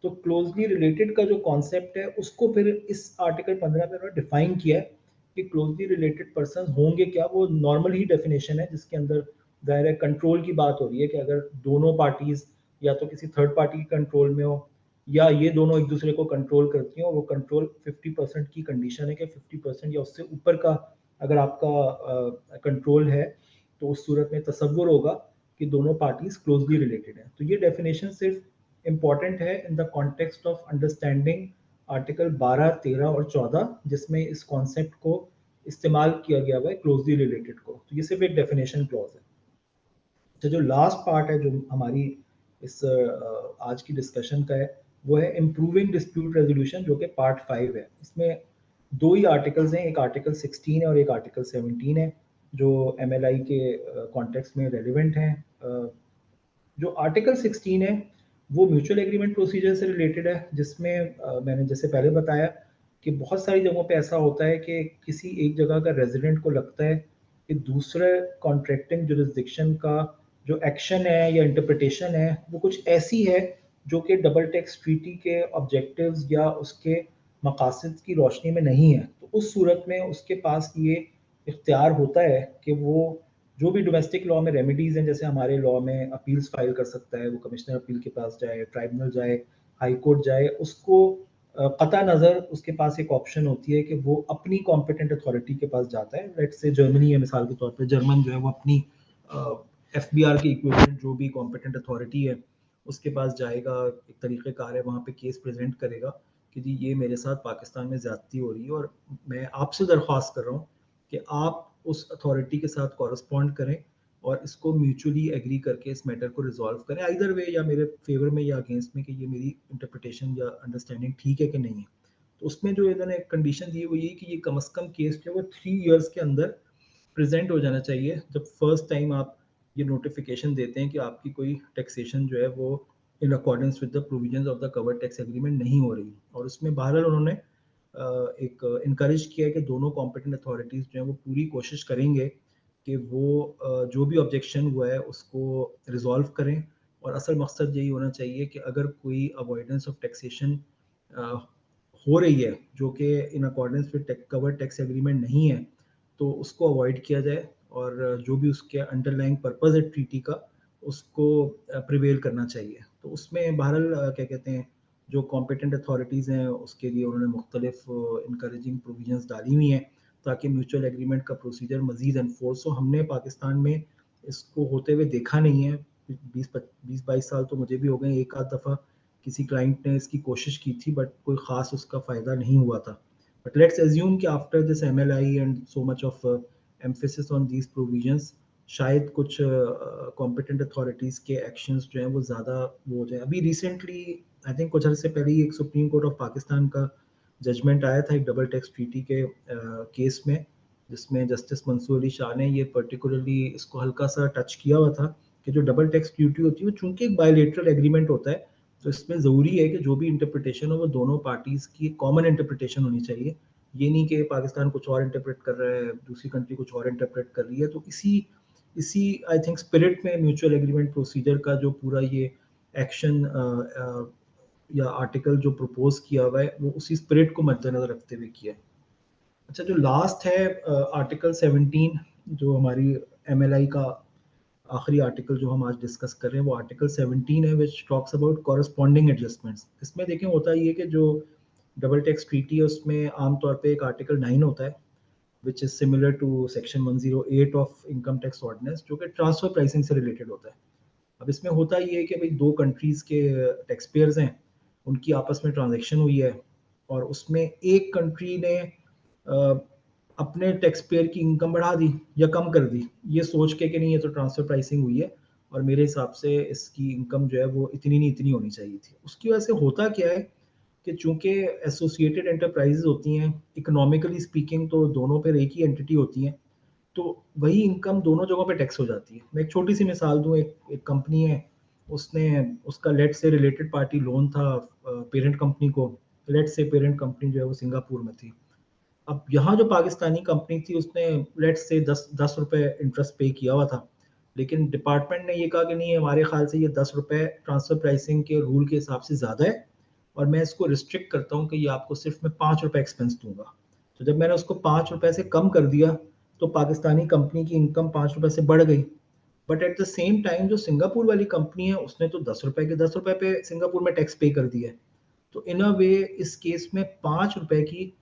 तो क्लोजली रिलेटेड का जो कॉन्सेप्ट है उसको फिर इस आर्टिकल 15 में उन्होंने डिफाइन किया है कि क्लोजली रिलेटेड पर्सन होंगे क्या। वो नॉर्मल ही डेफिनेशन है जिसके अंदर दायरा कंट्रोल की बात हो रही है कि अगर दोनों पार्टीज या तो किसी थर्ड पार्टी के कंट्रोल में हो या ये दोनों एक दूसरे को कंट्रोल करती हो, वो कंट्रोल 50% की कंडीशन है कि 50% या उससे ऊपर का अगर आपका कंट्रोल है तो उस सूरत में तसव्वुर होगा कि दोनों पार्टीज क्लोजली रिलेटेड हैं। तो ये डेफिनेशन सिर्फ इम्पॉर्टेंट है in the context of understanding article 12, 13 और 14 जिसमें इस कॉन्सेप्ट को इस्तेमाल किया गया हुआ है क्लोजली रिलेटेड को। तो ये सिर्फ एक डेफिनेशन क्लॉज है। तो जो लास्ट पार्ट है जो हमारी इस आज की डिस्कशन का है वो है इम्प्रूविंग डिस्प्यूट रेजोल्यूशन, जो कि पार्ट 5 है। इसमें दो ही आर्टिकल्स हैं, एक आर्टिकल 16 है और एक आर्टिकल 17 है जो MLI के कॉन्टेक्स्ट में रेलिवेंट हैं। जो आर्टिकल 16 है वो म्यूचुअल एग्रीमेंट प्रोसीजर से रिलेटेड है, जिसमें मैंने जैसे पहले बताया कि बहुत सारी जगहों पे ऐसा होता है कि किसी एक जगह का रेजिडेंट को लगता है कि दूसरे कॉन्ट्रैक्टिंग जुरिस्डिक्शन का जो एक्शन है या इंटरप्रिटेशन है वो कुछ ऐसी है जो कि डबल टैक्स ट्रीटी के ऑब्जेक्टिव्स या उसके मकासद की रोशनी में नहीं है, तो उस सूरत में उसके पास ये इख्तियार होता है कि वो जो भी डोमेस्टिक लॉ में रेमेडीज़ हैं, जैसे हमारे लॉ में अपील्स फाइल कर सकता है, वो कमिश्नर अपील के पास जाए, ट्राइब्यूनल जाए, हाई कोर्ट जाए, उसको कता नज़र उसके पास एक ऑप्शन होती है कि वो अपनी कॉम्पिटेंट अथॉरिटी के पास जाता है। लेट्स से जर्मनी है मिसाल के तौर पे, जर्मन जो है वो अपनी एफबीआर के इक्विवेलेंट जो भी कॉम्पिटेंट अथॉरिटी है उसके पास जाएगा, एक तरीक़ेकार है, वहाँ पे केस प्रेजेंट करेगा कि जी ये मेरे साथ पाकिस्तान में ज़्यादती हो रही है और मैं आपसे दरख्वास्त कर रहा हूँ कि आप उस अथॉरिटी के साथ कॉरस्पॉन्ड करें और इसको म्यूचुअली एग्री करके इस मैटर को रिजॉल्व करें, आइदर वे, या मेरे फेवर में या अगेंस्ट में, कि ये मेरी इंटरप्रिटेशन या अंडरस्टैंडिंग ठीक है कि नहीं है। तो उसमें जो इन्होंने कंडीशन दी है वो ये कि ये कम से कम केस जो है वो 3 इयर्स के अंदर प्रेजेंट हो जाना चाहिए, जब फर्स्ट टाइम आप ये नोटिफिकेशन देते हैं कि आपकी कोई टैक्सेशन जो है वो in accordance with the provisions of the cover tax agreement नहीं हो रही। और उसमें बहरहाल उन्होंने एक इनकरेज किया है कि दोनों कॉम्पिटेंट अथॉरिटीज़ जो हैं वो पूरी कोशिश करेंगे कि वो जो भी ऑब्जेक्शन हुआ है उसको रिजॉल्व करें। और असल मकसद यही होना चाहिए कि अगर कोई अवॉइडेंस ऑफ टैक्सेशन हो रही है जो कि in accordance with cover tax agreement नहीं है, तो उसको अवॉइड किया जाए और जो भी उसके अंडरलाइंग पर्पस है ट्रीटी का उसको प्रिवेल करना चाहिए। तो उसमें बहरहाल क्या कहते हैं, जो कॉम्पिटेंट अथॉरिटीज़ हैं उसके लिए उन्होंने मुख्तलिफ इनकरेजिंग प्रोविजंस डाली हुई हैं ताकि म्यूचुअल एग्रीमेंट का प्रोसीजर मज़ीद एनफोर्स हो। हमने पाकिस्तान में इसको होते हुए देखा नहीं है, 20-22 साल तो मुझे भी हो गए, एक आध दफ़ा किसी क्लाइंट ने इसकी कोशिश की थी बट कोई ख़ास उसका फ़ायदा नहीं हुआ था। But let's assume कि after this MLI and so much of emphasis on these provisions, शायद कुछ competent authorities के actions जो हैं वो ज़्यादा वो हो जाए। अभी recently I think कुछ अर्से पहले ही एक सुप्रीम कोर्ट ऑफ पाकिस्तान का जजमेंट आया था एक डबल टैक्स ट्रीटी के केस में, जिसमें जस्टिस मंसूर अली शाह ने ये पर्टिकुलरली इसको हल्का सा टच किया हुआ था कि जो डबल टैक्स ड्यूटी होती है वो चूंकि एक बायलेटरल एग्रीमेंट होता है, तो इसमें ज़रूरी है कि जो भी इंटरप्रिटेशन हो वो दोनों पार्टीज़ की कॉमन इंटरप्रिटेशन होनी चाहिए। ये नहीं कि पाकिस्तान कुछ और इंटरप्रेट कर रहा है, दूसरी कंट्री कुछ और इंटरप्रेट कर रही है। तो इसी इसी आई थिंक स्पिरिट में म्यूचुअल एग्रीमेंट प्रोसीजर का जो पूरा ये एक्शन या आर्टिकल जो प्रपोज किया हुआ है वो उसी स्पिरिट को मद्देनजर रखते हुए किया है। अच्छा, जो लास्ट है आर्टिकल 17, जो हमारी MLI का आखिरी आर्टिकल जो हम आज डिस्कस कर रहे हैं वो आर्टिकल 17 है, which talks about corresponding adjustments. इसमें देखें होता ये कि जो डबल टैक्स ट्रीटी है उसमें आमतौर पे एक आर्टिकल 9 होता है which is similar to section 108 of income tax ordinance, जो कि ट्रांसफर प्राइसिंग से रिलेटेड होता है। अब इसमें होता ये है कि भाई दो कंट्रीज़ के टैक्स पेयर्स हैं, उनकी आपस में ट्रांजैक्शन हुई है और उसमें एक कंट्री ने अपने टैक्स पेयर की इनकम बढ़ा दी या कम कर दी, ये सोच के कि नहीं ये तो ट्रांसफर प्राइसिंग हुई है और मेरे हिसाब से इसकी इनकम जो है वो इतनी नहीं इतनी होनी चाहिए थी। उसकी वजह से होता क्या है कि चूंकि एसोसिएटेड एंटरप्राइजेज होती हैं, इकोनॉमिकली स्पीकिंग तो दोनों पर एक ही एंटिटी होती हैं, तो वही इनकम दोनों जगहों पे टैक्स हो जाती है। मैं एक छोटी सी मिसाल दूँ, एक कंपनी है, उसने उसका लेट से रिलेटेड पार्टी लोन था पेरेंट कंपनी को, लेट से पेरेंट कंपनी जो है वो सिंगापुर में थी। अब यहाँ जो पाकिस्तानी कंपनी थी उसने लेट से 10 रुपए इंटरेस्ट पे किया हुआ था, लेकिन डिपार्टमेंट ने ये कहा कि नहीं हमारे ख्याल से ये 10 रुपए ट्रांसफर प्राइसिंग के रूल के हिसाब से ज़्यादा है और मैं इसको रिस्ट्रिक्ट करता हूँ कि ये आपको सिर्फ मैं 5 रुपए एक्सपेंस दूंगा। तो जब मैंने उसको 5 रुपए से कम कर दिया तो पाकिस्तानी कंपनी की इनकम 5 रुपए से बढ़ गई, but at the same time जो सिंगापुर वाली कंपनी है उसने तो 10 रुपए के 10 रुपए पे सिंगापुर में टैक्स पे कर दिया है। तो इन अ वे इस केस में 5 रुपए की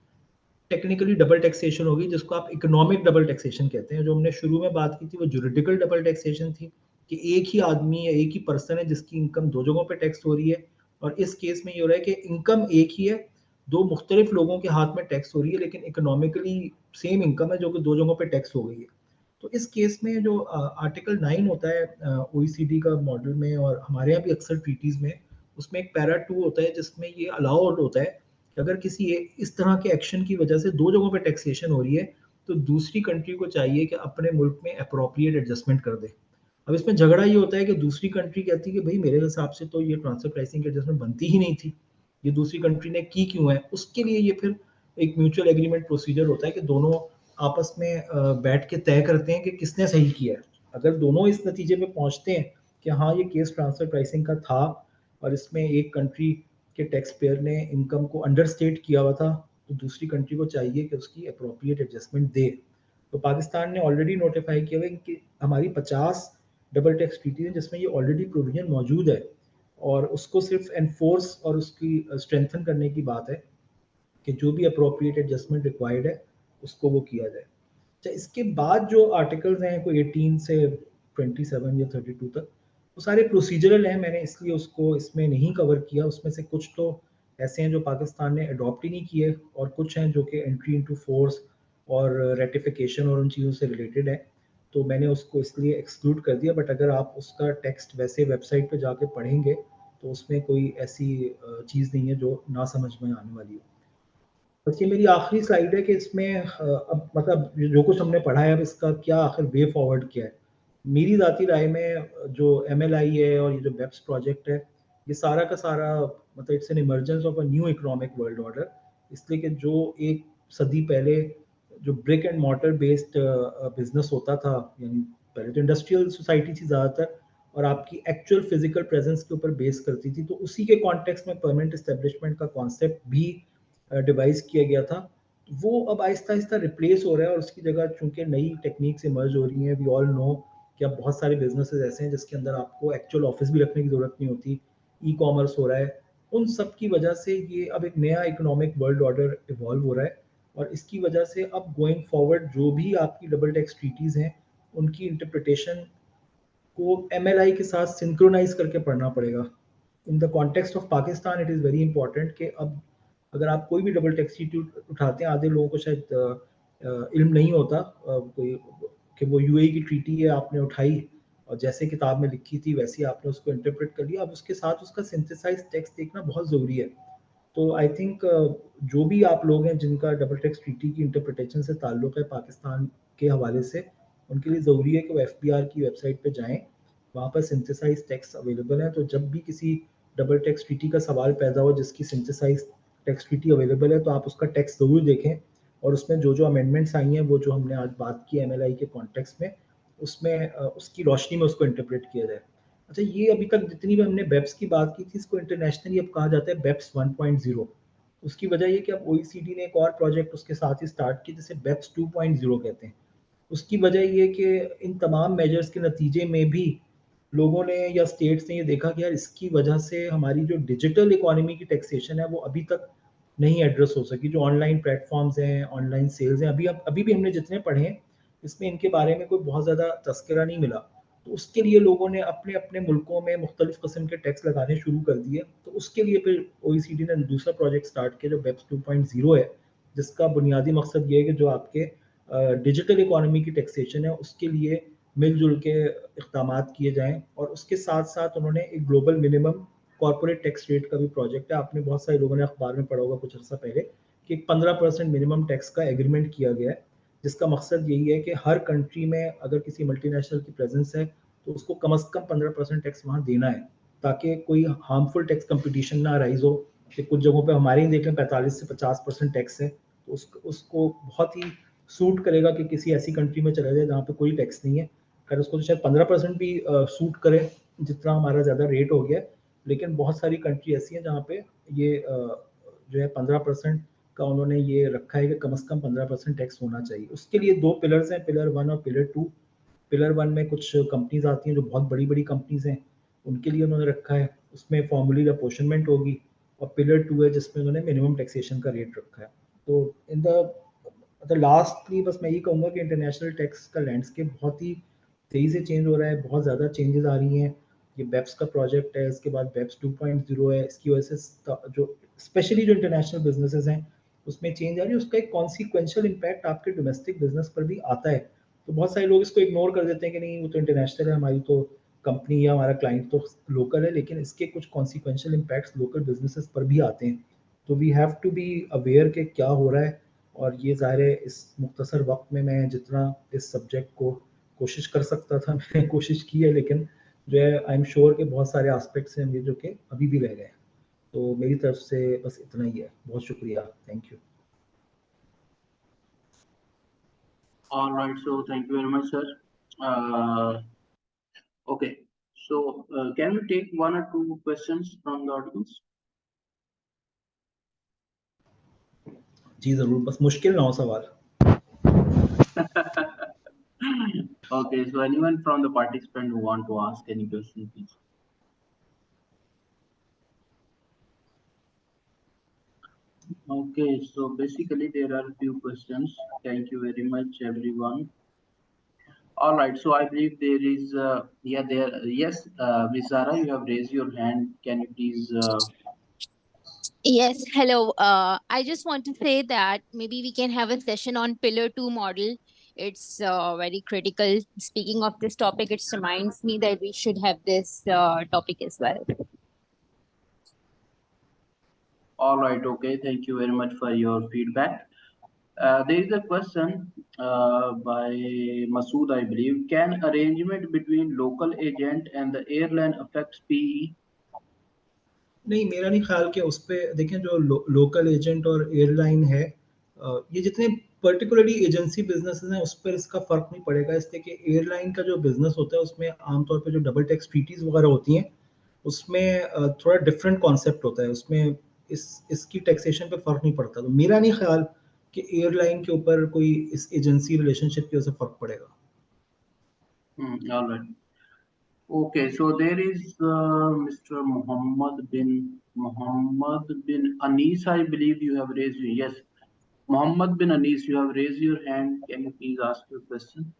टेक्निकली डबल टैक्सेशन होगी, जिसको आप इकोनॉमिक डबल टैक्सेशन कहते हैं। जो हमने शुरू में बात की थी वो जुरिडिकल डबल टैक्सेशन थी कि एक ही आदमी या एक ही पर्सन है जिसकी इनकम दो जगहों पे टैक्स हो रही है, और इस केस में ये हो रहा है कि इनकम एक ही है, दो मुख्तलिफ लोगों के हाथ में टैक्स हो रही है, लेकिन इकोनॉमिकली सेम इनकम है जो कि दो जगहों पे टैक्स हो गई है। तो इस केस में जो आर्टिकल 9 होता है OECD का मॉडल में और हमारे यहाँ भी अक्सर ट्रीटीज़ में, उसमें एक पैरा 2 होता है जिसमें ये अलाउड होता है कि अगर किसी इस तरह के एक्शन की वजह से दो जगहों पे टैक्सेशन हो रही है तो दूसरी कंट्री को चाहिए कि अपने मुल्क में अप्रोप्रिएट एडजस्टमेंट कर दे। अब इसमें झगड़ा ये होता है कि दूसरी कंट्री कहती है कि भाई मेरे हिसाब से तो ये ट्रांसफर प्राइसिंग की एडजस्टमेंट बनती ही नहीं थी, ये दूसरी कंट्री ने की क्यों है। उसके लिए ये फिर एक म्यूचुअल एग्रीमेंट प्रोसीजर होता है कि दोनों आपस में बैठ के तय करते हैं कि किसने सही किया है। अगर दोनों इस नतीजे पे पहुंचते हैं कि हाँ ये केस ट्रांसफर प्राइसिंग का था और इसमें एक कंट्री के टैक्स पेयर ने इनकम को अंडरस्टेट किया हुआ था, तो दूसरी कंट्री को चाहिए कि उसकी अप्रोप्रिएट एडजस्टमेंट दे। तो पाकिस्तान ने ऑलरेडी नोटिफाई किया हुआ कि हमारी 50 डबल टैक्स ट्रीटी है जिसमें ये ऑलरेडी प्रोविजन मौजूद है, और उसको सिर्फ एनफोर्स और उसकी स्ट्रेंथन करने की बात है कि जो भी अप्रोप्रिएट एडजस्टमेंट रिक्वायर्ड है उसको वो किया जाए। अच्छा, इसके बाद जो आर्टिकल्स हैं कोई 18 से 27 या 32 तक, वो सारे प्रोसीजरल हैं, मैंने इसलिए उसको इसमें नहीं कवर किया। उसमें से कुछ तो ऐसे हैं जो पाकिस्तान ने अडॉप्ट ही नहीं किए, और कुछ हैं जो कि एंट्री इनटू फोर्स और रेटिफिकेशन और उन चीज़ों से रिलेटेड है, तो मैंने उसको इसलिए एक्सक्लूड कर दिया। बट अगर आप उसका टेक्स्ट वैसे वेबसाइट पे जाके पढ़ेंगे तो उसमें कोई ऐसी चीज़ नहीं है जो ना समझ में आने वाली हो। बस ये मेरी आखिरी स्लाइड है कि इसमें अब मतलब जो कुछ हमने पढ़ा है, अब इसका क्या आखिर वे फॉरवर्ड क्या है। मेरी ज़ाती राय में जो MLI है और ये जो BEPS प्रोजेक्ट है, ये सारा का सारा मतलब it's an emergence of a new economic world order. इसलिए कि जो एक सदी पहले जो brick and mortar based business होता था, यानी पहले तो इंडस्ट्रियल सोसाइटी थी ज़्यादातर, और आपकी एक्चुअल फिजिकल प्रेजेंस के ऊपर बेस करती थी, तो उसी के कॉन्टेक्स्ट में परमानेंट एस्टेब्लिशमेंट का कॉन्सेप्ट भी डिवाइस किया गया था। वो अब आहिस्ता आहिस्ता रिप्लेस हो रहा है, और उसकी जगह चूंकि नई टेक्निक्स इमर्ज हो रही हैं। वी ऑल नो कि अब बहुत सारे बिजनेसेस ऐसे हैं जिसके अंदर आपको एक्चुअल ऑफिस भी रखने की ज़रूरत नहीं होती, ई कॉमर्स हो रहा है। उन सब की वजह से ये अब एक नया इकोनॉमिक वर्ल्ड ऑर्डर इवॉल्व हो रहा है, और इसकी वजह से अब गोइंग फॉरवर्ड जो भी आपकी डबल टैक्स ट्रीटीज़ हैं उनकी इंटरप्रिटेशन को MLI के साथ सिंक्रोनाइज करके पढ़ना पड़ेगा। In the context of Pakistan it is very important कि अब अगर आप कोई भी डबल टैक्स उठाते हैं, आधे लोगों को शायद इल्म नहीं होता कोई कि वो UAE की ट्रीटी है, आपने उठाई और जैसे किताब में लिखी थी वैसे ही आपने उसको इंटरप्रेट कर लिया। अब उसके साथ उसका सिंथेसाइज टेक्स्ट देखना बहुत ज़रूरी है। तो आई थिंक जो भी आप लोग हैं जिनका डबल टैक्स ट्रीटी की इंटरप्रिटेशन से ताल्लुक़ है पाकिस्तान के हवाले से, उनके लिए ज़रूरी है कि वो FBR की वेबसाइट पे जाएँ, वहाँ पर सिंथेसाइज टेक्स्ट अवेलेबल है। तो जब भी किसी डबल टैक्स ट्रीटी का सवाल पैदा हो जिसकी सिंथेसाइज टेक्स्ट ट्रीटी अवेलेबल है, तो आप उसका टेक्स्ट ज़रूर देखें, और उसमें जो जो अमेंडमेंट्स आई हैं वो जो हमने आज बात की MLI के कॉन्टेक्स्ट में, उसमें उसकी रोशनी में उसको इंटरप्रेट किया जाए। अच्छा, ये अभी तक जितनी भी हमने BEPS की बात की थी, इसको इंटरनेशनली अब कहा जाता है BEPS 1.0। उसकी वजह ये कि अब OECD ने एक और प्रोजेक्ट उसके साथ ही स्टार्ट किया जिसे BEPS 2.0 कहते हैं। उसकी वजह ये कि इन तमाम मेजर्स के नतीजे में भी लोगों ने या स्टेट्स ने ये देखा कि यार इसकी वजह से हमारी जो डिजिटल इकोनॉमी की टैक्सेशन है वो अभी तक नहीं एड्रेस हो सकी। जो ऑनलाइन प्लेटफॉर्म्स हैं, ऑनलाइन सेल्स हैं, अभी भी हमने जितने पढ़े हैं इसमें इनके बारे में कोई बहुत ज़्यादा तस्करा नहीं मिला। तो उसके लिए लोगों ने अपने अपने मुल्कों में मुख्तलिफ किस्म के टैक्स लगाने शुरू कर दिए। तो उसके लिए फिर OECD ने दूसरा प्रोजेक्ट स्टार्ट किया जो BEPS 2.0 है, जिसका बुनियादी मकसद ये है कि जो आपके डिजिटल इकोनॉमी की टैक्सेशन है उसके लिए मिलजुल के इक़दामात किए जाएँ। और उसके साथ साथ उन्होंने एक global minimum corporate tax rate का भी प्रोजेक्ट है। आपने बहुत सारे लोगों ने अखबार में पढ़ा होगा कुछ अर्सा पहले कि 15% मिनिमम टैक्स का एग्रीमेंट किया गया है, जिसका मकसद यही है कि हर कंट्री में अगर किसी मल्टीनेशनल की प्रेजेंस है तो उसको कम से कम 15% टैक्स वहाँ देना है, ताकि कोई हार्मफुल टैक्स कंपटीशन ना राइज हो। कि कुछ जगहों पे हमारे ही देख लें 45 से 50% टैक्स है, तो उसको बहुत ही सूट करेगा कि किसी ऐसी कंट्री में चला जाए जहाँ पे कोई टैक्स नहीं है। खैर उसको तो शायद 15% भी सूट करे, जितना हमारा ज़्यादा रेट हो गया है। लेकिन बहुत सारी कंट्री ऐसी हैं जहाँ पे ये जो है 15% का उन्होंने ये रखा है कि कम से कम 15% टैक्स होना चाहिए। उसके लिए 2 पिलर्स हैं, पिलर 1 और पिलर 2। पिलर 1 में कुछ कंपनीज आती हैं जो बहुत बड़ी-बड़ी कंपनीज हैं, उनके लिए उन्होंने रखा है, उसमें फॉर्मूली अपॉर्चमेंट होगी। और पिलर 2 है जिसमें उन्होंने मिनिमम टैक्सेशन का रेट रखा है। तो इन द लास्टली बस मैं ये कहूँगा कि इंटरनेशनल टैक्स का लैंडस्केप बहुत ही तेज़ी से चेंज हो रहा है, बहुत ज़्यादा चेंजेस आ रही हैं। ये BEPS का प्रोजेक्ट है, इसके बाद BEPS 2.0 है, इसकी वजह से जो स्पेशली जो इंटरनेशनल बिजनेसेस हैं उसमें चेंज आ रही है। उसका एक कॉन्सिक्वेंशियल इम्पैक्ट आपके डोमेस्टिक बिजनेस पर भी आता है। तो बहुत सारे लोग इसको इग्नोर कर देते हैं कि नहीं वो तो इंटरनेशनल है, हमारी तो कंपनी या हमारा क्लाइंट तो लोकल है, लेकिन इसके कुछ कॉन्सिक्वेंशियल इम्पैक्ट्स लोकल बिजनेसेस पर भी आते हैं। तो we have to be aware कि क्या हो रहा है। और ये ज़ाहिर है इस मुख्तसर वक्त में मैं जितना इस सब्जेक्ट को कोशिश कर सकता था मैंने कोशिश की है, लेकिन जो है आई एम श्योर कि बहुत सारे एस्पेक्ट्स हैं जो कि अभी भी रह गए हैं। तो मेरी तरफ से बस इतना ही है। बहुत शुक्रिया, thank you. All right, so thank you very much, sir. Okay, So can we take one or two questions from the audience? जी जरूर, बस मुश्किल ना हो सवाल. Okay, so anyone from the participant who want to ask any question, please. Okay, so basically there are a few questions. Thank you very much, everyone. All right, so I believe there is, yes, Ms. Zara, you have raised your hand. Can you please, Yes, hello. I just want to say that maybe we can have a session on Pillar 2 model. It's very critical. Speaking of this topic, it reminds me that we should have this topic as well. all right, okay, thank you very much for your feedback. There is a question by Masood, I believe. Can arrangement between local agent and the airline affect PE? नहीं, मेरा नहीं ख्याल कि उस पे देखें जो local agent और एयरलाइन है, ये जितने पर्टिकुलरली एजेंसी बिजनेसेस हैं उस पर इसका फर्क नहीं पड़ेगा, इसलिए कि एयरलाइन का जो बिजनेस होता है उसमें आमतौर पे जो डबल टैक्स ट्रीटीज वगैरह होती हैं उसमें थोड़ा डिफरेंट कॉन्सेप्ट होता है, उसमें इसकी टैक्सेशन पे फर्क नहीं पड़ता. तो मेरा नहीं ख्याल कि एयरलाइन के ऊपर कोई इस एजेंसी रिलेशनशिप की वजह से फर्क पड़ेगा. All right. Okay, so there is Mr. Muhammad bin Anis, I believe you have raised your, yes. Muhammad bin Anis, you have raised your hand. Can you please ask your question?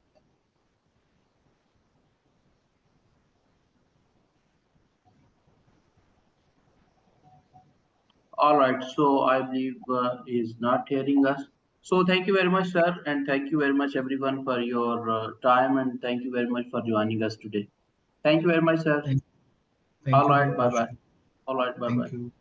All right, so I believe he is not hearing us. So thank you very much, sir, and thank you very much, everyone, for your time, and thank you very much for joining us today. Thank you very much, sir. Thank All you. right, bye-bye. All right, bye-bye. Thank you.